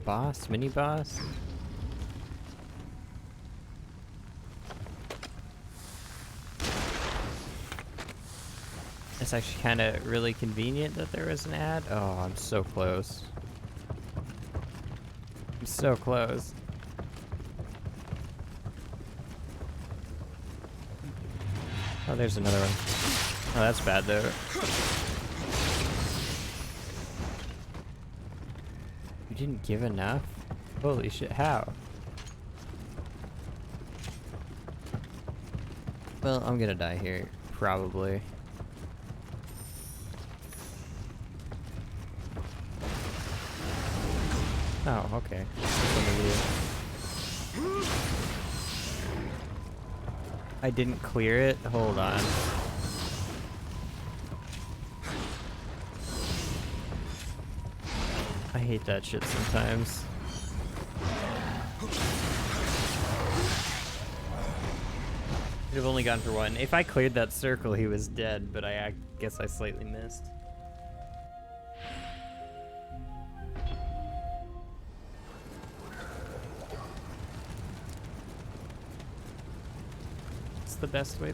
Boss? Mini boss? It's actually kind of really convenient that there was an ad. Oh, I'm so close. I'm so close. Oh, there's another one. Oh, that's bad though. You didn't give enough? Holy shit, how? Well, I'm gonna die here, probably. Oh, okay. I didn't clear it? Hold on. I hate that shit sometimes. Could have only gone for one. If I cleared that circle, he was dead, but I guess I slightly missed. What's the best way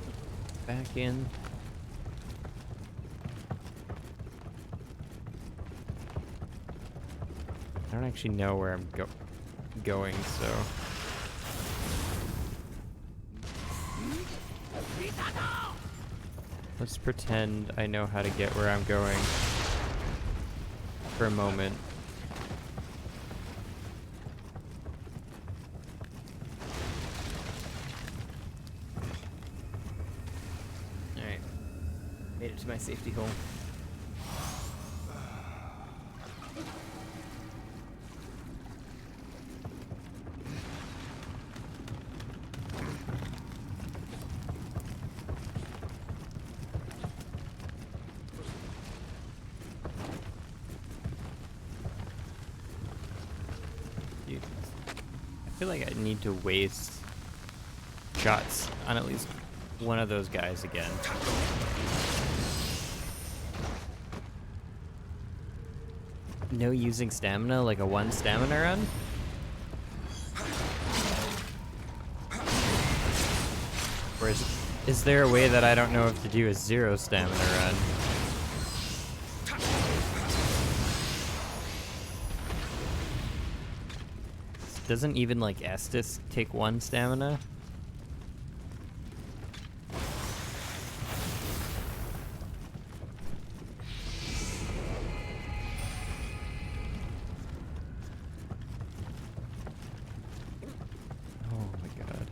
back in? I don't actually know where I'm going, so... Let's pretend I know how to get where I'm going for a moment. Alright. Made it to my safety hole. I feel like I need to waste shots on at least one of those guys again. No using stamina, like a 1 stamina run? Or is there a way that I don't know if to do a 0 stamina run? Doesn't even like Estus take 1 stamina? Oh my god.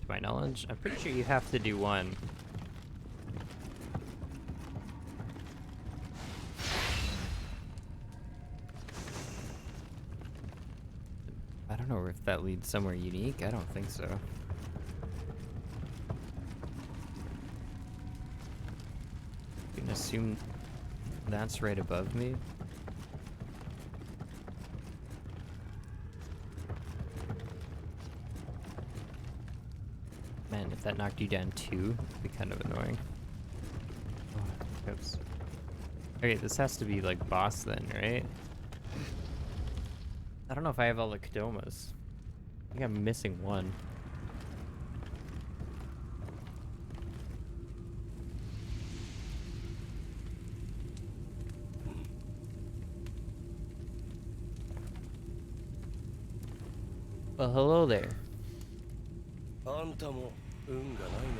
To my knowledge, I'm pretty sure you have to do 1. I don't know if that leads somewhere unique. I don't think so. You can assume that's right above me. Man, if that knocked you down 2, it'd be kind of annoying. Oh, oops. Okay, this has to be like boss then, right? I don't know if I have all the Kodomas. I think I'm missing 1. Well, hello there.
あんたも運がないね。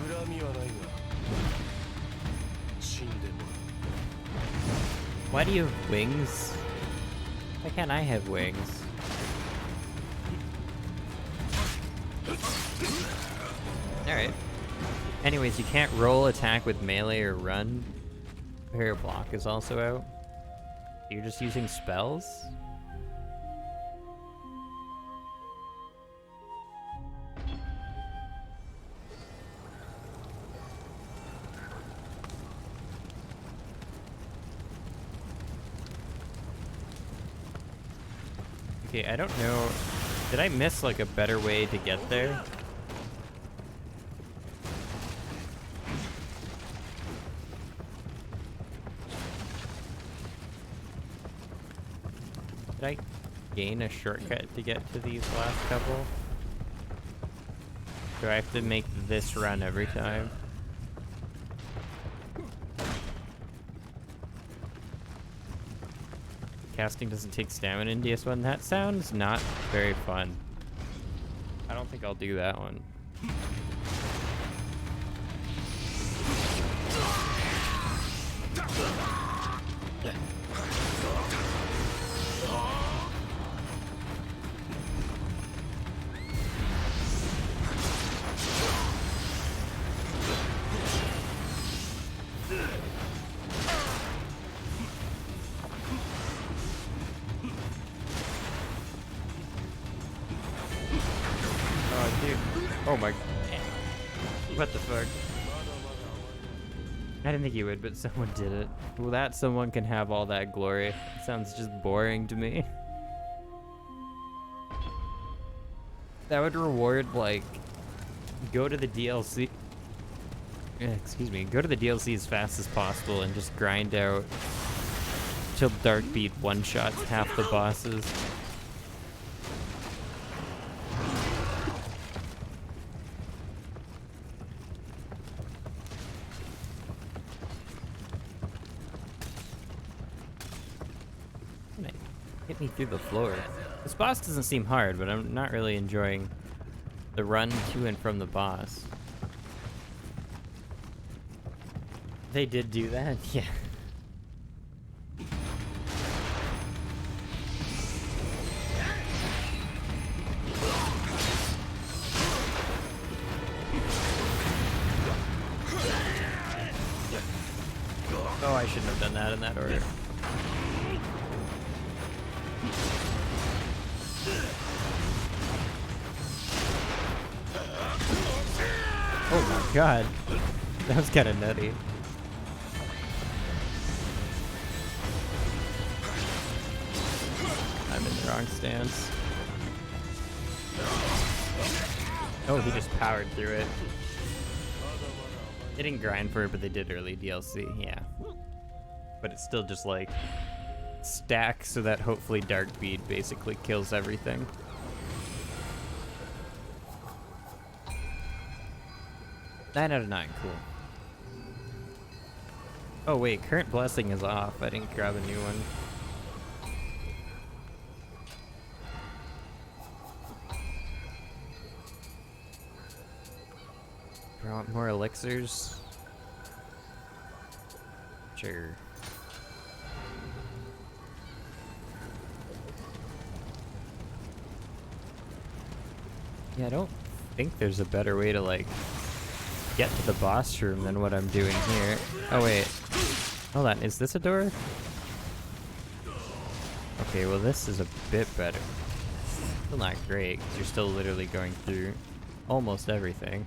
恨みはないが、死んでも
Why do you have wings? Why can't I have wings? Alright. Anyways, you can't roll attack with melee or run. Your block is also out. You're just using spells? Okay, I don't know. Did I miss like a better way to get there? Did I gain a shortcut to get to these last couple? Do I have to make this run every time? Casting doesn't take stamina in DS1. That sounds not very fun. I don't think I'll do that one. Oh my... What the fuck? I didn't think you would, but someone did it. Well, that someone can have all that glory. It sounds just boring to me. That would reward, like, go to the DLC. Excuse me, go to the DLC as fast as possible and just grind out till Darkbeat one-shots half the bosses. Hit me through the floor. This boss doesn't seem hard, but I'm not really enjoying the run to and from the boss. They did do that? Yeah. Oh, I shouldn't have done that in that order. Oh my god. That was kind of nutty. I'm in the wrong stance. Oh, he just powered through it. They didn't grind for it, but they did early DLC, yeah. But it's still just like stack so that hopefully Darkbeat basically kills everything. Nine out of 9, cool. Oh wait, current blessing is off. I didn't grab a new one. Do I want more elixirs? Sure. Yeah, I don't think there's a better way to like get to the boss room than what I'm doing here. Oh wait, hold on, is this a door? Okay, well this is a bit better. Still not great, because you're still literally going through almost everything.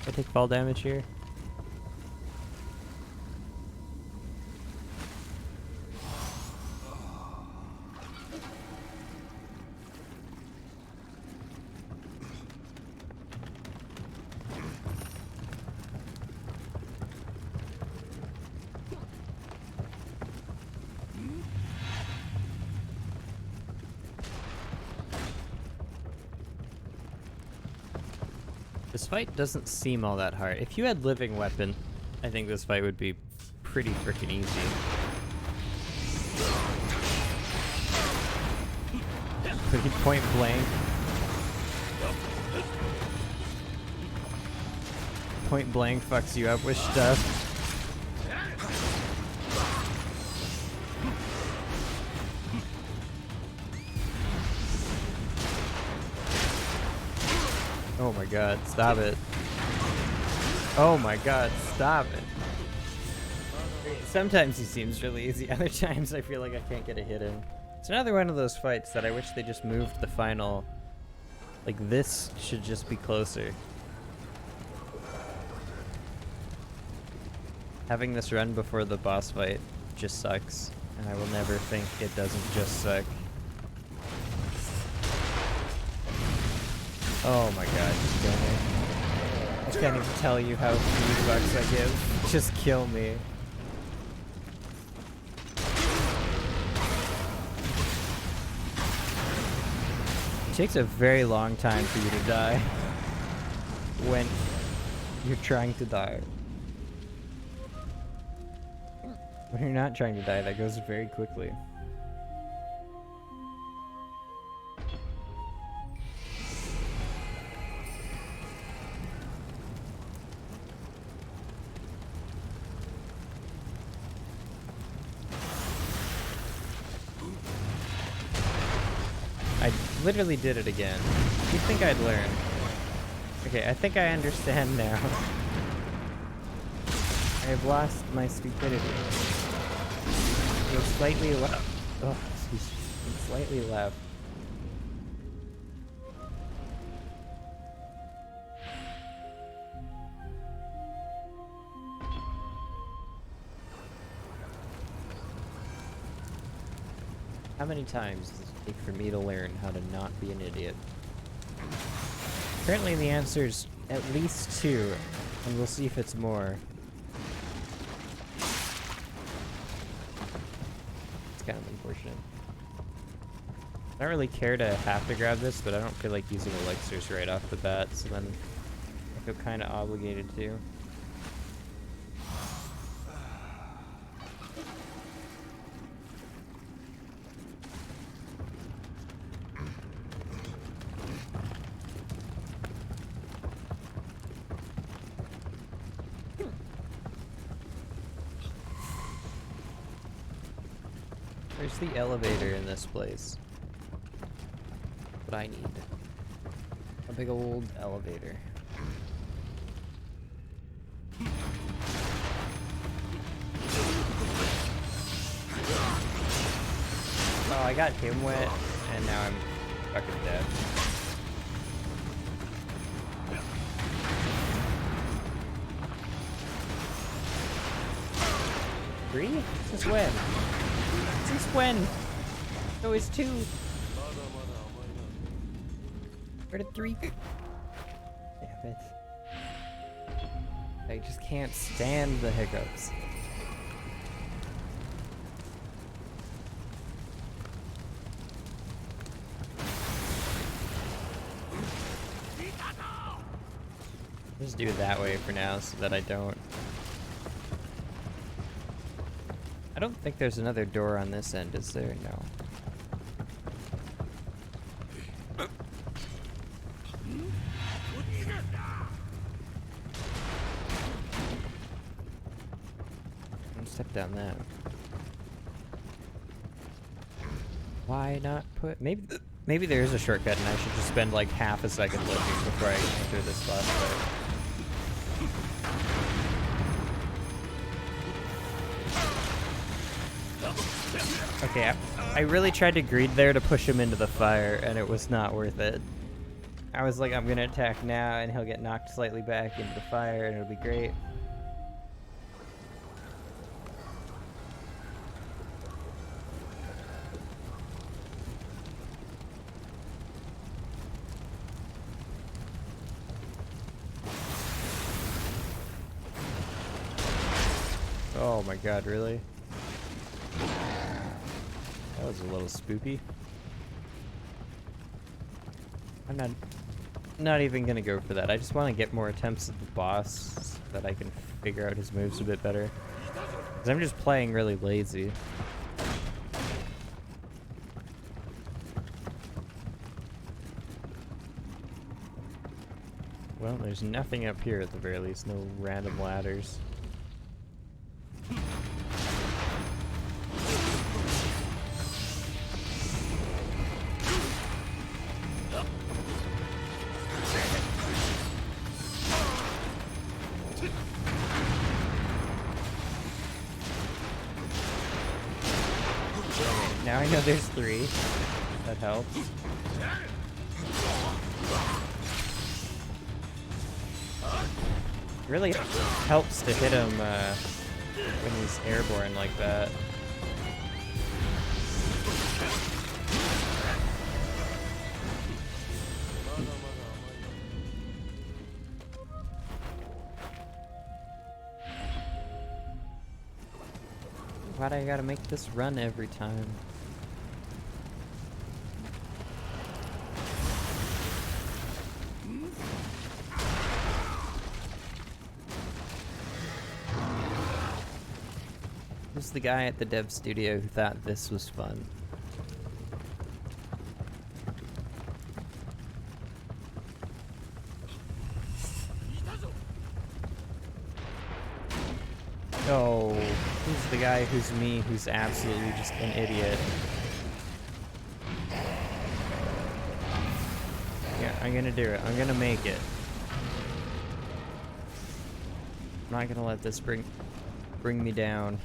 I take fall damage here? This fight doesn't seem all that hard. If you had living weapon, I think this fight would be pretty freaking easy. Pretty point blank. Point blank fucks you up with stuff. Oh my god, stop it. Oh my god, stop it. Sometimes he seems really easy, other times I feel like I can't get a hit in. It's another one of those fights that I wish they just moved the final... Like, this should just be closer. Having this run before the boss fight just sucks, and I will never think it doesn't just suck. Oh my god, just kill me. I can't even tell you how many bucks I give. Just kill me. It takes a very long time for you to die when you're trying to die. When you're not trying to die, that goes very quickly. I literally did it again. You'd think I'd learn. Okay, I think I understand now. I have lost my stupidity. It's slightly left. Oh, excuse me. It's slightly left. How many times does it take for me to learn how to not be an idiot? Apparently the answer is at least 2, and we'll see if it's more. It's kind of unfortunate. I don't really care to have to grab this, but I don't feel like using elixirs right off the bat, so then I feel kind of obligated to. Where's the elevator in this place? What I need. A big old elevator. Oh, I got him wet, and now I'm fucking dead. Three? Since when? Since when? So it's 2. Where did 3? Damn it. I just can't stand the hiccups. Just do it that way for now so that I don't. I don't think there's another door on this end, is there? No. Step down that. Why not put? Maybe there is a shortcut, and I should just spend like half a second looking before I enter this last part. Okay, I really tried to greed there to push him into the fire, and it was not worth it. I was like, I'm gonna attack now, and he'll get knocked slightly back into the fire, and it'll be great. Oh my god, really? That was a little spoopy. I'm not even gonna go for that. I just want to get more attempts at the boss so that I can figure out his moves a bit better. Because I'm just playing really lazy. Well, there's nothing up here at the very least. No random ladders. Now I know there's 3. That helps. It really helps to hit him when he's airborne like that. Why'd I gotta make this run every time? Who's the guy at the dev studio who thought this was fun? Oh, who's the guy who's me, who's absolutely just an idiot? Yeah, I'm gonna do it. I'm gonna make it. I'm not gonna let this bring me down.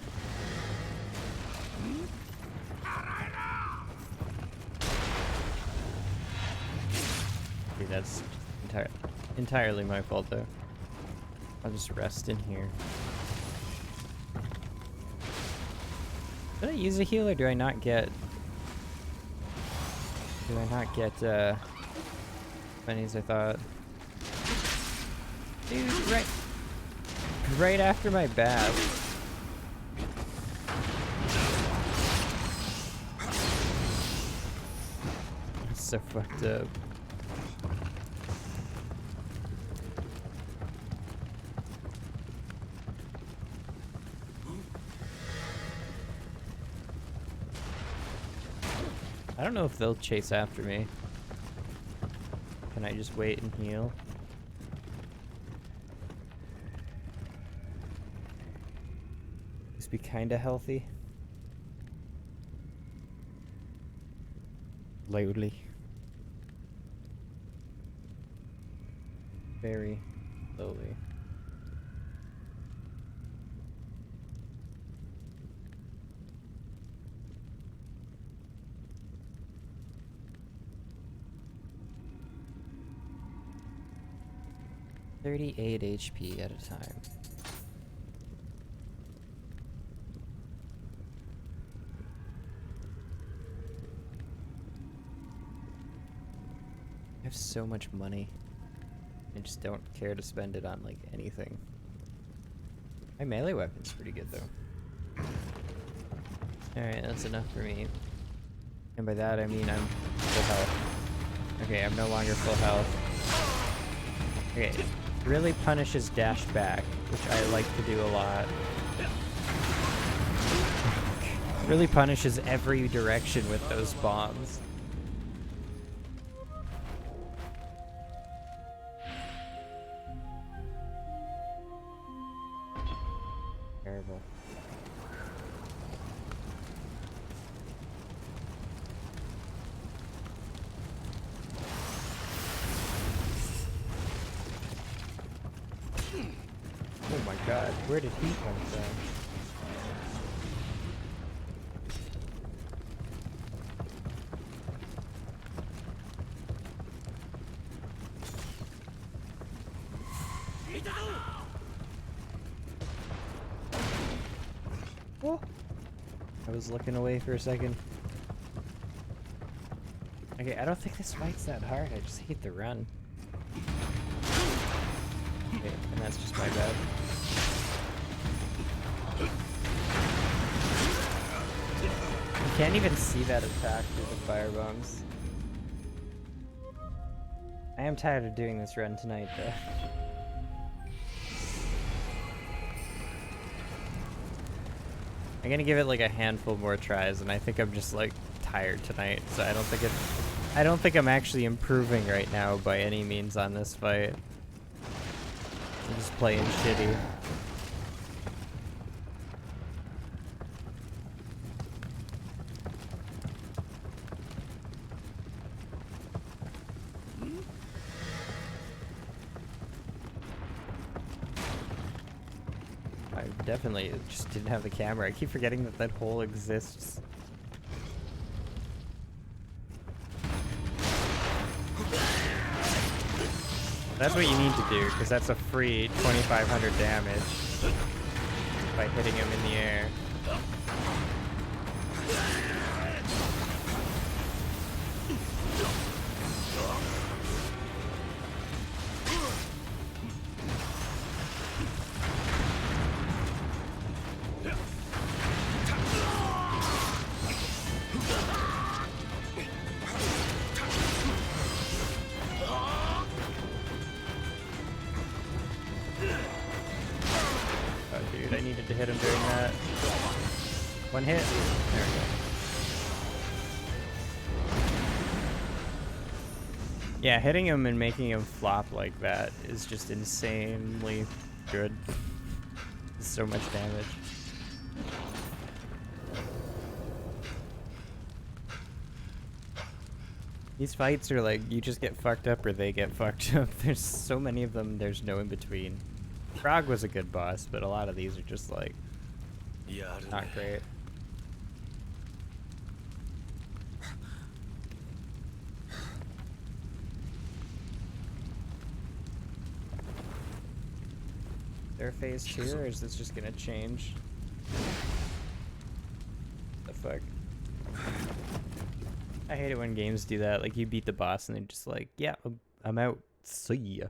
Dude, that's entirely my fault though. I'll just rest in here. Did I use a heal or do I not get Do I not get as many as I thought? Dude, right after my bath. That's so fucked up. I don't know if they'll chase after me. Can I just wait and heal? Just be kinda healthy. Slowly. Very slowly. $38 HP at a time. I have so much money. I just don't care to spend it on like anything. My melee weapon's pretty good though. Alright, that's enough for me. And by that I mean I'm full health. Okay, I'm no longer full health. Okay, it really punishes dash back, which I like to do a lot. Really punishes every direction with those bombs. Terrible. Oh my god, where did he come from? Oh. I was looking away for a second. Okay, I don't think this fight's that hard. I just hate the run. Okay, and that's just my bad. You can't even see that attack through the fire bombs. I am tired of doing this run tonight, though. I'm gonna give it like a handful more tries, and I think I'm just like tired tonight, so I don't think I'm actually improving right now by any means on this fight. I'm just playing shitty. I definitely just didn't have the camera. I keep forgetting that that hole exists. That's what you need to do, because that's a free 2,500 damage by hitting him in the air. I needed to hit him during that. One hit. There we go. Yeah, hitting him and making him flop like that is just insanely good. So much damage. These fights are like, you just get fucked up or they get fucked up. There's so many of them, there's no in between. Frog was a good boss, but a lot of these are just like not great. Is there a phase 2 or is this just gonna change? The fuck? I hate it when games do that. Like, you beat the boss and they're just like, yeah, I'm out. See ya.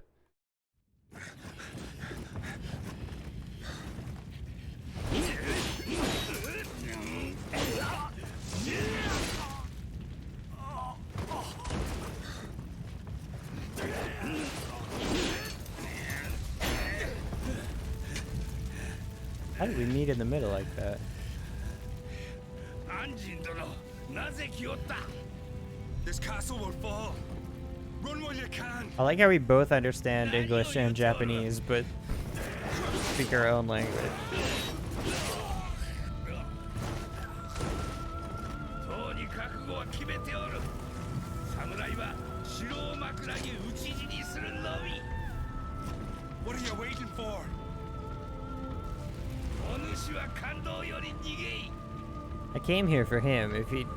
How did we meet in the middle like that?
This castle will fall. Run while you can.
I like how we both understand English and Japanese, but speak our own language.
What are you waiting for?
I came here for him.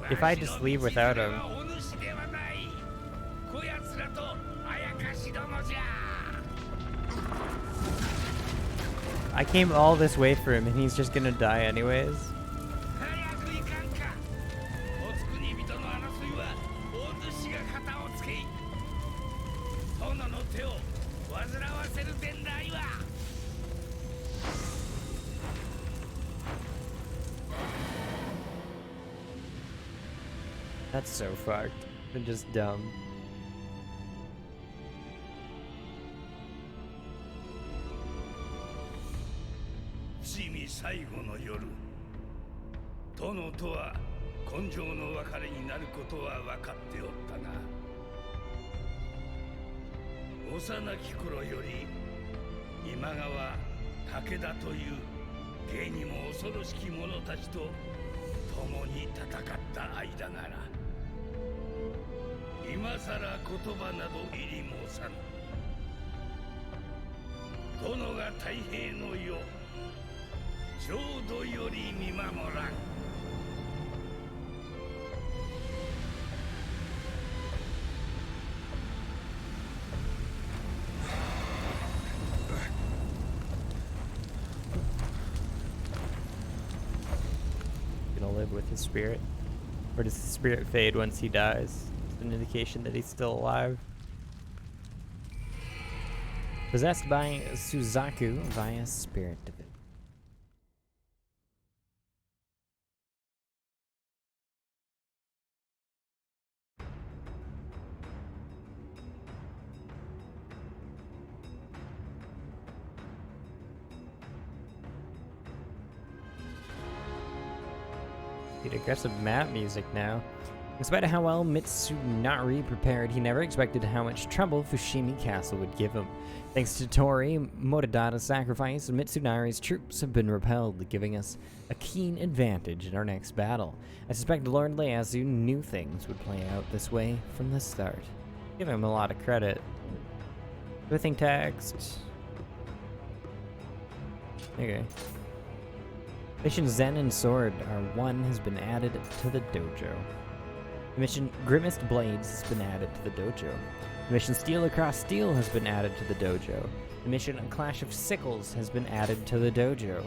If I just leave without him, I came all this way for him, and he's just gonna die anyways. That's so fucked and just dumb. Gonna live with his spirit? Or does the spirit fade once he dies? It's an indication that he's still alive. Possessed by Suzaku via spirit divinity. Get aggressive map music now. In spite of how well Mitsunari prepared, he never expected how much trouble Fushimi Castle would give him. Thanks to Tori, Moridada's sacrifice, Mitsunari's troops have been repelled, giving us a keen advantage in our next battle. I suspect Lord Ieyasu knew things would play out this way from the start. Give him a lot of credit. Smithing text. Okay. Mission Zen and Sword R1 has been added to the dojo. The mission Grimmest Blades has been added to the dojo. The mission Steel Across Steel has been added to the dojo. The mission Clash of Sickles has been added to the dojo.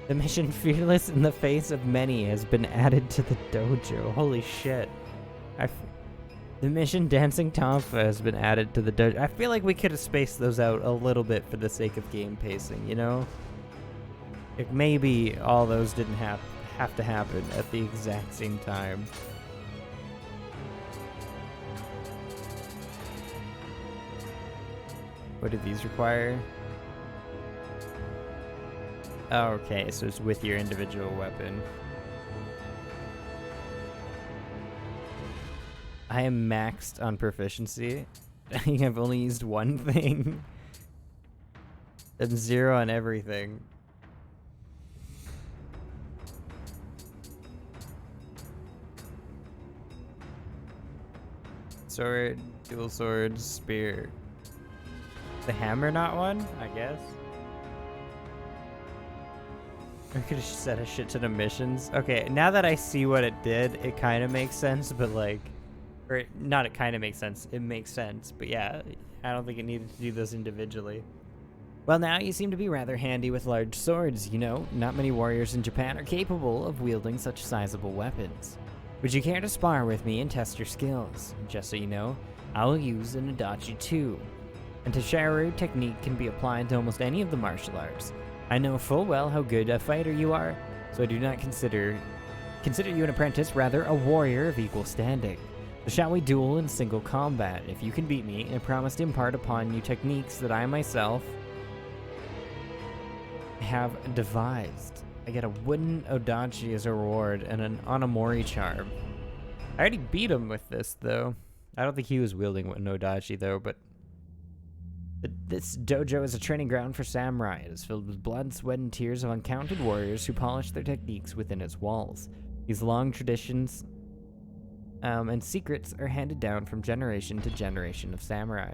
The mission Fearless in the Face of Many has been added to the dojo. Holy shit. The mission Dancing Tonfa has been added to the dojo. I feel like we could have spaced those out a little bit for the sake of game pacing, you know? Like maybe all those didn't have to happen at the exact same time. What do these require? Oh, okay, so it's with your individual weapon. I am maxed on proficiency. I have only used one thing. And 0 on everything. Sword, dual sword, spear. The hammer not one? I guess. I could have set a shit ton of missions. Okay, now that I see what it did, it kind of makes sense, but like... Or, not it kind of makes sense, it makes sense. But yeah, I don't think it needed to do those individually. Well, now you seem to be rather handy with large swords, you know? Not many warriors in Japan are capable of wielding such sizable weapons. Would you care to spar with me and test your skills? Just so you know, I will use an Adachi too. And Tasharu technique can be applied to almost any of the martial arts. I know full well how good a fighter you are, so I do not consider you an apprentice, rather a warrior of equal standing. So shall we duel in single combat? If you can beat me, I promise to impart upon you techniques that I myself have devised. I get a wooden Odachi as a reward and an Anamori charm. I already beat him with this, though. I don't think he was wielding an Odachi, though, but this dojo is a training ground for samurai. It is filled with blood, sweat, and tears of uncounted warriors who polish their techniques within its walls. These long traditions and secrets are handed down from generation to generation of samurai.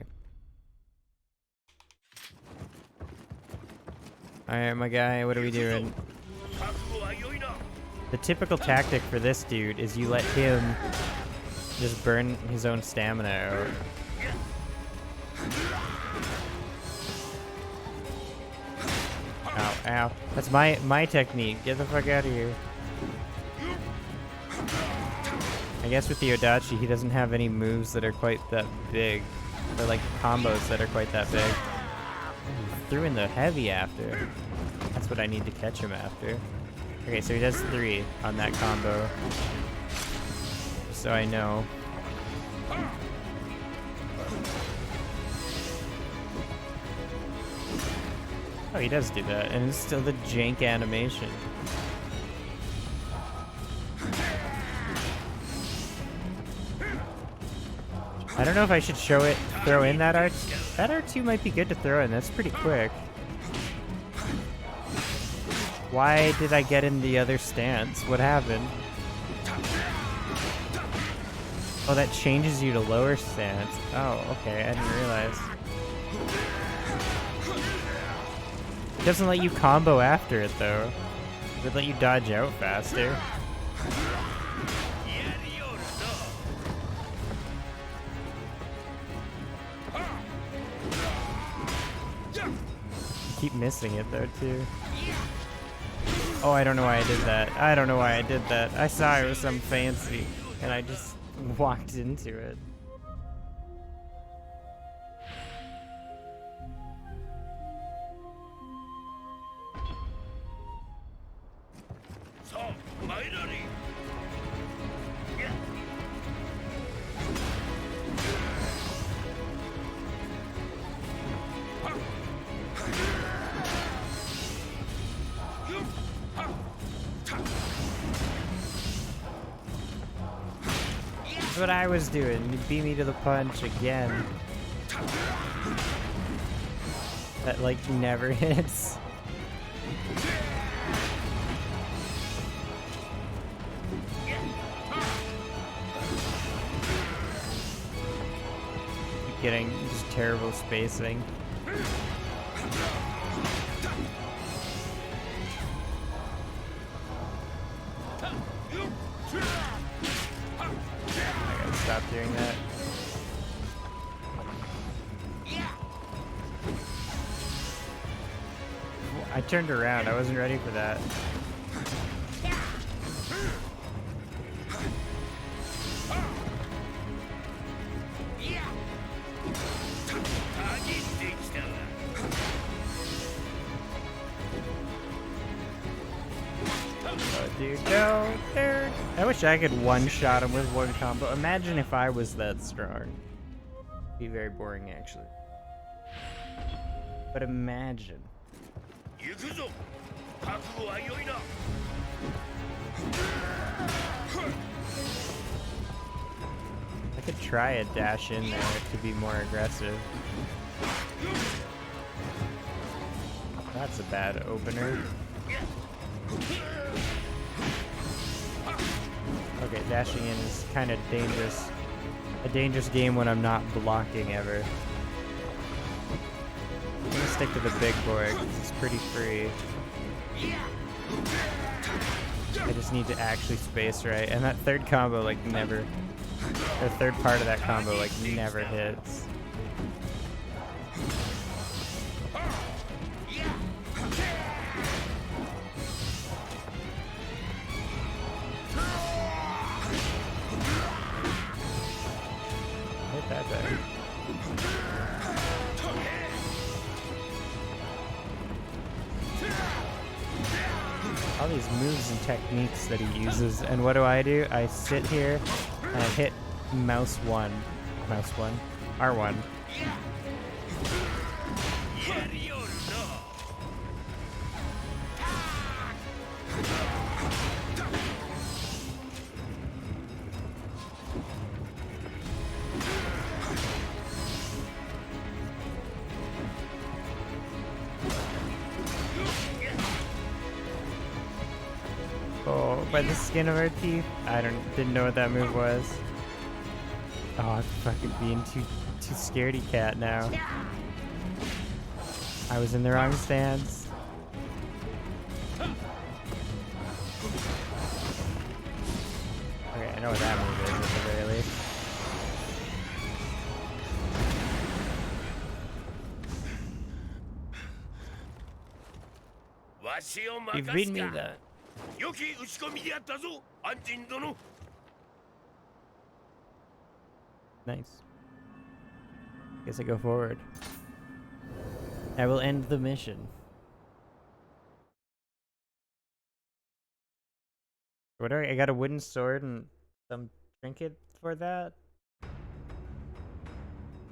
Alright, my guy, what are we doing? The typical tactic for this dude is you let him just burn his own stamina out. Ow, ow. That's my technique. Get the fuck out of here. I guess with the Odachi, he doesn't have any moves that are quite that big. They're like combos that are quite that big. He threw in the heavy after. That's what I need to catch him after. Okay, so he does 3 on that combo. So I know. Oh, he does do that, and it's still the jank animation. I don't know if I should throw in that R2. That R2 might be good to throw in, that's pretty quick. Why did I get in the other stance? What happened? Oh, that changes you to lower stance. Oh, okay, I didn't realize. It doesn't let you combo after it, though. It would let you dodge out faster. Keep missing it, though, too. Oh, I don't know why I did that. I don't know why I did that. I saw it was some fancy, and I just walked into it. That's what I was doing. You beat me to the punch again. That, like, never hits. Keep getting just terrible spacing. Stop doing that. I turned around. I wasn't ready for that. Oh, dude, no, there. I wish I could one-shot him with one combo. Imagine if I was that strong. It'd be very boring, actually. But imagine. I could try a dash in there to be more aggressive. That's a bad opener. Okay, dashing in is kind of dangerous. A dangerous game when I'm not blocking ever. I'm gonna stick to the big boy because it's pretty free. I just need to actually space right. And that third combo, like, never... The third part of that combo, like, never hits. All these moves and techniques that he uses, and what do? I sit here and I hit mouse 1, R1. Oh, by the skin of our teeth. Didn't know what that move was. Oh, I'm fucking being too scaredy cat now. I was in the wrong stance. Okay, I know what that move is at the very least. You've beaten me that. Nice. Guess I go forward. I will end the mission. What do I got a wooden sword and some trinket for that?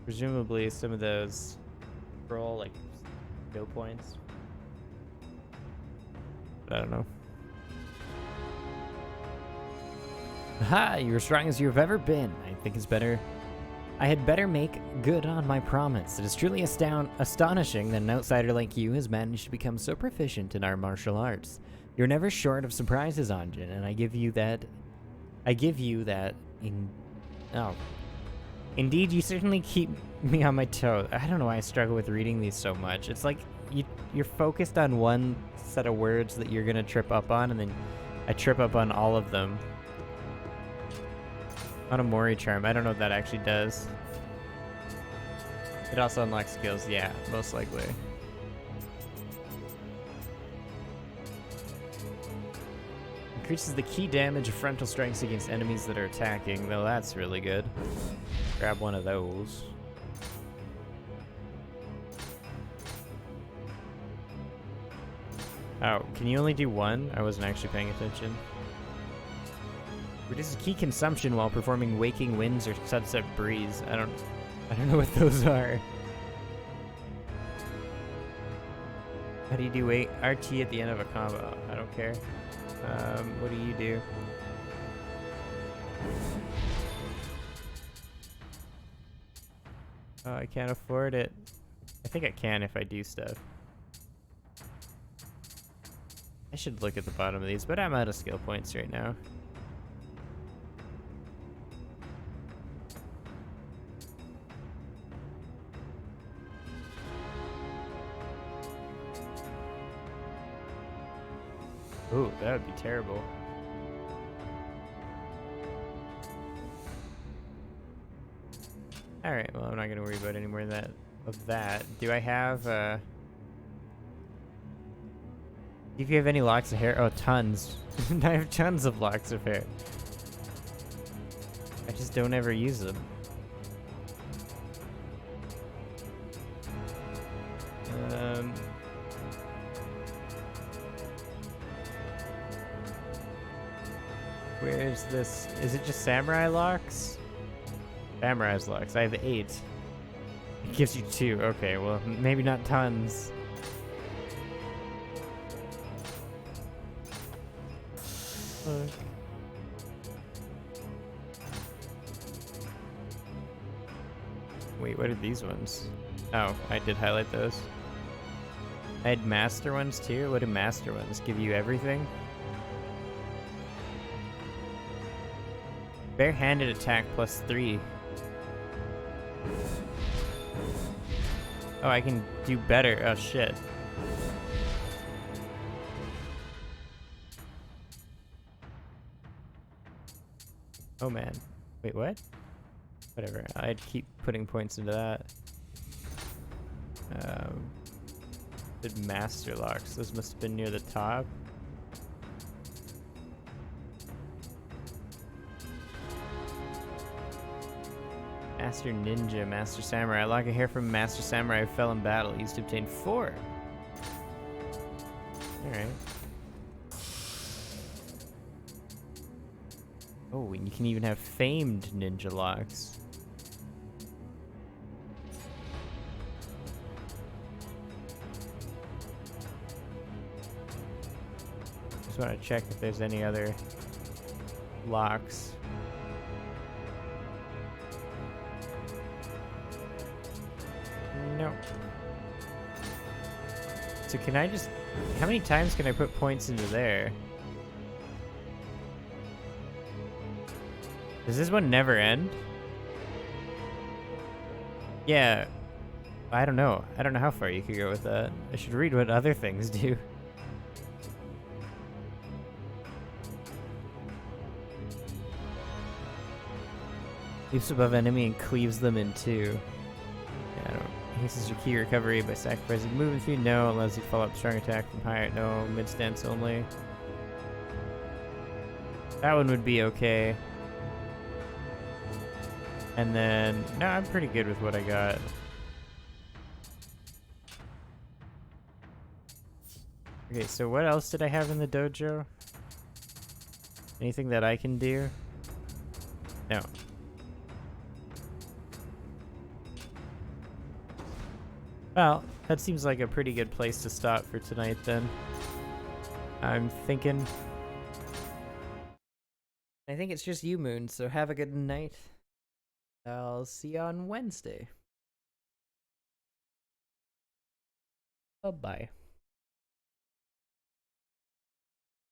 Presumably some of those roll like skill points. But I don't know. Ha! You're as strong as you've ever been. I think it's better. I had better make good on my promise. It is truly astonishing that an outsider like you has managed to become so proficient in our martial arts. You're never short of surprises, Anjin, and I give you that Indeed, you certainly keep me on my toes. I don't know why I struggle with reading these so much. It's like you're focused on one set of words that you're gonna trip up on, and then I trip up on all of them. On a Mori charm. I don't know what that actually does. It also unlocks skills. Yeah, most likely. Increases the key damage of frontal strikes against enemies that are attacking, though that's really good. Grab one of those. Oh, can you only do one? I wasn't actually paying attention. Reduces key consumption while performing Waking Winds or Sunset Breeze. I don't know what those are. How do you do RT at the end of a combo? I don't care. What do you do? Oh, I can't afford it. I think I can if I do stuff. I should look at the bottom of these, but I'm out of skill points right now. Ooh, that would be terrible. Alright, well, I'm not going to worry about any more of that. Do I have, if you have any locks of hair? Oh, tons. I have tons of locks of hair. I just don't ever use them. Where's this? Is it just samurai locks? Samurai's locks. I have 8. It gives you 2. Okay, well, maybe not tons. Wait, what are these ones? Oh, I did highlight those. I had master ones too. What do master ones give you? Everything? Bare-handed attack +3. Oh, I can do better. Oh, shit. Oh, man. Wait, what? Whatever. I'd keep putting points into that. Did master locks. Those must have been near the top. Master Ninja, Master Samurai. Lock of hair from Master Samurai who fell in battle. Used to obtain 4. Alright. Oh, and you can even have famed ninja locks. Just want to check if there's any other locks. Nope. So can I just... How many times can I put points into there? Does this one never end? Yeah. I don't know. I don't know how far you could go with that. I should read what other things do. Leaps above enemy and cleaves them in two. Yeah, I don't... Hastens your key recovery by sacrificing movement speed. No. Allows you to follow up strong attack from higher. No. Mid stance only. That one would be okay. And then... No, I'm pretty good with what I got. Okay, so what else did I have in the dojo? Anything that I can do? No. Well, that seems like a pretty good place to stop for tonight then. I'm thinking... I think it's just you, Moon, so have a good night. I'll see you on Wednesday. Bye-bye.